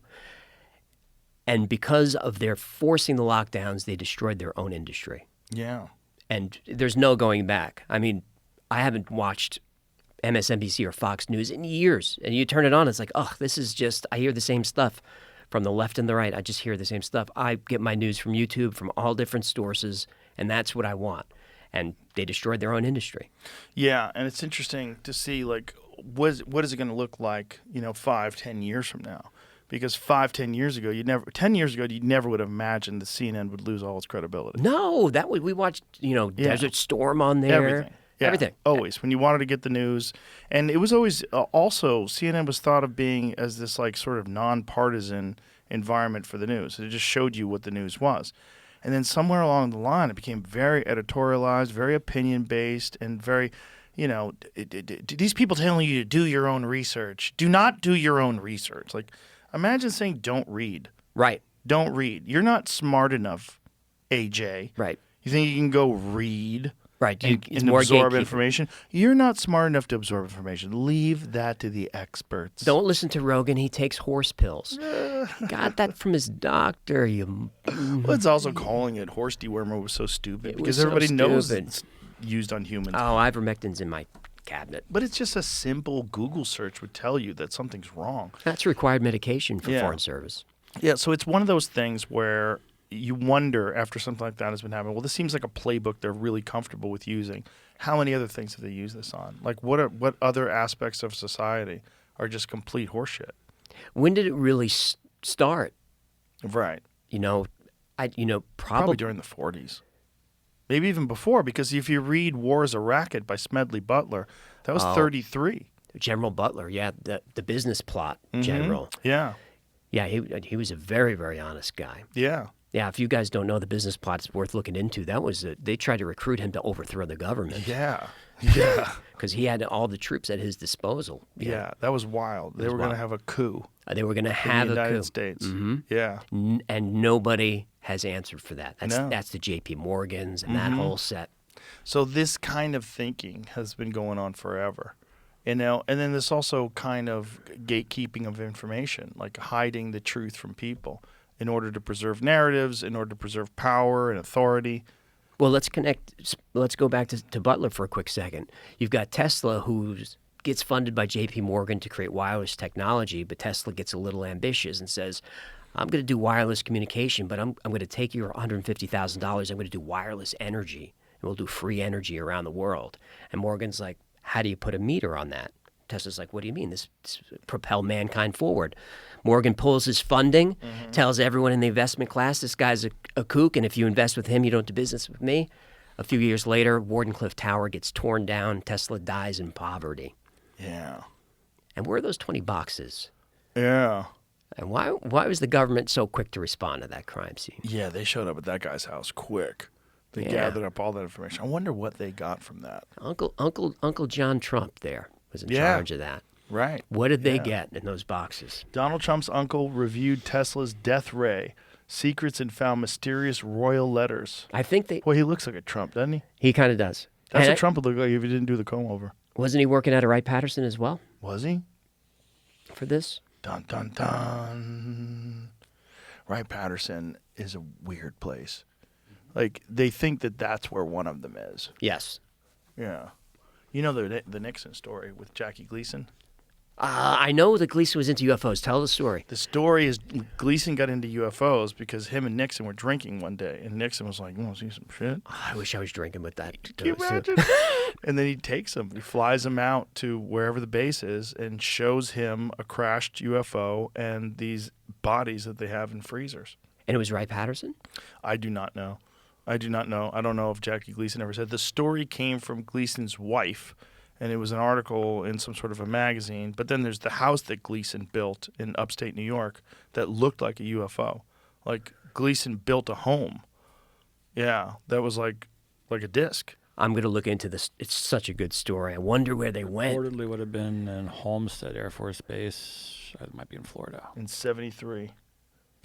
And because of their forcing the lockdowns, they destroyed their own industry. Yeah. And there's no going back. I mean, I haven't watched MSNBC or Fox News in years. And you turn it on, it's like, this is just, I hear the same stuff from the left and the right. I just hear the same stuff. I get my news from YouTube, from all different sources, and that's what I want. And they destroyed their own industry. Yeah, and it's interesting to see, like, what is it going to look like, 5-10 years from now? Because 5-10 years ago, you never would have imagined that CNN would lose all its credibility. No, we watched, Desert Storm on there. Everything. Yeah, Everything. Always. When you wanted to get the news. And it was always also CNN was thought of being as this like sort of nonpartisan environment for the news. It just showed you what the news was. And then somewhere along the line, it became very editorialized, very opinion-based, and very, these people telling you to do your own research. Do not do your own research. Like, imagine saying don't read. Right. Don't read. You're not smart enough, AJ. Right. You think you can go read? Right. And absorb information. You're not smart enough to absorb information. Leave that to the experts. Don't listen to Rogan. He takes horse pills. Got that from his doctor. Well, it's also calling it horse dewormer was so stupid It because was so everybody knows stupid. it's used on humans. Oh, ivermectin's in my cabinet. But it's just a simple Google search would tell you that something's wrong. That's required medication for Yeah. Foreign Service. Yeah, so it's one of those things where you wonder after something like that has been happening, well, this seems like a playbook they're really comfortable with using. How many other things have they used this on? Like what other aspects of society are just complete horseshit? When did it really start? Right. Probably during the 40s. Maybe even before, because if you read War is a Racket by Smedley Butler, that was 33. General Butler, yeah, the business plot general. Yeah. Yeah, he was a very, very honest guy. Yeah. Yeah, if you guys don't know the business plot, it's worth looking into. They tried to recruit him to overthrow the government. Yeah. Yeah. Because he had all the troops at his disposal. Yeah, that was wild. They were going to have a coup They were going to in have the a United coup. States. Mhm. Yeah. And nobody has answered for that. No. That's the J.P. Morgans and that whole set. So this kind of thinking has been going on forever. And then there's also kind of gatekeeping of information, like hiding the truth from people in order to preserve narratives, in order to preserve power and authority. Well, let's go back to Butler for a quick second. You've got Tesla, who gets funded by J.P. Morgan to create wireless technology, but Tesla gets a little ambitious and says, I'm going to do wireless communication, but I'm going to take your $150,000. I'm going to do wireless energy, and we'll do free energy around the world. And Morgan's like, how do you put a meter on that? Tesla's like, what do you mean? This propel mankind forward. Morgan pulls his funding, tells everyone in the investment class, this guy's a kook, and if you invest with him, you don't do business with me. A few years later, Wardenclyffe Tower gets torn down. Tesla dies in poverty. Yeah. And where are those 20 boxes? Yeah. And why was the government so quick to respond to that crime scene? Yeah, they showed up at that guy's house quick. They Yeah. gathered up all that information. I wonder what they got from that. Uncle John Trump there was in Yeah. charge of that. Right. What did they Yeah. get in those boxes? Donald Trump's uncle reviewed Tesla's death ray secrets and found mysterious royal letters. I think Boy, he looks like a Trump, doesn't he? he kind of does. That's And what Trump would look like if he didn't do the comb over. wasn't he working out at Wright Patterson as well Was he? for this? Dun, dun, dun. Wright Patterson is a weird place. Like, they think that that's where one of them is. Yes. Yeah. You know the Nixon story with Jackie Gleason? I know that Gleason was into UFOs. Tell the story. The story is Gleason got into UFOs because him and Nixon were drinking one day, and Nixon was like, "You want to see some shit?" I wish I was drinking with that. Can you imagine? And then he takes him, he flies him out to wherever the base is, and shows him a crashed UFO and these bodies that they have in freezers. And it was Wright Patterson? I do not know. I don't know if Jackie Gleason ever said. The story came from Gleason's wife, and it was an article in some sort of a magazine. But then there's the house that Gleason built in upstate New York that looked like a UFO. Like, Gleason built a home. Yeah, that was like a disc. I'm going to look into this. It's such a good story. I wonder where they went. Reportedly would have been in Homestead Air Force Base. It might be in Florida. In 73.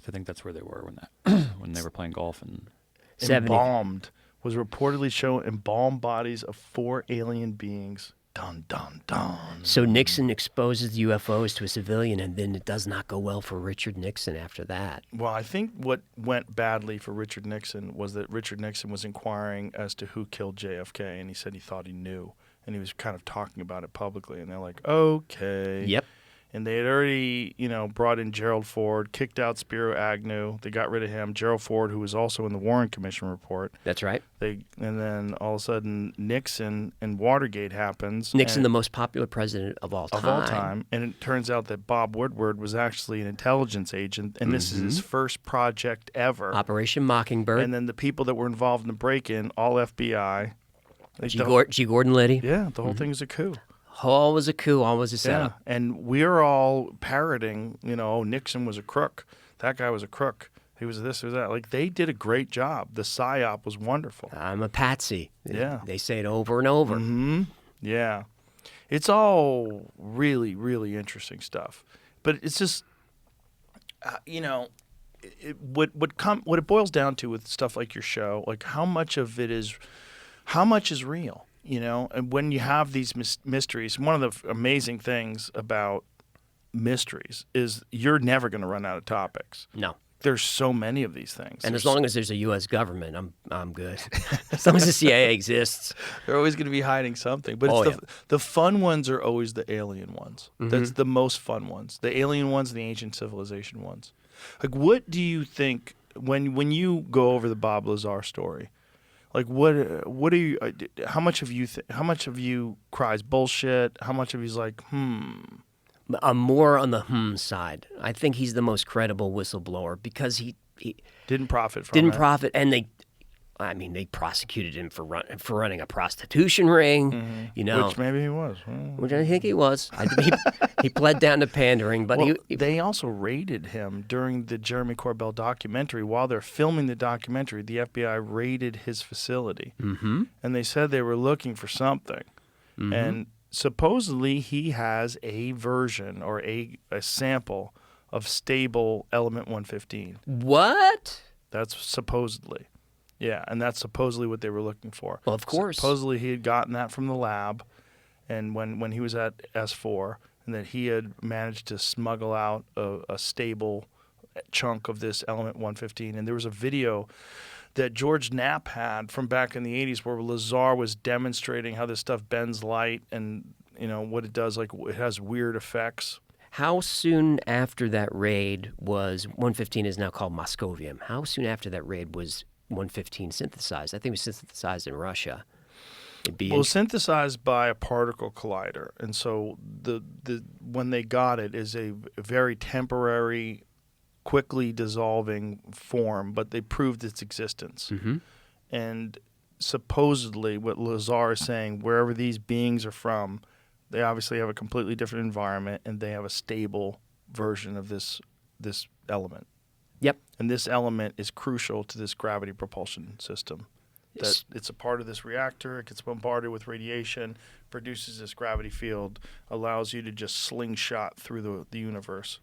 I think that's where they were when that when they were playing golf. And 70. Embalmed. Was reportedly shown embalmed bodies of 4 alien beings. Dun, dun, dun. So Nixon exposes the UFOs to a civilian, and then it does not go well for Richard Nixon after that. Well, I think what went badly for Richard Nixon was that Richard Nixon was inquiring as to who killed JFK, and he said he thought he knew, and he was kind of talking about it publicly, and they're like, okay. Yep. And they had already, brought in Gerald Ford, kicked out Spiro Agnew. They got rid of him. Gerald Ford, who was also in the Warren Commission report. That's right. And then all of a sudden, Nixon and Watergate happens. Nixon, and, the most popular president of all time. of all time. And it turns out that Bob Woodward was actually an intelligence agent, and this is his first project ever. Operation Mockingbird. And then the people that were involved in the break-in, all FBI. G. Gordon Liddy. Yeah, the whole thing is a coup. All was a coup. All was a Yeah, setup. and we're all parroting, oh, Nixon was a crook. That guy was a crook. He was this or that. Like, they did a great job. The PSYOP was wonderful. I'm a patsy. Yeah. They say it over and over. Mm-hmm. Yeah. It's all really, really interesting stuff. But it's just, what it boils down to with stuff like your show, like how much is real, and when you have these mysteries, one of the amazing things about mysteries is you're never going to run out of topics. No. There's so many of these things. And as long as there's a U.S. government, I'm good. As long as the CIA exists. they're always going to be hiding something. But it's the fun ones are always the alien ones. That's the most fun ones. The alien ones and the ancient civilization ones. Like, what do you think when you go over the Bob Lazar story? Like, what are you? How much of you cries bullshit? How much of you's like, I'm more on the side. I think he's the most credible whistleblower because he didn't profit from it. And they prosecuted him for running a prostitution ring. Which maybe he was. Which I think he was. He pled down to pandering, but they also raided him during the Jeremy Corbell documentary. While they're filming the documentary, the FBI raided his facility, and they said they were looking for something, and supposedly he has a version or a sample of stable element 115. What? That's supposedly. Yeah, and that's supposedly what they were looking for. Well, of course. Supposedly he had gotten that from the lab, and when he was at S4, and that he had managed to smuggle out a stable chunk of this element 115. And there was a video that George Knapp had from back in the 80s where Lazar was demonstrating how this stuff bends light and, what it does, like it has weird effects. How soon after that raid was 115 is now called Moscovium? How soon after that raid was 115 synthesized? I think it was synthesized in Russia. Synthesized by a particle collider, and so the when they got it is a very temporary, quickly dissolving form, but they proved its existence. And supposedly, what Lazar is saying, wherever these beings are from, They obviously have a completely different environment, and they have a stable version of this element. Yep. And this element is crucial to this gravity propulsion system. That it's a part of this reactor. It gets bombarded with radiation, produces this gravity field, allows you to just slingshot through the universe.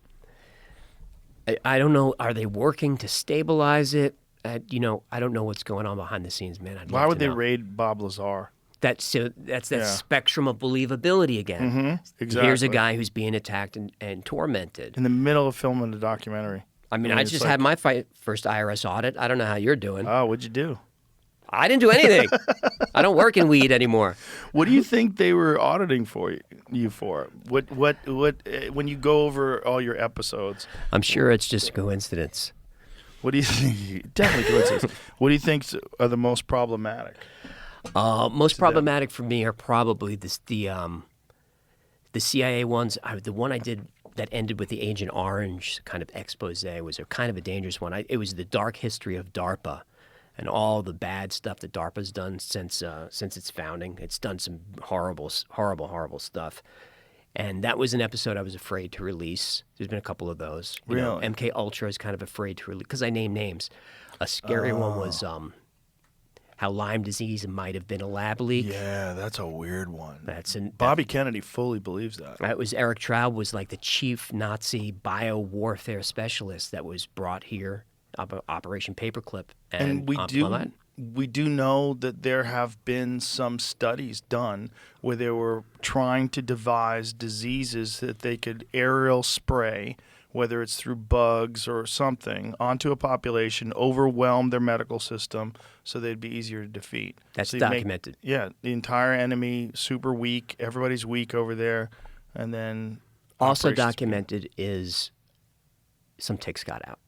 I don't know. Are they working to stabilize it? I don't know what's going on behind the scenes, man. Why would they raid Bob Lazar? That's that Yeah. spectrum of believability again. Mm-hmm. Exactly. Here's a guy who's being attacked and tormented. in the middle of filming the documentary. I mean, I it's just like, had my first IRS audit. I don't know how you're doing. Oh, what'd you do? I didn't do anything. I don't work in weed anymore. What do you think they were auditing you for? What when you go over all your episodes? I'm sure it's just a coincidence. What do you think? Definitely coincidence. What do you think are the most problematic? Most problematic for me are probably the CIA ones. The one I did that ended with the Agent Orange kind of expose was a kind of a dangerous one. It was the dark history of DARPA and all the bad stuff that DARPA's done since its founding. It's done some horrible stuff. And that was an episode I was afraid to release. There's been a couple of those. Really? MK Ultra is kind of afraid to release because I name names. A scary one was how Lyme disease might have been a lab leak. Yeah, that's a weird one. Bobby Kennedy fully believes that. That was Eric Traub was like the chief Nazi biowarfare specialist that was brought here, Operation Paperclip, And we do know that there have been some studies done where they were trying to devise diseases that they could aerial spray, whether it's through bugs or something, onto a population, overwhelm their medical system so they'd be easier to defeat. That's So you documented. the entire enemy super weak, everybody's weak over there, and then Also operations- documented is some ticks got out.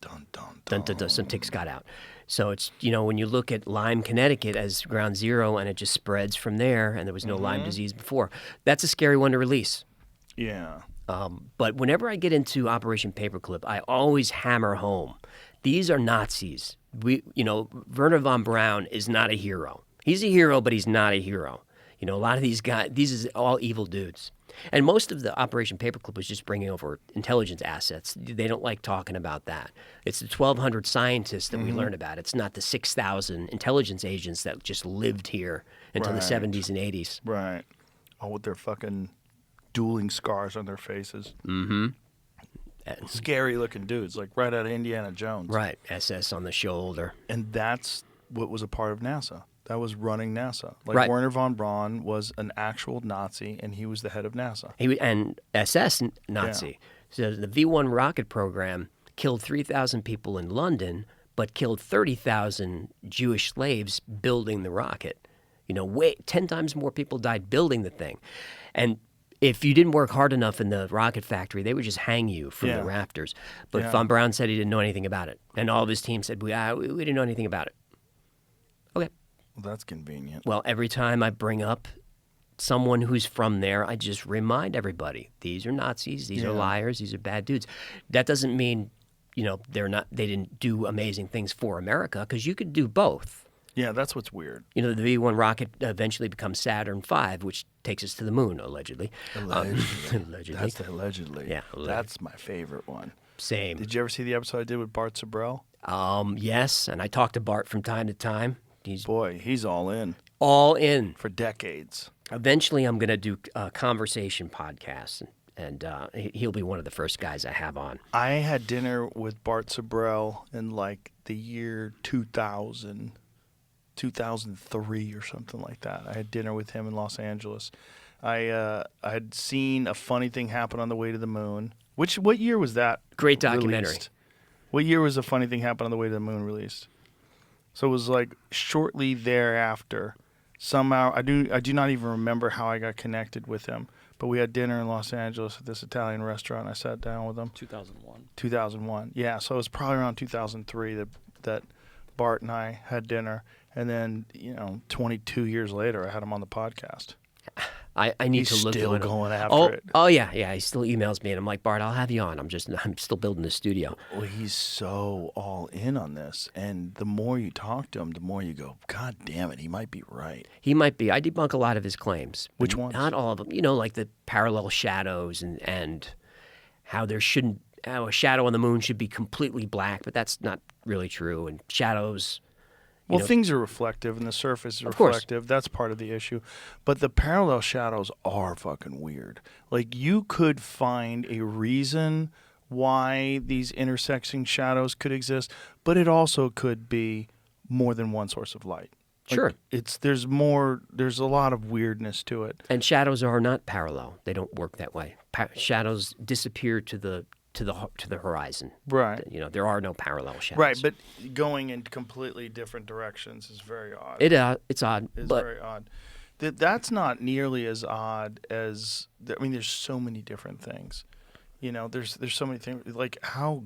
Dun, dun, Dun, dun, dun, some ticks got out. So it's, when you look at Lyme, Connecticut as ground zero and it just spreads from there and there was no Lyme disease before, that's a scary one to release. Yeah. But whenever I get into Operation Paperclip, I always hammer home. These are Nazis. Werner von Braun is not a hero. He's a hero, but he's not a hero. A lot of these guys, these are all evil dudes. And most of the Operation Paperclip was just bringing over intelligence assets. They don't like talking about that. It's the 1,200 scientists that we learn about. It's not the 6,000 intelligence agents that just lived here until the Right. 70s and 80s. Right. All with their fucking dueling scars on their faces. Scary looking dudes, like right out of Indiana Jones. Right, SS on the shoulder. And that's what was a part of NASA. That was running NASA. Like Right. Werner von Braun was an actual Nazi, and he was the head of NASA. And SS Nazi. So the V1 rocket program killed 3,000 people in London, but killed 30,000 Jewish slaves building the rocket. 10 times more people died building the thing. And if you didn't work hard enough in the rocket factory, they would just hang you from Yeah. the rafters. But Yeah. von Braun said he didn't know anything about it. And all of his team said, we didn't know anything about it. Okay. Well, that's convenient. Well, every time I bring up someone who's from there, I just remind everybody, these are Nazis, these are liars, these are bad dudes. That doesn't mean, they didn't do amazing things for America, because you could do both. Yeah, that's what's weird. The V1 rocket eventually becomes Saturn V, which takes us to the moon, allegedly. Allegedly. That's the allegedly. Yeah, That's my favorite one. Same. Did you ever see the episode I did with Bart Sabrell? Yes, and I talk to Bart from time to time. He's Boy, he's all in all in. for decades. Eventually, I'm going to do a conversation podcast, and he'll be one of the first guys I have on. I had dinner with Bart Sabrell in like the year 2000, 2003 or something like that. I had dinner with him in Los Angeles. I had seen A Funny Thing Happen on the Way to the Moon. What year was that? Great documentary. released? What year was A Funny Thing Happen on the Way to the Moon released? So it was like shortly thereafter. Somehow I do not even remember how I got connected with him. But we had dinner in Los Angeles at this Italian restaurant. I sat down with him. 2001. 2001. Yeah, so it was probably around 2003 that Bart and I had dinner. And then, 22 years later, I had him on the podcast. I need He's to look still into it. going after oh, it. Oh yeah, yeah. He still emails me, and I'm like, Bart, I'll have you on. I'm still building the studio. Well, he's so all in on this, and the more you talk to him, the more you go, God damn it, he might be right. He might be. I debunk a lot of his claims. Which ones? Not all of them. You know, like the parallel shadows and how how a shadow on the moon should be completely black, but that's not really true. And shadows. Well, things are reflective, and the surface is Of course. reflective. That's part of the issue. But the parallel shadows are fucking weird. Like, you could find a reason why these intersecting shadows could exist, but it also could be more than one source of light. Like, Sure. there's a lot of weirdness to it. And shadows are not parallel. They don't work that way. Shadows disappear to the horizon. Right. You know, there are no parallel shadows. Right, but going in completely different directions is very odd. It's odd. It's but very odd. That's not nearly as odd as I mean. There's so many different things. You know, there's so many things, like how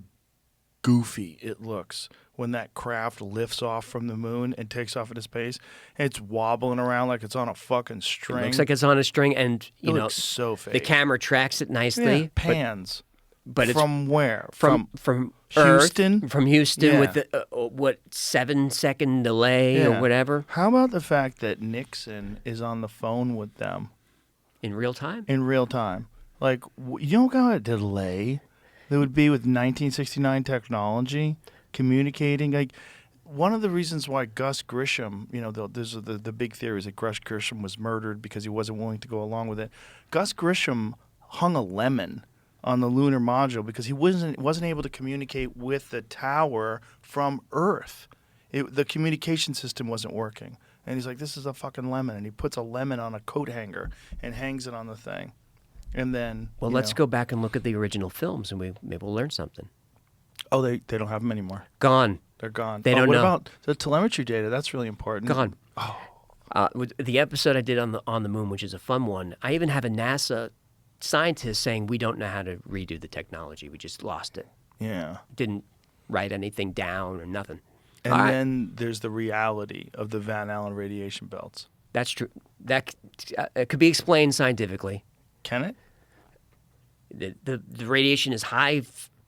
goofy it looks when that craft lifts off from the moon and takes off into space. And it's wobbling around like it's on a fucking string. it looks like it's on a string, and it you know, looks so fake. the camera tracks it nicely. Yeah, pans. but it's from where? from Houston? Earth, from Houston Yeah. with the what 7-second delay Yeah. or whatever How about the fact that Nixon is on the phone with them in real time. in real time? Like, you know what kind of delay there would be with 1969 technology communicating? Like, one of the reasons why Gus Grisham, you know, there's the big theory is that Gus Grisham was murdered because he wasn't willing to go along with it. Gus Grisham hung a lemon on the lunar module because he wasn't able to communicate with the tower from Earth. The communication system wasn't working. And he's like, this is a fucking lemon. And he puts a lemon on a coat hanger and hangs it on the thing. And then, Well, let's go back and look at the original films, and maybe we'll learn something. Oh, they don't have them anymore. Gone. They're gone. They don't what know. about the telemetry data? That's really important. Gone. With the episode I did on the moon, which is a fun one, I even have a NASA scientist saying we don't know how to redo the technology. We just lost it. Yeah. Didn't write anything down or nothing. And All right. then there's the reality of the Van Allen radiation belts. That's true. That it could be explained scientifically. Can it? The radiation is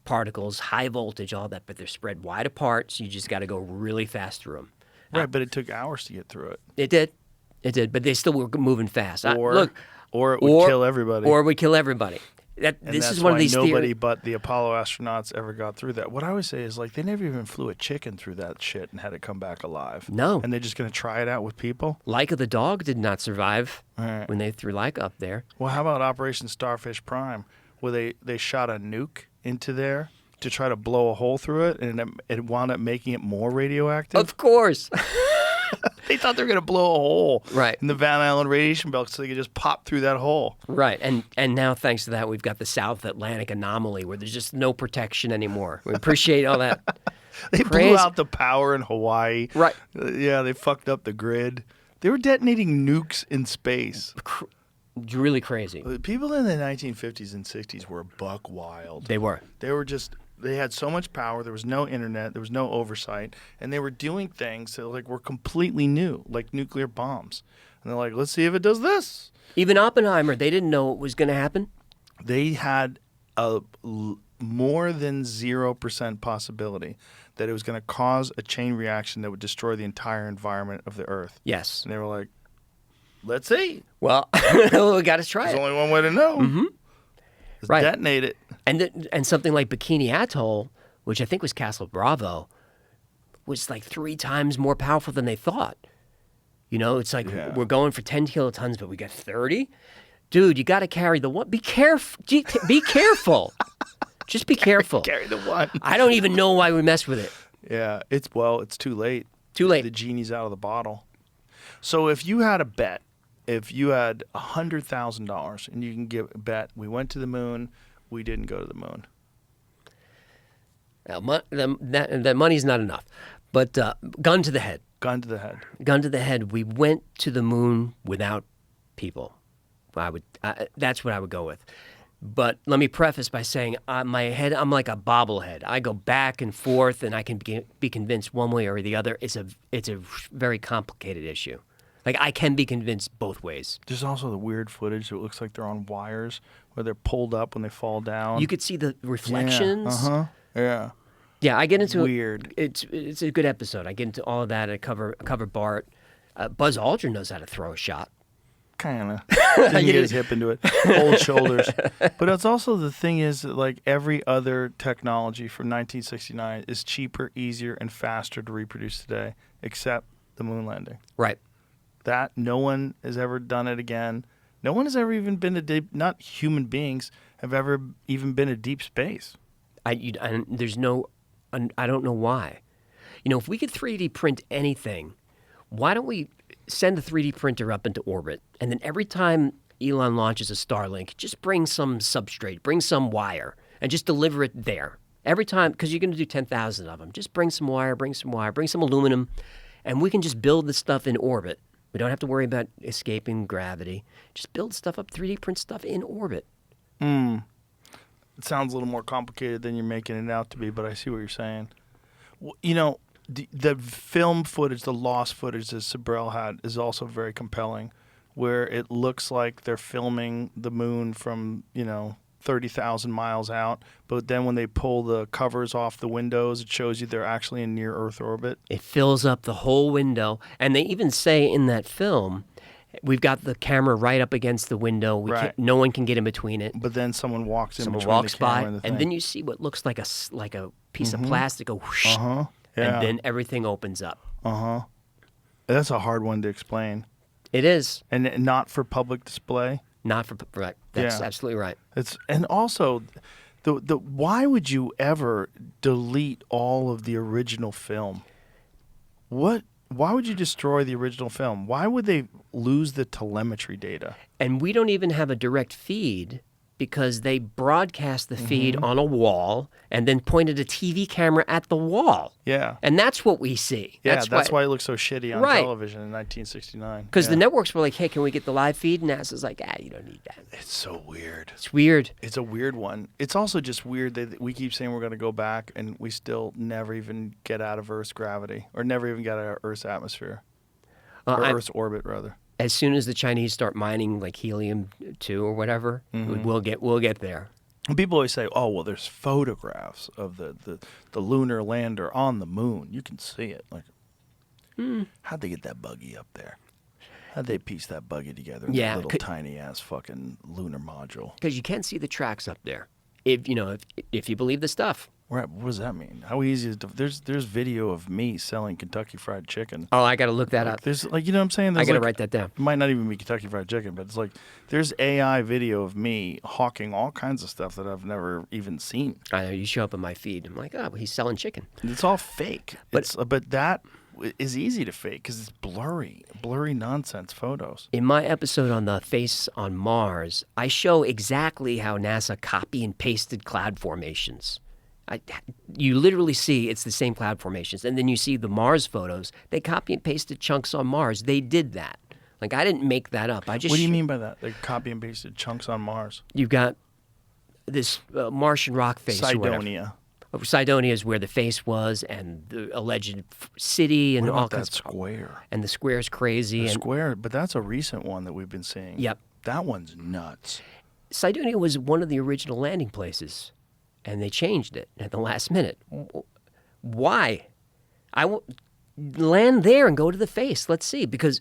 particles, high voltage, all that, but they're spread wide apart, so you just got to go really fast through them. Right, but it took hours to get through it. It did, but they still were moving fast. Or it would kill everybody. Or it would kill everybody. And This that's is one why of these nobody theories. but the Apollo astronauts ever got through that. What I always say is, like, they never even flew a chicken through that shit and had it come back alive. No. And they're just going to try it out with people? Laika the dog did not survive Right. when they threw Laika up there. Well, how about Operation Starfish Prime, where they shot a nuke into there to try to blow a hole through it, and it wound up making it more radioactive? Of course. They thought they were going to blow a hole Right. in the Van Allen radiation belt so they could just pop through that hole. Right, and now thanks to that, we've got the South Atlantic anomaly where there's just no protection anymore. We appreciate all that. They Crazy. blew out the power in Hawaii. Right. Yeah, they fucked up the grid. They were detonating nukes in space. Really crazy. People in the 1950s and 60s were buck wild. They were. They had so much power. There was no internet. There was no oversight. And they were doing things that were completely new, like nuclear bombs. And they're like, let's see if it does this. Even Oppenheimer, they didn't know what was going to happen. They had a more than 0% possibility that it was going to cause a chain reaction that would destroy the entire environment of the Earth. Yes. And they were like, let's see. Well, we got to try There's it. only one way to know. Mm-hmm. Let's Right. detonate it. And something like Bikini Atoll, which I think was Castle Bravo, was like 3 times more powerful than they thought. You know, it's like Yeah. we're going for 10 kilotons, but we got 30. Dude, you got to carry the one. Be careful. Be careful. Just be careful. Carry the one. I don't even know why we messed with it. Yeah, it's too late. Too late. The genie's out of the bottle. So if you had a bet, if you had $100,000 and you can bet we went to the moon, we didn't go to the moon. Well, that money's not enough. But gun to the head. Gun to the head. Gun to the head. We went to the moon without people. That's what I would go with. But let me preface by saying my head, I'm like a bobblehead. I go back and forth, and I can be convinced one way or the other. It's a very complicated issue. Like I can be convinced both ways. There's also the weird footage that looks like they're on wires where they're pulled up when they fall down. You could see the reflections. Yeah. Yeah, I get into Weird. It's a good episode. I get into all of that. I cover Bart. Buzz Aldrin knows how to throw a shot. Kind of. Didn't get his hip into it. Old shoulders. But it's also the thing is that like every other technology from 1969 is cheaper, easier, and faster to reproduce today, except the moon landing. Right. That no one has ever done it again. No one has ever even been to deep. Not human beings have ever even been to deep space. There's no. I don't know why. You know, if we could 3D print anything, why don't we send a 3D printer up into orbit, and then every time Elon launches a Starlink, just bring some substrate, bring some wire, and just deliver it there. Every time, because you're going to do 10,000 of them. Just bring some wire, bring some aluminum, and we can just build the stuff in orbit. We don't have to worry about escaping gravity. Just build stuff up, 3D print stuff in orbit. It sounds a little more complicated than you're making it out to be, but I see what you're saying. You know, the film footage, the lost footage that Sabrell had is also very compelling, where it looks like they're filming the moon from, 30,000 miles out, but then when they pull the covers off the windows, it shows you they're actually in near Earth orbit. It fills up the whole window. And they even say in that film, we've got the camera right up against the window. Right. No one can get in between it. But then someone walks in Someone between walks the camera by, and the thing. and then you see what looks like a piece of plastic go whoosh, Yeah. and then everything opens up. That's a hard one to explain. It is And not for public display. not for right. That's Yeah. absolutely right. And also, the why would you ever delete all of the original film? Why would you destroy the original film? Why would they lose the telemetry data? And we don't even have a direct feed because they broadcast the feed on a wall and then pointed a TV camera at the wall. Yeah. And that's what we see. Yeah, that's why it looks so shitty on Right. television in 1969. Because the networks were like, hey, can we get the live feed? And NASA's like, you don't need that. It's so weird. It's weird. It's a weird one. It's also just weird that we keep saying we're going to go back and we still never even get out of Earth's gravity or never even get out of Earth's atmosphere. Or Earth's orbit, rather. As soon as the Chinese start mining like helium-2 or whatever, we'll get there. And people always say, "Oh, well, there's photographs of the lunar lander on the moon. You can see it." Like, how'd they get that buggy up there? How'd they piece that buggy together? In Yeah, that little tiny ass fucking lunar module. Because you can see the tracks up there, if you believe the stuff. Right? What does that mean? How easy is there's video of me selling Kentucky Fried Chicken. Oh, I got to look that up. There's you know what I'm saying? There's I got to write that down. It might not even be Kentucky Fried Chicken, but it's like there's AI video of me hawking all kinds of stuff that I've never even seen. I know, you show up in my feed. I'm like, he's selling chicken. It's all fake. But- But that is easy to fake because it's blurry nonsense photos. In my episode on the face on Mars, I show exactly how NASA copy and pasted cloud formations. You literally see it's the same cloud formations. And then you see the Mars photos. They copy and pasted chunks on Mars. They did that. Like, I didn't make that up. I just What do you mean by that? They copy and pasted chunks on Mars. You've got this Martian rock face. or whatever. Cydonia. Cydonia is where the face was, and the alleged city, and What all about that kinds of square? And the square's crazy. The and square, but that's a recent one that we've been seeing. Yep. That one's nuts. Cydonia was one of the original landing places, and they changed it at the last minute. Why? Land there and go to the face. Let's see. Because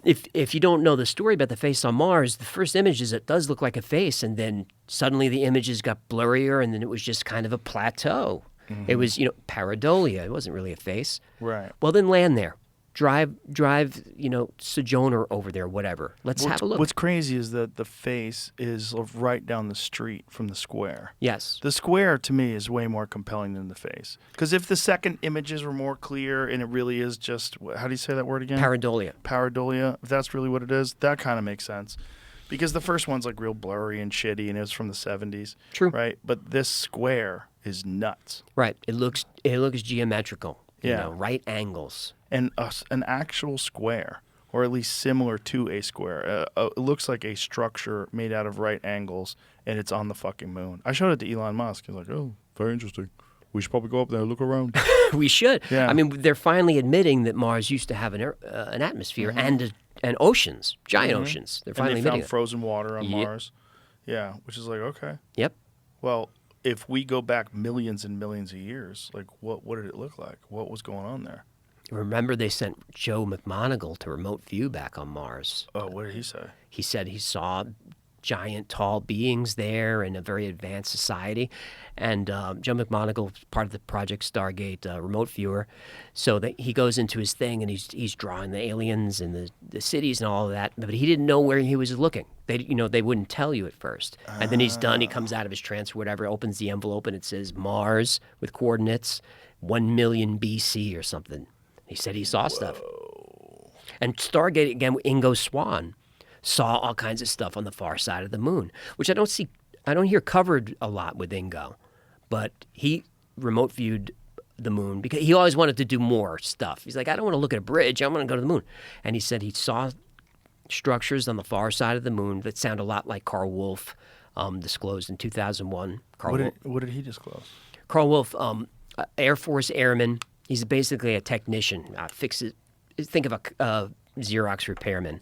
if you don't know the story about the face on Mars, the first image is it does look like a face, and then suddenly the images got blurrier, and then it was just kind of a plateau. It was, pareidolia. It wasn't really a face. Right. Well, then land there. Drive, Sojourner over there, whatever. Let's have a look. What's crazy is that the face is right down the street from the square. Yes. The square, to me, is way more compelling than the face. Because if the second images were more clear and it really is just, how do you say that word again? Pareidolia. Pareidolia. If that's really what it is, that kind of makes sense. Because the first one's like real blurry and shitty, and it was from the 70s. True. Right? But this square is nuts. Right. It looks geometrical. Yeah. Right angles. And an actual square, or at least similar to a square. It looks like a structure made out of right angles, and it's on the fucking moon. I showed it to Elon Musk. He's like, "Oh, very interesting. We should probably go up there and look around." We should. Yeah. I mean, they're finally admitting that Mars used to have an atmosphere and and oceans, giant oceans. They're And finally they emitting found it. frozen water on Yep. Mars. Yeah, which is like, okay. Yep. Well, if we go back millions and millions of years, like what did it look like? What was going on there? Remember, they sent Joe McMoneagle to remote view back on Mars. Oh, what did he say? He said he saw giant, tall beings there in a very advanced society. And Joe McMoneagle, part of the Project Stargate remote viewer, so that he goes into his thing and he's drawing the aliens and the cities and all of that. But he didn't know where he was looking. They wouldn't tell you at first. And then he's done. He comes out of his trance or whatever, opens the envelope, and it says Mars with coordinates 1 million BC or something. He said he saw stuff. And Stargate, again, Ingo Swann saw all kinds of stuff on the far side of the moon, which I don't hear covered a lot with Ingo, but he remote viewed the moon because he always wanted to do more stuff. He's like, I don't want to look at a bridge. I want to go to the moon. And he said he saw structures on the far side of the moon that sound a lot like Carl Wolf disclosed in 2001. What did he disclose? Carl Wolf, Air Force airman. He's basically a technician. Think of a Xerox repairman.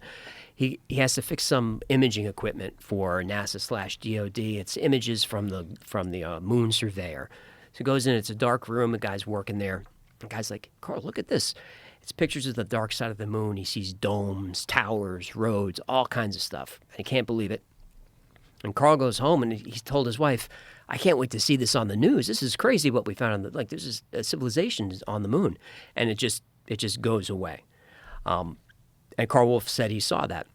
He has to fix some imaging equipment for NASA/DOD. It's images from the moon surveyor. So he goes in. It's a dark room. The guy's working there. The guy's like, Carl, look at this. It's pictures of the dark side of the moon. He sees domes, towers, roads, all kinds of stuff. And he can't believe it. And Carl goes home and he's told his wife, I can't wait to see this on the news. This is crazy what we found on this is a civilization on the moon. And it just goes away. And Carl Wolf said he saw that.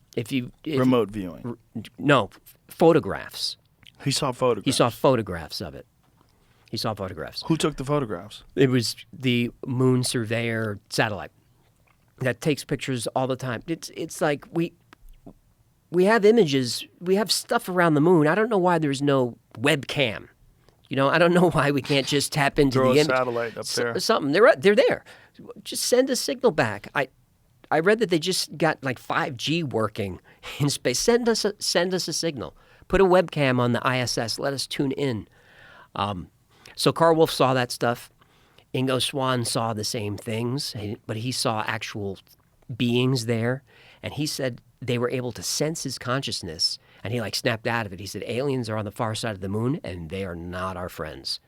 Remote viewing. No, photographs. He saw photographs. He saw photographs of it. He saw photographs. Who took the photographs? It was the Moon Surveyor satellite that takes pictures all the time. It's like we have images. We have stuff around the moon. I don't know why there's no webcam. I don't know why we can't just tap into Throw the a image. satellite up there. Something. They're there. Just send a signal back. I read that they just got like 5G working in space. Send us a signal. Put a webcam on the ISS. Let us tune in. So Carl Wolf saw that stuff. Ingo Swann saw the same things, but he saw actual beings there. And he said they were able to sense his consciousness. And he snapped out of it. He said, aliens are on the far side of the moon, and they are not our friends.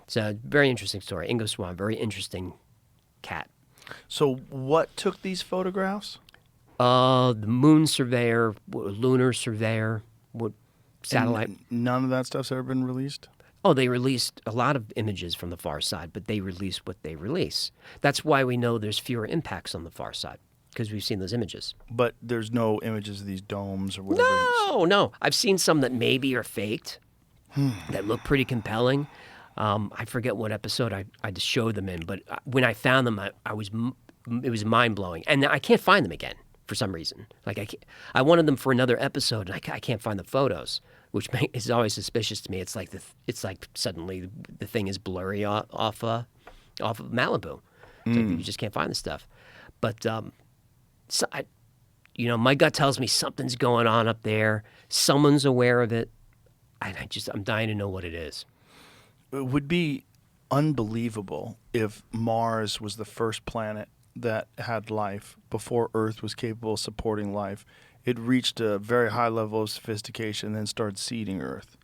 It's a very interesting story. Ingo Swann, very interesting cat. So what took these photographs? The moon surveyor, lunar surveyor, satellite. And none of that stuff's ever been released? Oh, they released a lot of images from the far side, but they release what they release. That's why we know there's fewer impacts on the far side, because we've seen those images. But there's no images of these domes or whatever. No. I've seen some that maybe are faked, that look pretty compelling. I forget what episode I just showed them in, but when I found them, it was mind-blowing. And I can't find them again for some reason. I wanted them for another episode, and I can't find the photos, which is always suspicious to me. It's like suddenly the thing is blurry off of Malibu. It's like you just can't find the stuff. But my gut tells me something's going on up there. Someone's aware of it, and I'm dying to know what it is. It would be unbelievable if Mars was the first planet that had life before Earth was capable of supporting life. It reached a very high level of sophistication and then started seeding Earth.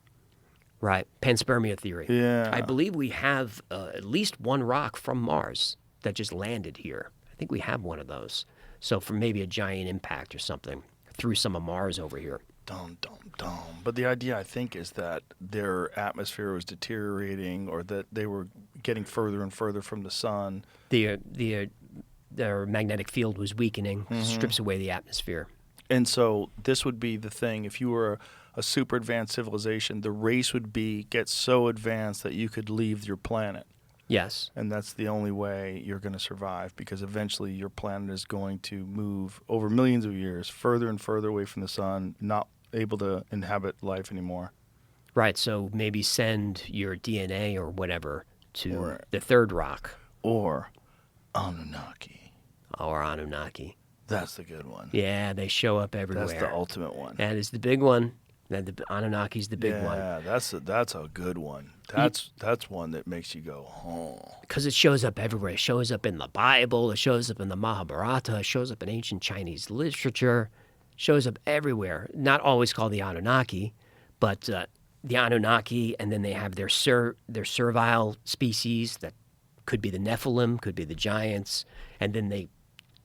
Right. Panspermia theory. Yeah. I believe we have at least one rock from Mars that just landed here. I think we have one of those. So from maybe a giant impact or something through some of Mars over here. Dum, dum, dum. But the idea, I think, is that their atmosphere was deteriorating or that they were getting further and further from the sun. Their magnetic field was weakening, strips away the atmosphere. And so this would be the thing. If you were a super advanced civilization, the race would get so advanced that you could leave your planet. Yes. And that's the only way you're going to survive, because eventually your planet is going to move over millions of years further and further away from the sun, not able to inhabit life anymore. Right. So maybe send your DNA or whatever to the third rock. Or Anunnaki. Or Anunnaki. That's the good one. Yeah, they show up everywhere. That's the ultimate one. That is the big one. Then the Anunnaki's the big one. Yeah, that's a good one. That's one that makes you go, oh. Because it shows up everywhere. It shows up in the Bible. It shows up in the Mahabharata. It shows up in ancient Chinese literature. It shows up everywhere. Not always called the Anunnaki, but the Anunnaki, and then they have their servile species that could be the Nephilim, could be the giants, and then they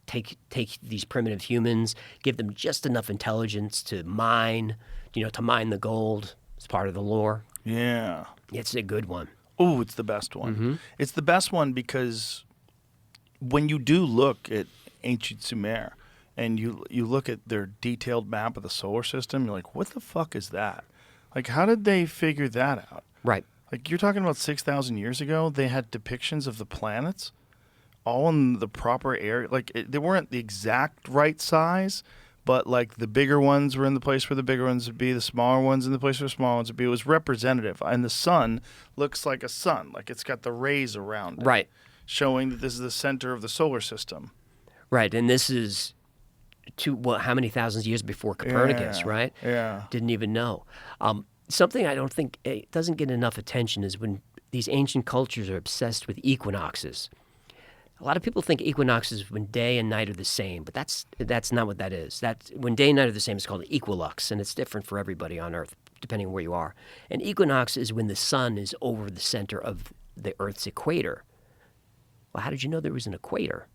take these primitive humans, give them just enough intelligence to mine the gold. It's part of the lore. Yeah. It's a good one. Oh, it's the best one. It's the best one because when you do look at ancient Sumer and you look at their detailed map of the solar system, you're like, what the fuck is that? Like, how did they figure that out? Right. Like, you're talking about 6,000 years ago, they had depictions of the planets all in the proper area. Like, they weren't the exact right size, but, like, the bigger ones were in the place where the bigger ones would be, the smaller ones in the place where the smaller ones would be. It was representative. And the sun looks like a sun. Like, it's got the rays around it. Right. Showing that this is the center of the solar system. Right. And this is how many thousands of years before Copernicus, Yeah, right? yeah. Didn't even know. Something I don't think it doesn't get enough attention is when these ancient cultures are obsessed with equinoxes. A lot of people think equinoxes is when day and night are the same, but that's not what that is. When day and night are the same, it's called equilux, and it's different for everybody on Earth, depending on where you are. An equinox is when the sun is over the center of the Earth's equator. Well, how did you know there was an equator?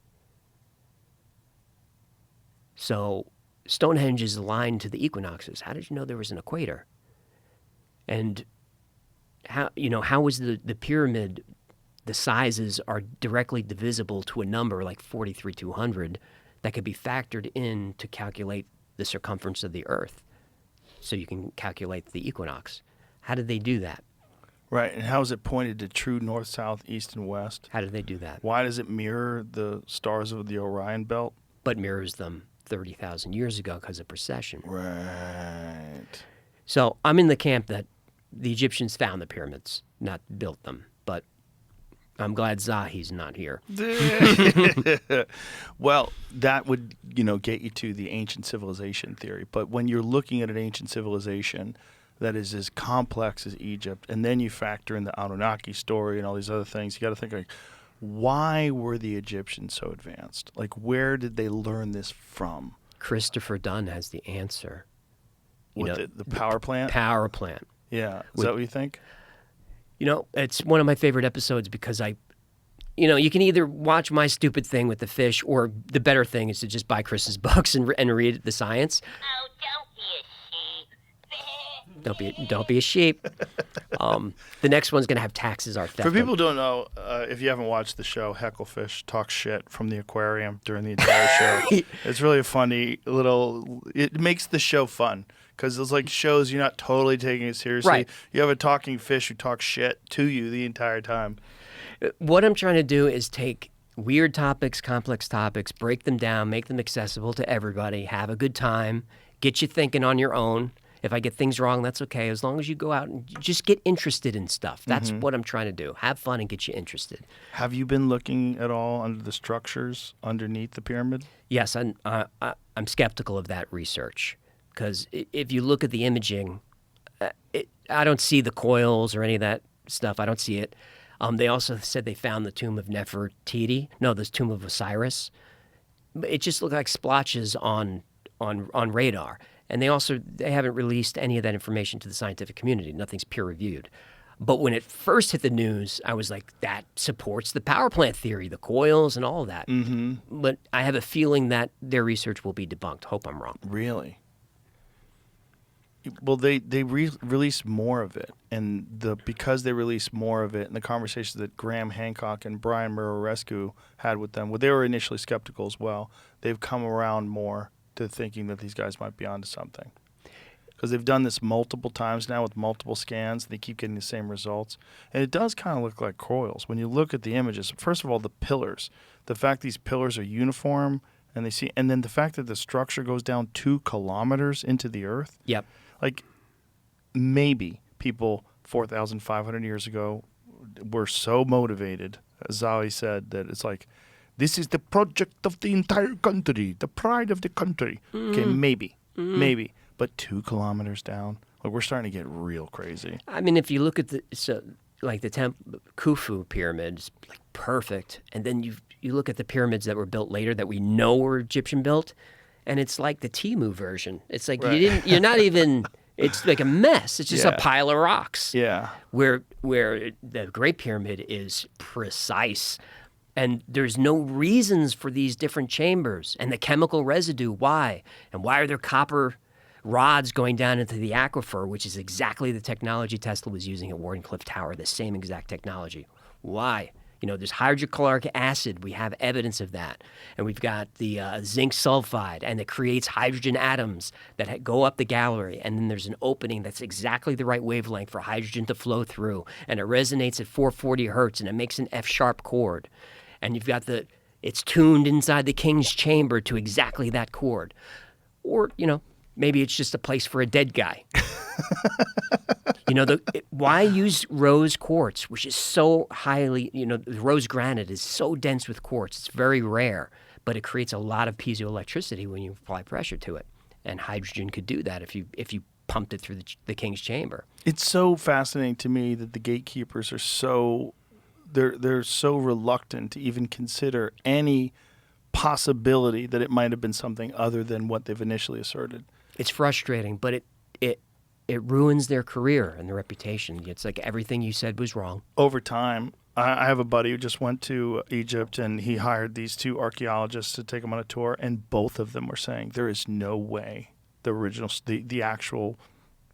So Stonehenge is aligned to the equinoxes. How did you know there was an equator? And how was the pyramid, the sizes are directly divisible to a number like 43,200 that could be factored in to calculate the circumference of the Earth. So you can calculate the equinox. How did they do that? Right. And how is it pointed to true north, south, east, and west? How did they do that? Why does it mirror the stars of the Orion Belt? But mirrors them 30,000 years ago because of precession. Right. So I'm in the camp that the Egyptians found the pyramids, not built them. But I'm glad Zahi's not here. Well, that would, get you to the ancient civilization theory. But when you're looking at an ancient civilization that is as complex as Egypt, and then you factor in the Anunnaki story and all these other things, you got to think, like, why were the Egyptians so advanced? Like, where did they learn this from? Christopher Dunn has the answer. With the power plant? Power plant. Yeah. Is that what you think? It's one of my favorite episodes because you can either watch my stupid thing with the fish, or the better thing is to just buy Chris's books and read the science. Oh, don't be a sheep. Don't be a sheep. The next one's going to have taxes are theft. For people who don't know, if you haven't watched the show, Hecklefish talks shit from the aquarium during the entire show. It's really a funny little. It makes the show fun because it's like shows you're not totally taking it seriously. Right. You have a talking fish who talks shit to you the entire time. What I'm trying to do is take weird topics, complex topics, break them down, make them accessible to everybody, have a good time, get you thinking on your own. If I get things wrong, that's okay. As long as you go out and just get interested in stuff. That's what I'm trying to do. Have fun and get you interested. Have you been looking at all under the structures underneath the pyramid? Yes, I'm skeptical of that research because if you look at the imaging, I don't see the coils or any of that stuff. I don't see it. They also said they found the tomb of Nefertiti. No, the tomb of Osiris. It just looked like splotches on radar. And they haven't released any of that information to the scientific community. Nothing's peer-reviewed. But when it first hit the news, I was like, that supports the power plant theory, the coils and all of that. Mm-hmm. But I have a feeling that their research will be debunked. Hope I'm wrong. Really? Well, they released more of it, and because they released more of it, and the conversations that Graham Hancock and Brian Murarescu had with them, well, they were initially skeptical as well. They've come around more to thinking that these guys might be onto something, because they've done this multiple times now with multiple scans. And they keep getting the same results, and it does kind of look like coils when you look at the images. First of all, the pillars, the fact these pillars are uniform, and then the fact that the structure goes down 2 kilometers into the earth. Yep. Like, maybe people 4,500 years ago were so motivated, as Zahi said, that it's like, this is the project of the entire country, the pride of the country. Okay, maybe. But 2 kilometers down, Like we're starting to get real crazy. I mean, if you look at the Khufu pyramids, like perfect, and then you look at the pyramids that were built later that we know were Egyptian built, and it's like the Timu version. It's like you're not even. It's like a mess. It's just a pile of rocks. Yeah. Where the Great Pyramid is precise. And there's no reasons for these different chambers. And the chemical residue, why? And why are there copper rods going down into the aquifer, which is exactly the technology Tesla was using at Wardenclyffe Tower, the same exact technology. Why? You know, there's hydrochloric acid. We have evidence of that. And we've got the zinc sulfide, and it creates hydrogen atoms that go up the gallery. And then there's an opening that's exactly the right wavelength for hydrogen to flow through. And it resonates at 440 hertz, and it makes an F-sharp chord. And you've got it's tuned inside the king's chamber to exactly that chord. Or, you know, maybe it's just a place for a dead guy. You know, why use rose quartz, which is so highly, you know, the rose granite is so dense with quartz. It's very rare, but it creates a lot of piezoelectricity when you apply pressure to it. And hydrogen could do that if you pumped it through the king's chamber. It's so fascinating to me that the gatekeepers are so they're so reluctant to even consider any possibility that it might have been something other than what they've initially asserted. It's frustrating, but it ruins their career and their reputation. It's like everything you said was wrong. Over time, I have a buddy who just went to Egypt, and he hired these two archaeologists to take him on a tour, and both of them were saying there is no way the actual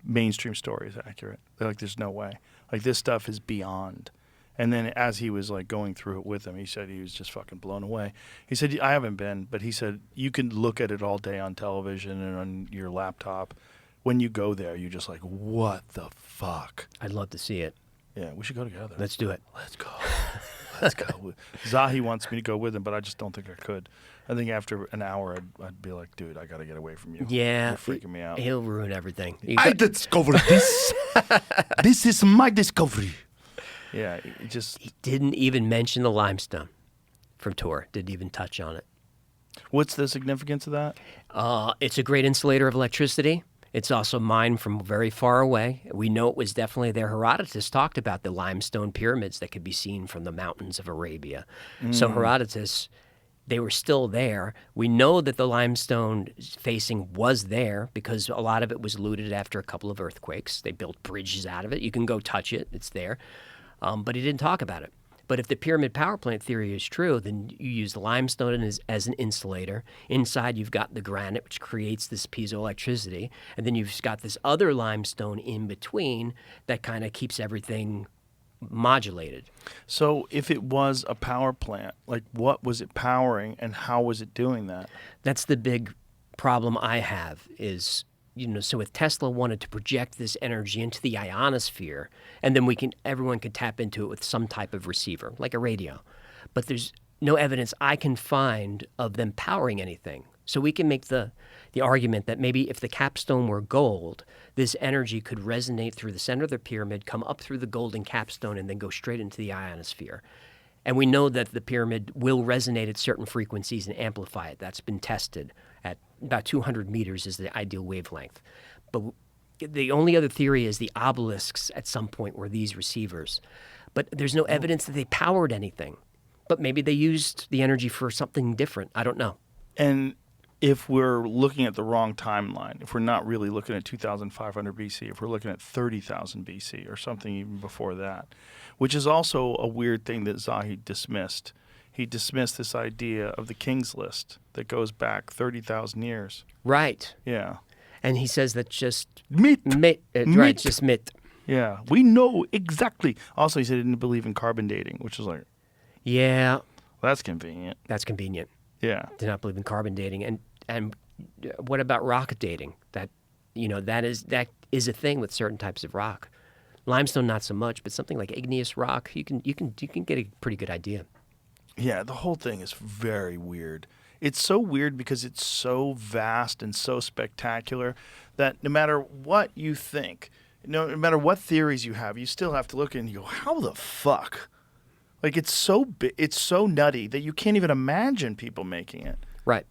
mainstream story is accurate. They're like, there's no way. Like, this stuff is beyond. And then as he was like going through it with them, he said he was just fucking blown away. He said, I haven't been, but he said, you can look at it all day on television and on your laptop. When you go there, you're just like, what the fuck? I'd love to see it. Yeah, we should go together. Let's do it. Let's go. Let's go. Zahi wants me to go with him, but I just don't think I could. I think after an hour, I'd be like, dude, I got to get away from you. Yeah. You're freaking me out. He'll ruin everything. I discovered this. This is my discovery. Yeah, it just... He didn't even mention the limestone from Tour. Didn't even touch on it. What's the significance of that? It's a great insulator of electricity. It's also mined from very far away. We know it was definitely there. Herodotus talked about the limestone pyramids that could be seen from the mountains of Arabia. So Herodotus, they were still there. We know that the limestone facing was there because a lot of it was looted after a couple of earthquakes. They built bridges out of it. You can go touch it. It's there. But he didn't talk about it. But if the pyramid power plant theory is true, then you use the limestone as an insulator. Inside, you've got the granite, which creates this piezoelectricity. And then you've got this other limestone in between that kind of keeps everything modulated. So if it was a power plant, like what was it powering and how was it doing that? That's the big problem I have is... You know, so if Tesla wanted to project this energy into the ionosphere, and then everyone could tap into it with some type of receiver, like a radio. But there's no evidence I can find of them powering anything. So we can make the argument that maybe if the capstone were gold, this energy could resonate through the center of the pyramid, come up through the golden capstone, and then go straight into the ionosphere. And we know that the pyramid will resonate at certain frequencies and amplify it. That's been tested at about 200 meters is the ideal wavelength. But the only other theory is the obelisks at some point were these receivers. But there's no evidence that they powered anything. But maybe they used the energy for something different. I don't know. And if we're looking at the wrong timeline, if we're not really looking at 2,500 BC, if we're looking at 30,000 BC or something even before that, which is also a weird thing that Zahi dismissed. He dismissed this idea of the King's List that goes back 30,000 years. Right. Yeah. And he says that's just... Myth. Right, just myth. Yeah. We know exactly. Also, he said he didn't believe in carbon dating, which is like... Yeah. That's convenient. That's convenient. Yeah. Did not believe in carbon dating. And what about rock dating? That is a thing with certain types of rock. Limestone, not so much, but something like igneous rock, you can get a pretty good idea. Yeah, the whole thing is very weird. It's so weird because it's so vast and so spectacular that no matter what you think, no matter what theories you have, you still have to look and you go, how the fuck? Like, it's so nutty that you can't even imagine people making it. Right.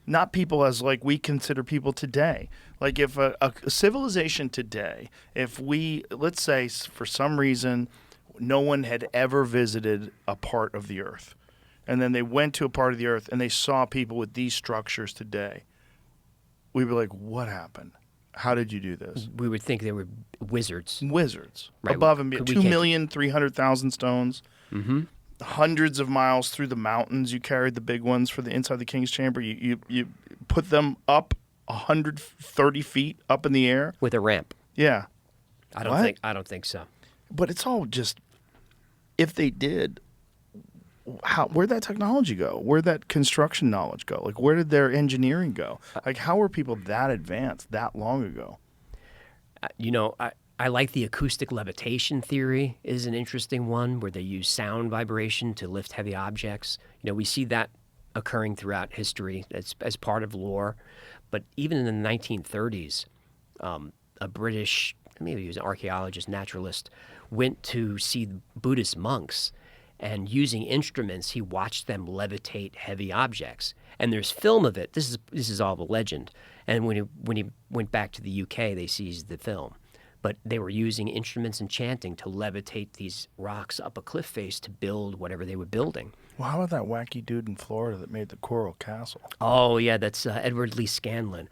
Not people as like we consider people today. Like if a civilization today, if we, let's say for some reason, no one had ever visited a part of the earth, and then they went to a part of the earth and they saw people with these structures today, we'd be like, what happened? How did you do this? We would think they were wizards. Wizards. Right. Above and beyond. We can't- 2,300,000 stones. Mm-hmm. Hundreds of miles through the mountains. You carried the big ones for the inside the king's chamber. You put them up 130 feet up in the air. With a ramp. Yeah. I What? don't think so. But it's all just, if they did, where'd that technology go? Where'd that construction knowledge go? Like, where did their engineering go? Like, how were people that advanced that long ago? I like the acoustic levitation theory is an interesting one where they use sound vibration to lift heavy objects. We see that occurring throughout history as part of lore. But even in the 1930s, a British, maybe he was an archaeologist, naturalist, went to see Buddhist monks, and using instruments, he watched them levitate heavy objects. And there's film of it. This is all a legend. And when he went back to the UK, they seized the film. But they were using instruments and chanting to levitate these rocks up a cliff face to build whatever they were building. Well, how about that wacky dude in Florida that made the Coral Castle? Oh, yeah, that's Edward Lee Scanlon.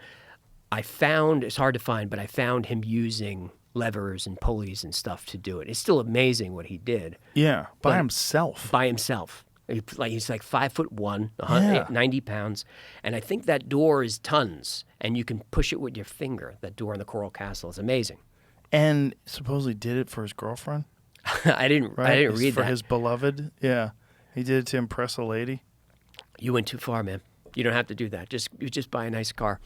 It's hard to find, but I found him using levers and pulleys and stuff to do it. It's still amazing what he did. Yeah, by But- himself. By himself. He's like 5'1", Yeah. 90 pounds, and I think that door is tons, and you can push it with your finger. That door in the Coral Castle is amazing. And supposedly did it for his girlfriend, I didn't right? read for that. his beloved. Yeah, he did it to impress a lady. You went too far, man. You don't have to do that. Just buy a nice car.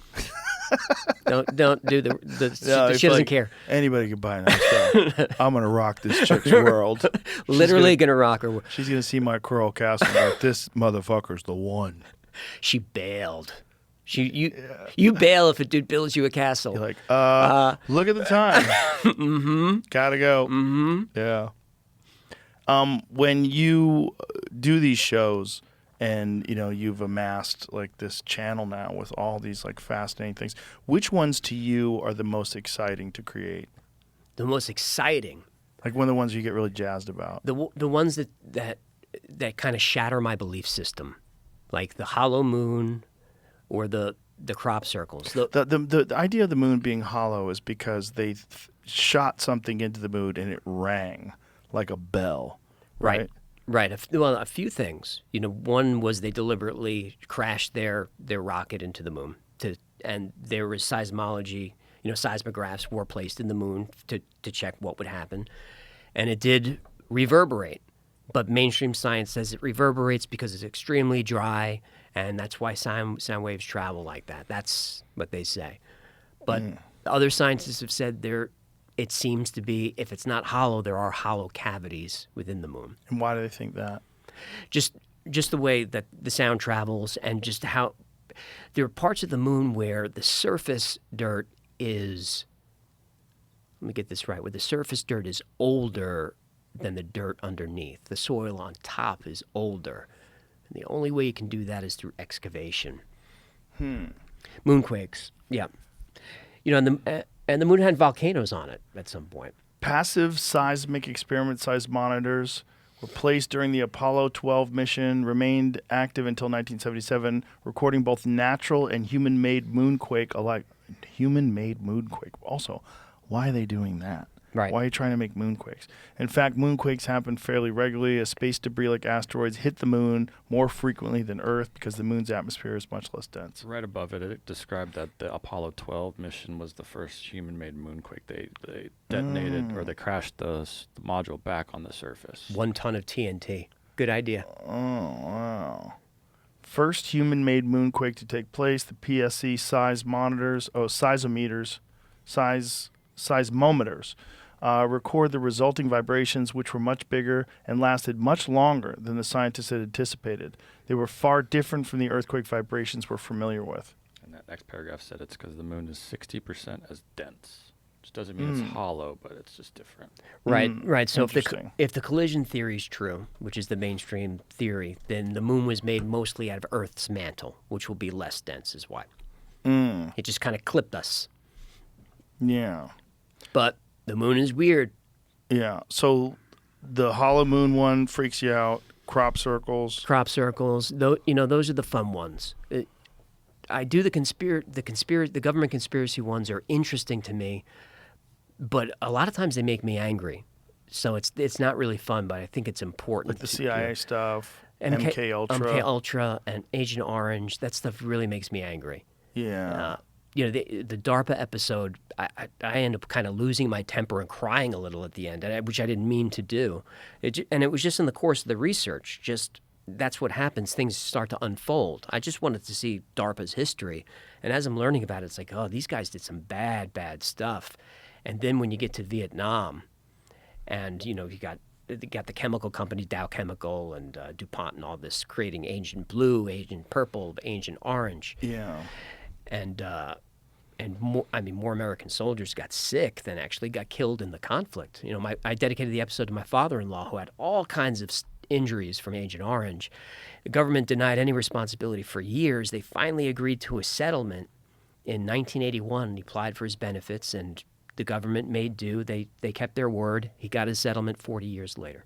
don't do the she doesn't care. Anybody could buy a nice car. I'm gonna rock this chick's world. Literally gonna rock her. She's gonna see my Coral Castle and be like, this motherfucker's the one. She bailed. You bail if a dude builds you a castle. You're like, look at the time. Mm-hmm. Gotta go. Mm-hmm. Yeah. When you do these shows and, you've amassed like this channel now with all these like fascinating things, which ones to you are the most exciting to create? The most exciting. Like one of the ones you get really jazzed about. The ones that kind of shatter my belief system, like the hollow moon or the crop circles. The idea of the moon being hollow is because they shot something into the moon and it rang like a bell. Right. Right. A few things. One was they deliberately crashed their rocket into the moon, and there was seismology. Seismographs were placed in the moon to check what would happen, and it did reverberate. But mainstream science says it reverberates because it's extremely dry, and that's why sound waves travel like that. That's what they say. But other scientists have said it seems to be, if it's not hollow, there are hollow cavities within the moon. And why do they think that? Just the way that the sound travels, and just how there are parts of the moon where the surface dirt is, let me get this right, where the surface dirt is older than the dirt underneath. The soil on top is older. And the only way you can do that is through excavation. Moonquakes, yeah. And the moon had volcanoes on it at some point. Passive seismic experiment size monitors were placed during the Apollo 12 mission, remained active until 1977, recording both natural and human-made moonquake alike. Human-made moonquake. Also, why are they doing that? Right. Why are you trying to make moonquakes? In fact, moonquakes happen fairly regularly as space debris like asteroids hit the moon more frequently than Earth because the moon's atmosphere is much less dense. Right above it, it described that the Apollo 12 mission was the first human-made moonquake. They detonated or they crashed the module back on the surface. 1 ton of TNT. Good idea. Oh, wow. First human-made moonquake to take place, the PSC seismometers record the resulting vibrations, which were much bigger and lasted much longer than the scientists had anticipated. They were far different from the earthquake vibrations we're familiar with. And that next paragraph said it's because the moon is 60% as dense. Which doesn't mean it's hollow, but it's just different. Right, right. So interesting. if the collision theory is true, which is the mainstream theory, then the moon was made mostly out of Earth's mantle, which will be less dense, is why. It just kind of clipped us. Yeah. But the moon is weird. Yeah. So the hollow moon one freaks you out. Crop circles. Crop circles, though, those are the fun ones. I do the government conspiracy ones are interesting to me, but a lot of times they make me angry. So it's not really fun, but I think it's important. Like the CIA stuff, MK MK Ultra. MK Ultra and Agent Orange. That stuff really makes me angry. Yeah. The DARPA episode, I end up kind of losing my temper and crying a little at the end, which I didn't mean to do. And it was just in the course of the research. Just that's what happens. Things start to unfold. I just wanted to see DARPA's history. And as I'm learning about it, it's like, oh, these guys did some bad, bad stuff. And then when you get to Vietnam and, you got the chemical company Dow Chemical and DuPont and all this creating Agent Blue, Agent Purple, Agent Orange. Yeah. And more American soldiers got sick than actually got killed in the conflict. I dedicated the episode to my father-in-law who had all kinds of injuries from Agent Orange. The government denied any responsibility for years. They finally agreed to a settlement in 1981. He applied for his benefits, and the government made do. They kept their word. He got his settlement 40 years later.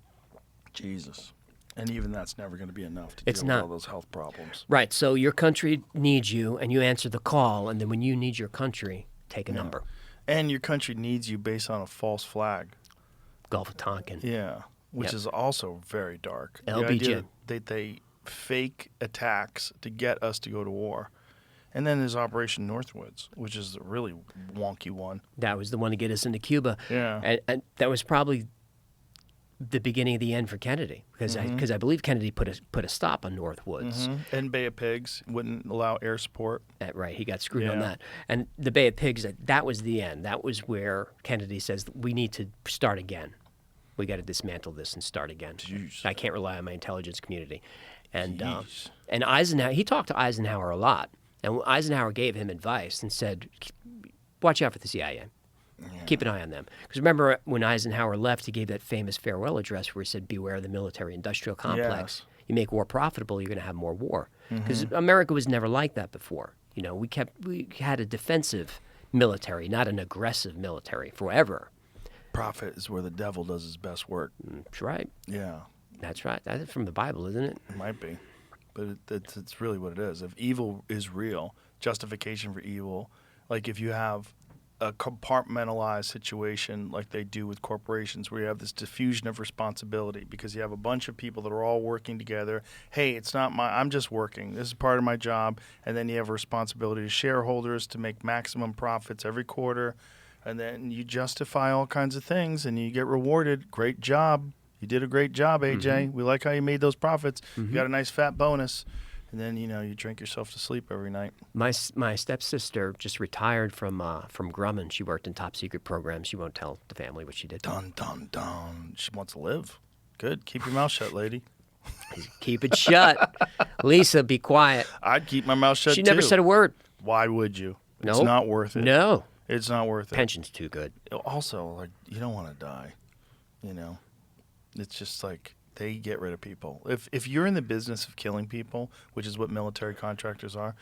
Jesus. And even that's never going to be enough to It's deal not. with all those health problems. Right. So your country needs you, and you answer the call. And then when you need your country, take a number. And your country needs you based on a false flag. Gulf of Tonkin. Yeah. Which Yep. is also very dark. The LBJ. idea that they fake attacks to get us to go to war. And then there's Operation Northwoods, which is a really wonky one. That was the one to get us into Cuba. Yeah. And that was probably the beginning of the end for Kennedy, because I believe Kennedy put a stop on Northwoods. And Bay of Pigs wouldn't allow air support. Right, he got screwed on Yeah. that. And the Bay of Pigs, that was the end. That was where Kennedy says we need to start again. We got to dismantle this and start again. Jeez. I can't rely on my intelligence community. And Jeez. and Eisenhower, he talked to Eisenhower a lot, and Eisenhower gave him advice and said, "Watch out for the CIA. Keep an eye on them." Because remember when Eisenhower left, he gave that famous farewell address where he said, "Beware of the military-industrial complex. Yes. You make war profitable, you're going to have more war." Because America was never like that before. We had a defensive military, not an aggressive military, forever. Profit is where the devil does his best work. That's right. Yeah, That's right. That's from the Bible, isn't it? it might be. But it's really what it is. If evil is real, justification for evil, like if you have a compartmentalized situation like they do with corporations where you have this diffusion of responsibility because you have a bunch of people that are all working together. Hey, it's not I'm just working. This is part of my job. And then you have a responsibility to shareholders to make maximum profits every quarter. And then you justify all kinds of things and you get rewarded. Great job. You did a great job, AJ. We like how you made those profits. You got a nice fat bonus. And then, you drink yourself to sleep every night. My stepsister just retired from Grumman. She worked in top secret programs. She won't tell the family what she did. Dun, dun, dun. She wants to live. Good. Keep your mouth shut, lady. Keep it shut. Lisa, be quiet. I'd keep my mouth shut, She never too. said a word. Why would you? It's Nope. not worth it. No. It's not worth it. Pension's too good. Also, you don't want to die. It's just they get rid of people. If you're in the business of killing people, which is what military contractors are,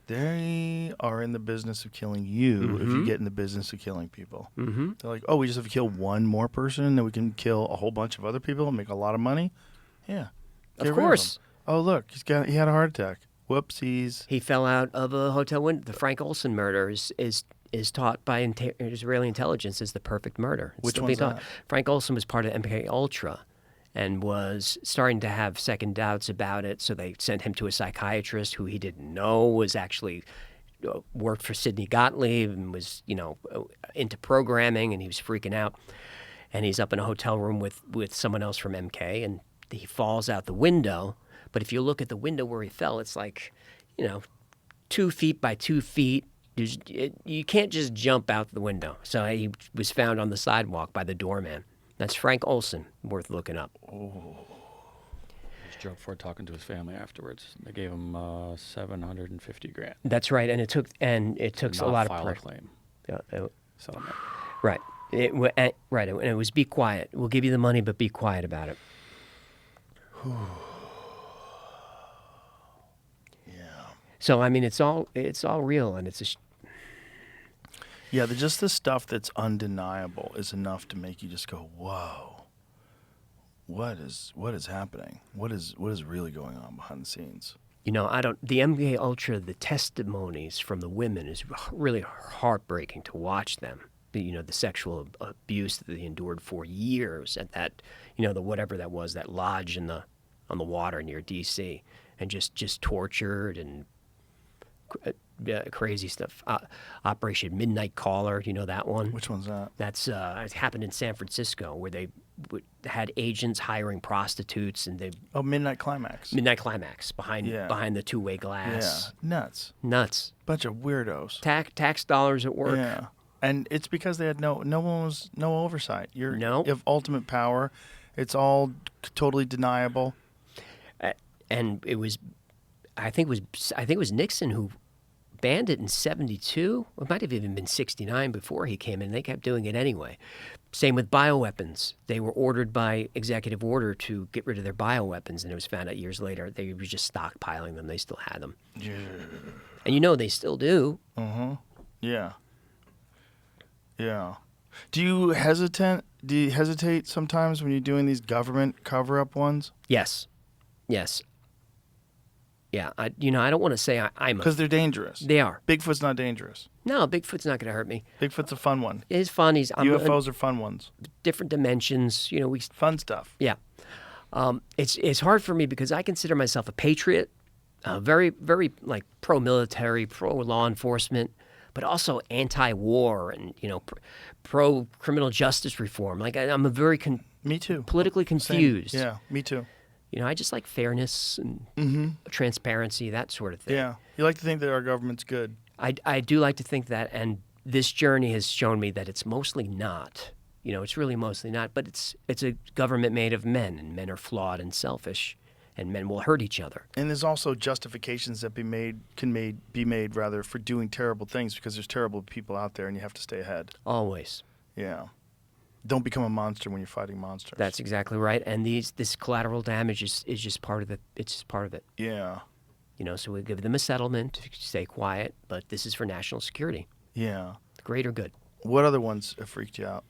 they are in the business of killing you if you get in the business of killing people. Mm-hmm. They're like, oh, we just have to kill one more person, and then we can kill a whole bunch of other people and make a lot of money? Yeah. Get rid course. them. Oh, look, he had a heart attack. Whoopsies. He fell out of a hotel window. The Frank Olson murder is taught by Israeli intelligence as the perfect murder. It's Which still one's being taught. that? Frank Olson was part of MK Ultra and was starting to have second doubts about it, so they sent him to a psychiatrist who he didn't know was actually worked for Sidney Gottlieb and was, into programming, and he was freaking out. And he's up in a hotel room with someone else from MK, and he falls out the window. But if you look at the window where he fell, it's 2 feet by 2 feet. You can't just jump out the window. So he was found on the sidewalk by the doorman. That's Frank Olson, worth looking up. Just drove for talking to his family afterwards. They gave him $750,000. That's right, and it took to a not lot file of a pressure. claim Yeah, settlement. Right. Right. And it was be quiet. We'll give you the money, but be quiet about it. So I mean, it's all real, and it's Yeah, just the stuff that's undeniable is enough to make you just go, "Whoa, what is happening? What is really going on behind the scenes?" you know, the MK Ultra, the testimonies from the women is really heartbreaking to watch them. The sexual abuse that they endured for years at that, the whatever that was, that lodge on the water near D.C., and just tortured and crazy stuff. Operation Midnight Caller, you know that one? Which one's that? That's it happened in San Francisco, where they had agents hiring prostitutes, and they Midnight Climax. Midnight Climax behind Yeah. the two-way glass. Yeah, nuts. Bunch of weirdos. Tax dollars at work. Yeah, and it's because they had no oversight. You have ultimate power. It's all totally deniable. And it was, I think it was Nixon who banned it in 72. It might have even been 69 before he came in. They kept doing it anyway. Same with bioweapons. They were ordered by executive order to get rid of their bioweapons, and it was found out years later they were just stockpiling them. They still had them. Yeah. And they still do. Yeah. Yeah. Do you hesitate sometimes when you're doing these government cover-up ones? Yes. Yeah, I don't want to say I'm because they're dangerous. They are. Bigfoot's not dangerous. No, Bigfoot's not going to hurt me. Bigfoot's a fun one. It is fun. UFOs are fun ones. Different dimensions. Fun stuff. Yeah. It's hard for me because I consider myself a patriot, very very like pro-military, pro-law enforcement, but also anti-war and pro-criminal justice reform. Like I'm a very me too. Politically confused. Same. Yeah, me too. I just like fairness and transparency, that sort of thing. Yeah. You like to think that our government's good. I do like to think that, and this journey has shown me that it's mostly not. It's really mostly not, but it's a government made of men, and men are flawed and selfish, and men will hurt each other. And there's also justifications that can be made for doing terrible things because there's terrible people out there, and you have to stay ahead. Always. Yeah. Don't become a monster when you're fighting monsters. That's exactly right. And this collateral damage is just part of it. It's just part of it. Yeah. So we give them a settlement to stay quiet, but this is for national security. Yeah. The greater good. What other ones have freaked you out?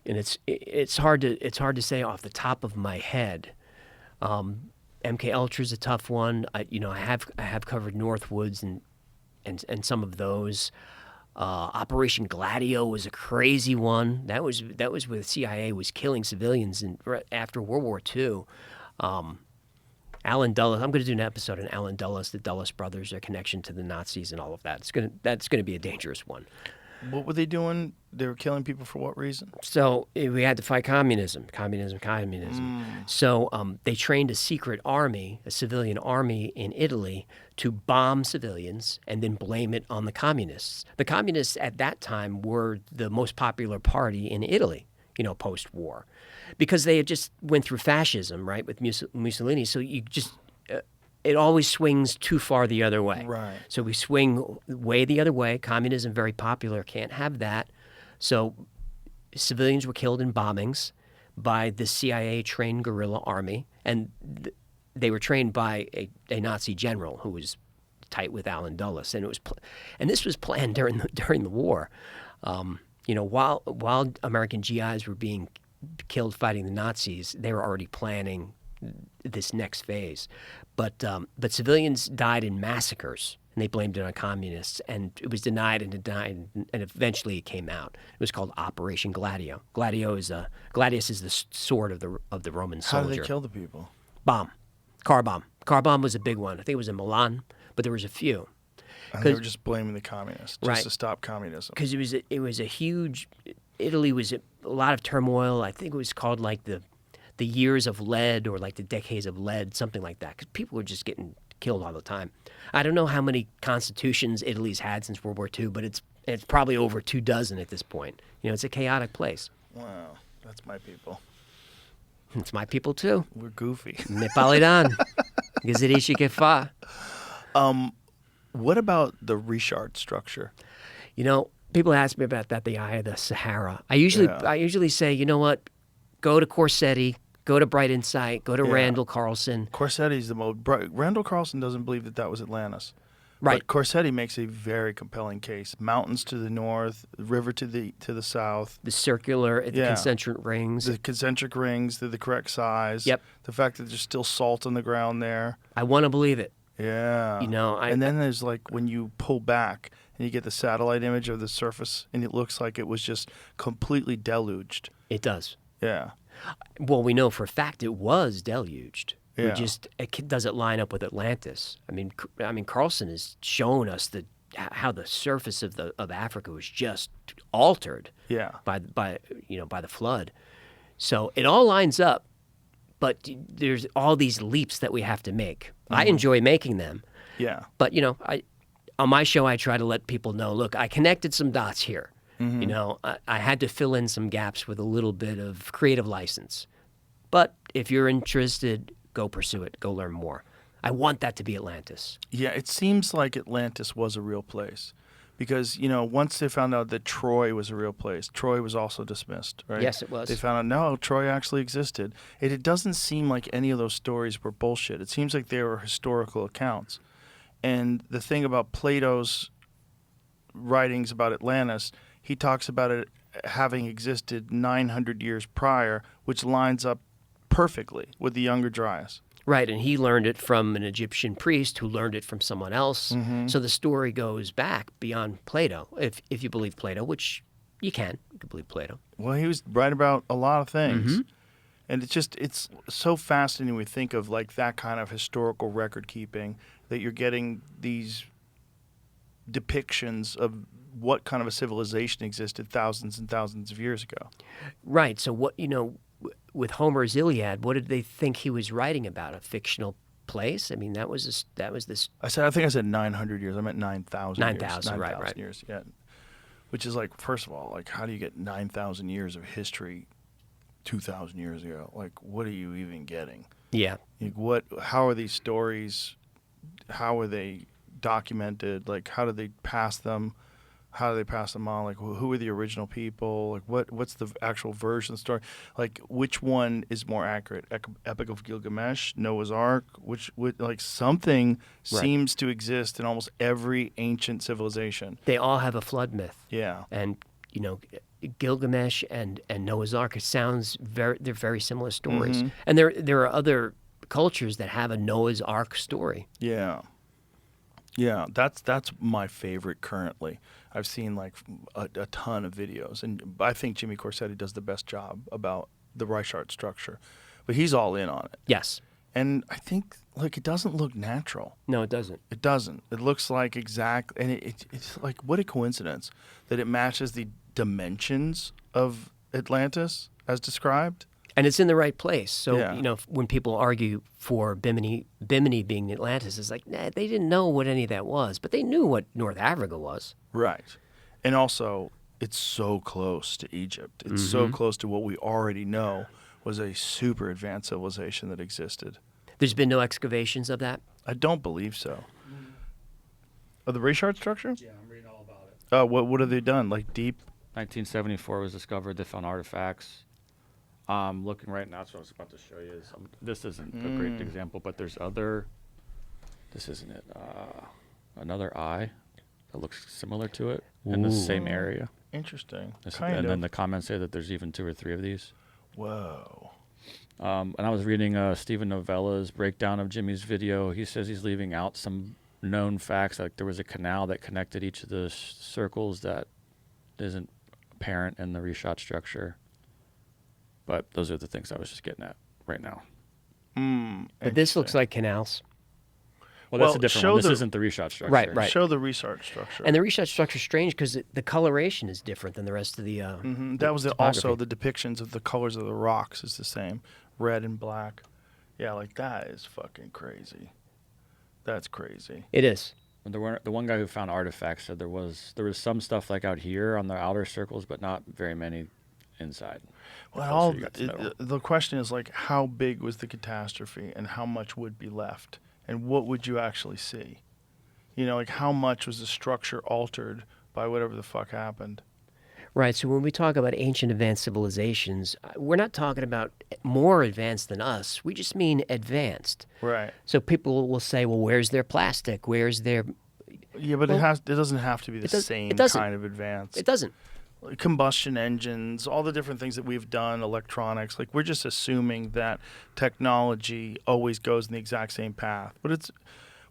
And it's hard to say off the top of my head. MK Ultra is a tough one. I have covered Northwoods and some of those. Operation Gladio was a crazy one. That was where the CIA was killing civilians after World War II. Alan Dulles. I'm going to do an episode on Alan Dulles, the Dulles brothers, their connection to the Nazis, and all of that. That's going to be a dangerous one. What were they doing? They were killing people for what reason? So we had to fight communism. So they trained a secret army, a civilian army in Italy to bomb civilians and then blame it on the communists. The communists at that time were the most popular party in Italy, post-war, because they had just went through fascism, right, with Mussolini. So you just it always swings too far the other way. Right. So we swing way the other way. Communism, very popular, can't have that. So civilians were killed in bombings by the CIA-trained guerrilla army, and they were trained by a Nazi general who was tight with Alan Dulles, and this was planned during the war. While American GIs were being killed fighting the Nazis, they were already planning this next phase. But civilians died in massacres, and they blamed it on communists, and it was denied, and eventually it came out. It was called Operation Gladio. Gladius is the sword of the Roman soldier. How did they kill the people? Car bomb. Car bomb was a big one. I think it was in Milan, but there was a few. And they were just blaming the communists just to stop communism. Because it was a huge. Italy was a lot of turmoil. I think it was called like the years of lead or like the decades of lead, something like that. Because people were just getting killed all the time. I don't know how many constitutions Italy's had since World War II, but it's probably over 24 at this point. It's a chaotic place. Wow, that's my people. It's my people too. We're goofy. Nepalidan. Gazirishi che fa. What about the Richard structure? People ask me about that, the Eye of the Sahara. I usually say, you know what? Go to Corsetti, go to Bright Insight, go to Randall Carlson. Corsetti's the most. Randall Carlson doesn't believe that that was Atlantis. Right. But Corsetti makes a very compelling case. Mountains to the north, river to the south. The circular, the Yeah. concentric rings. The concentric rings, they're the correct size. Yep. The fact that there's still salt on the ground there. I want to believe it. Yeah. You know, and then there's like when you pull back and you get the satellite image of the surface and it looks like it was just completely deluged. It does. Yeah. Well, we know for a fact it was deluged. Yeah. Does it line up with Atlantis? I mean, Carlson has shown us how the surface of Africa was just altered. Yeah. By the flood. So it all lines up, but there's all these leaps that we have to make. I enjoy making them, Yeah. but on my show I try to let people know, look, I connected some dots here. You know, I had to fill in some gaps with a little bit of creative license. But if you're interested, go pursue it. Go learn more. I want that to be Atlantis. Yeah, it seems like Atlantis was a real place. Because, once they found out that Troy was a real place, Troy was also dismissed, right? Yes, it was. They found out, no, Troy actually existed. It doesn't seem like any of those stories were bullshit. It seems like they were historical accounts. And the thing about Plato's writings about Atlantis, he talks about it having existed 900 years prior, which lines up perfectly with the Younger Dryas. Right, and he learned it from an Egyptian priest who learned it from someone else. So the story goes back beyond Plato, if you believe Plato, which you can. You can believe Plato. Well, he was right about a lot of things. And it's so fascinating when we think of like that kind of historical record keeping, that you're getting these depictions of what kind of a civilization existed thousands and thousands of years ago. Right, so what, with Homer's Iliad, what did they think he was writing about? A fictional place? I mean, that was this. I think I said 900 years. I meant 9,000 years. 9,000, right. Years, yeah. Which is like, first of all, like, how do you get 9,000 years of history 2,000 years ago? Like, what are you even getting? Yeah. Like, how are these stories, how are they documented? Like, how do they pass them? How do they pass them on? Like, who are the original people? Like, what's the actual version of the story? Like, which one is more accurate? Epic of Gilgamesh, Noah's Ark? Like, something seems to exist in almost every ancient civilization. They all have a flood myth. Yeah. And, Gilgamesh and Noah's Ark, they're very similar stories. And there are other cultures that have a Noah's Ark story. Yeah. Yeah, that's my favorite currently. I've seen like a ton of videos, and I think Jimmy Corsetti does the best job about the Reichart structure, but he's all in on it. Yes. And I think like it doesn't look natural. No, it doesn't. It doesn't. It looks like and it's like, what a coincidence that it matches the dimensions of Atlantis as described. And it's in the right place. So, Yeah. When people argue for Bimini being Atlantis, it's like, nah, they didn't know what any of that was, but they knew what North Africa was. Right. And also, it's so close to Egypt. It's so close to what we already know was a super advanced civilization that existed. There's been no excavations of that? I don't believe so. Of the Reichart structure? Yeah, I'm reading all about it. What have they done? Like deep? 1974 was discovered. They found artifacts. Looking right now, that's what I was about to show you. This isn't a great example, but there's other. This isn't it. Another eye that looks similar to it in the same area. Interesting. And then the comments say that there's even 2 or 3 of these. Whoa. And I was reading Stephen Novella's breakdown of Jimmy's video. He says he's leaving out some known facts, like there was a canal that connected each of the circles that isn't apparent in the reshot structure. But those are the things I was just getting at right now. But this looks like canals. Well, that's a Well, different show one. This the- isn't the reshot structure. Right. Show the Reichart structure. And the reshot structure is strange because the coloration is different than the rest of the. That was also topography. the depictions of the colors of the rocks is the same, red and black. Yeah, like that is fucking crazy. That's crazy. It is. And the one guy who found artifacts said there was some stuff like out here on the outer circles, but not very many inside. Well, closer you got to the middle. the question is like, how big was the catastrophe, and how much would be left, and what would you actually see? Like how much was the structure altered by whatever the fuck happened. Right. So when we talk about ancient advanced civilizations, we're not talking about more advanced than us. We just mean advanced. Right. So people will say, well, where's their plastic? Where's their... Yeah, but it doesn't have to be the same doesn't. kind of advance. It doesn't. Combustion engines, all the different things that we've done, electronics, like we're just assuming that technology always goes in the exact same path. But it's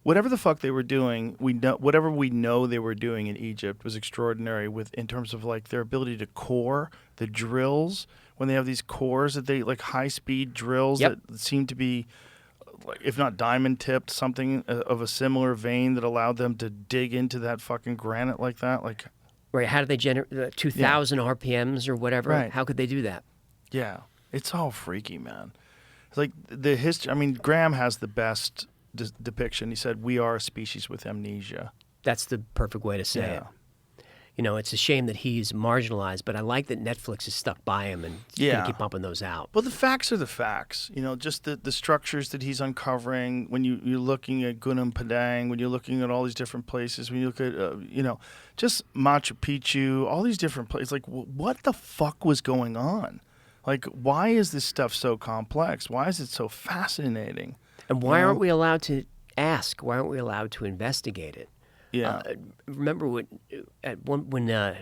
whatever the fuck they were doing, whatever we know they were doing in Egypt was extraordinary in terms of like their ability to core the drills when they have these cores that they like high speed drills Yep. that seem to be like, if not diamond tipped, something of a similar vein that allowed them to dig into that fucking granite like that. Like, Right. How do they generate 2,000 RPMs or whatever? Right. How could they do that? yeah, it's all freaky, man. It's like the history. I mean, Graham has the best depiction. He said, "We are a species with amnesia." That's the perfect way to say it. You know, it's a shame that he's marginalized, but I like that Netflix is stuck by him and going to keep pumping those out. Well, the facts are the facts. You know, just the structures that he's uncovering. When you're looking at Gunung Padang, when you're looking at all these different places, when you look at, just Machu Picchu, all these different places. Like, what the fuck was going on? Like, why is this stuff so complex? Why is it so fascinating? And why aren't we allowed to ask? Why aren't we allowed to investigate it? Yeah. Remember when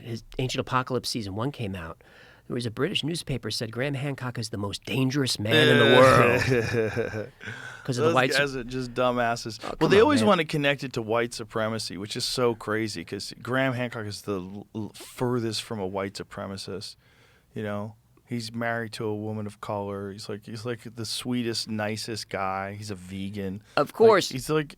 his Ancient Apocalypse Season 1 came out, there was a British newspaper said Graham Hancock is the most dangerous man in the world. Because of the Those white guys are just dumbasses. Oh, well, come they on, always man. want to connect it to white supremacy, which is so crazy because Graham Hancock is the furthest from a white supremacist. You know, he's married to a woman of color. He's like the sweetest, nicest guy. He's a vegan. Of course.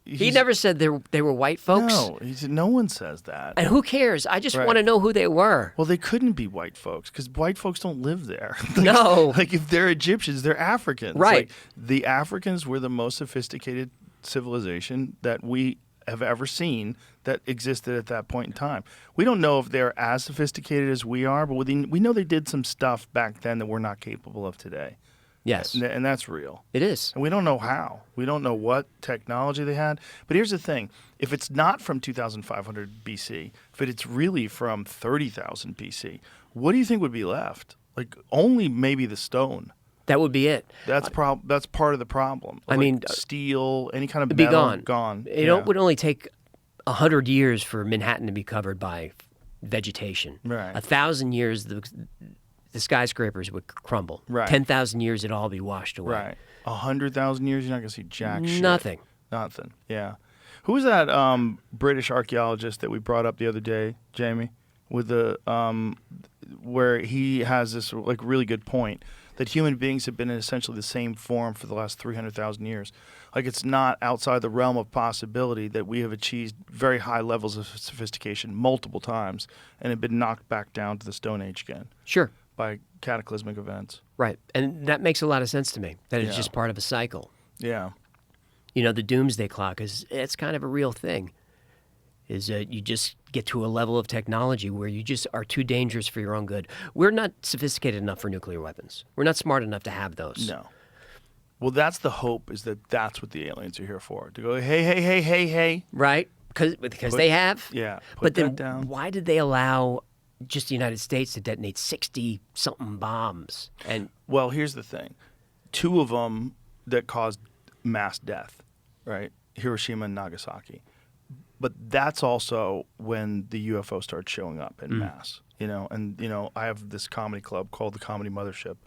He never said they were white folks. No, no one says that. And who cares? I just Right. want to know who they were. Well, they couldn't be white folks because white folks don't live there. No. Like if they're Egyptians, they're Africans. Right. Like, the Africans were the most sophisticated civilization that we have ever seen that existed at that point in time. We don't know if they're as sophisticated as we are, but we know they did some stuff back then that we're not capable of today. Yes, And that's real. it is. And we don't know how. We don't know what technology they had. But here's the thing. If it's not from 2500 BC, if it's really from 30,000 BC, what do you think would be left? Like only maybe the stone. That would be it. That's part of the problem. I mean, steel, any kind of It'd be metal, gone. gone. It would only take 100 years for Manhattan to be covered by vegetation. Right. 1,000 years, the skyscrapers would crumble. Right. 10,000 years, it'd all be washed away. Right. 100,000 years, you're not going to see jack shit. Nothing. Nothing. Yeah. Who was that British archaeologist that we brought up the other day, Jamie? With the where he has this like really good point that human beings have been in essentially the same form for the last 300,000 years. Like it's not outside the realm of possibility that we have achieved very high levels of sophistication multiple times and have been knocked back down to the Stone Age again Sure. by cataclysmic events. Right. And that makes a lot of sense to me, that it's Yeah. just part of a cycle. Yeah. You know, the doomsday clock it's kind of a real thing. You just get to a level of technology where you just are too dangerous for your own good. We're not sophisticated enough for nuclear weapons. We're not smart enough to have those. No. Well, that's the hope, is that that's what the aliens are here for. To go, hey. Right? Because they have. Yeah. But then that down. why did they allow just the United States to detonate 60-something bombs? And Well, here's the thing. 2 of them that caused mass death, right? Hiroshima and Nagasaki. But that's also when the UFO started showing up in mass, and I have this comedy club called the Comedy Mothership,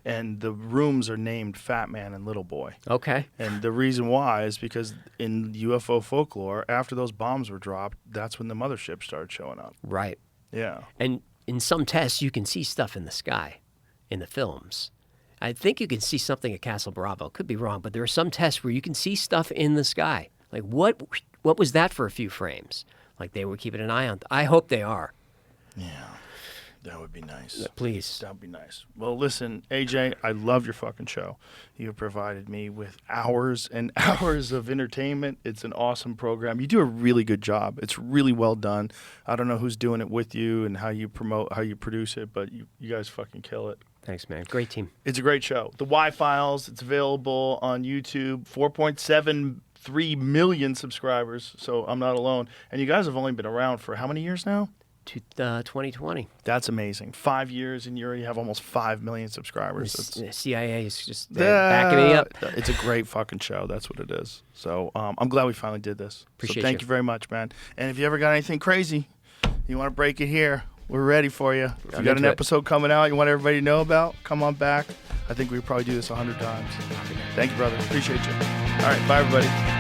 and the rooms are named Fat Man and Little Boy. okay. And the reason why is because in UFO folklore, after those bombs were dropped, that's when the mothership started showing up. Right. Yeah. And in some tests, you can see stuff in the sky in the films. I think you can see something at Castle Bravo. Could be wrong, but there are some tests where you can see stuff in the sky. Like, what was that for a few frames? Like, they were keeping an eye on. I hope they are. Yeah. That would be nice. Please. That would be nice. Well, listen, AJ, I love your fucking show. You have provided me with hours and hours of entertainment. It's an awesome program. You do a really good job. It's really well done. I don't know who's doing it with you and how you produce it, but you guys fucking kill it. Thanks, man. Great team. It's a great show. The Y-Files, it's available on YouTube. 4.73 million subscribers, so I'm not alone. And you guys have only been around for how many years now? 2020. That's amazing. 5 years, and you already have almost 5 million subscribers. The CIA is just backing me up. It's a great fucking show. That's what it is. So I'm glad we finally did this. Appreciate so thank you. you very much, man. And if you ever got anything crazy, you want to break it here, we're ready for you. If you I'm got an into it. episode coming out you want everybody to know about, come on back. I think we probably do this 100 times. Thank you, brother. Appreciate you. All right, bye, everybody.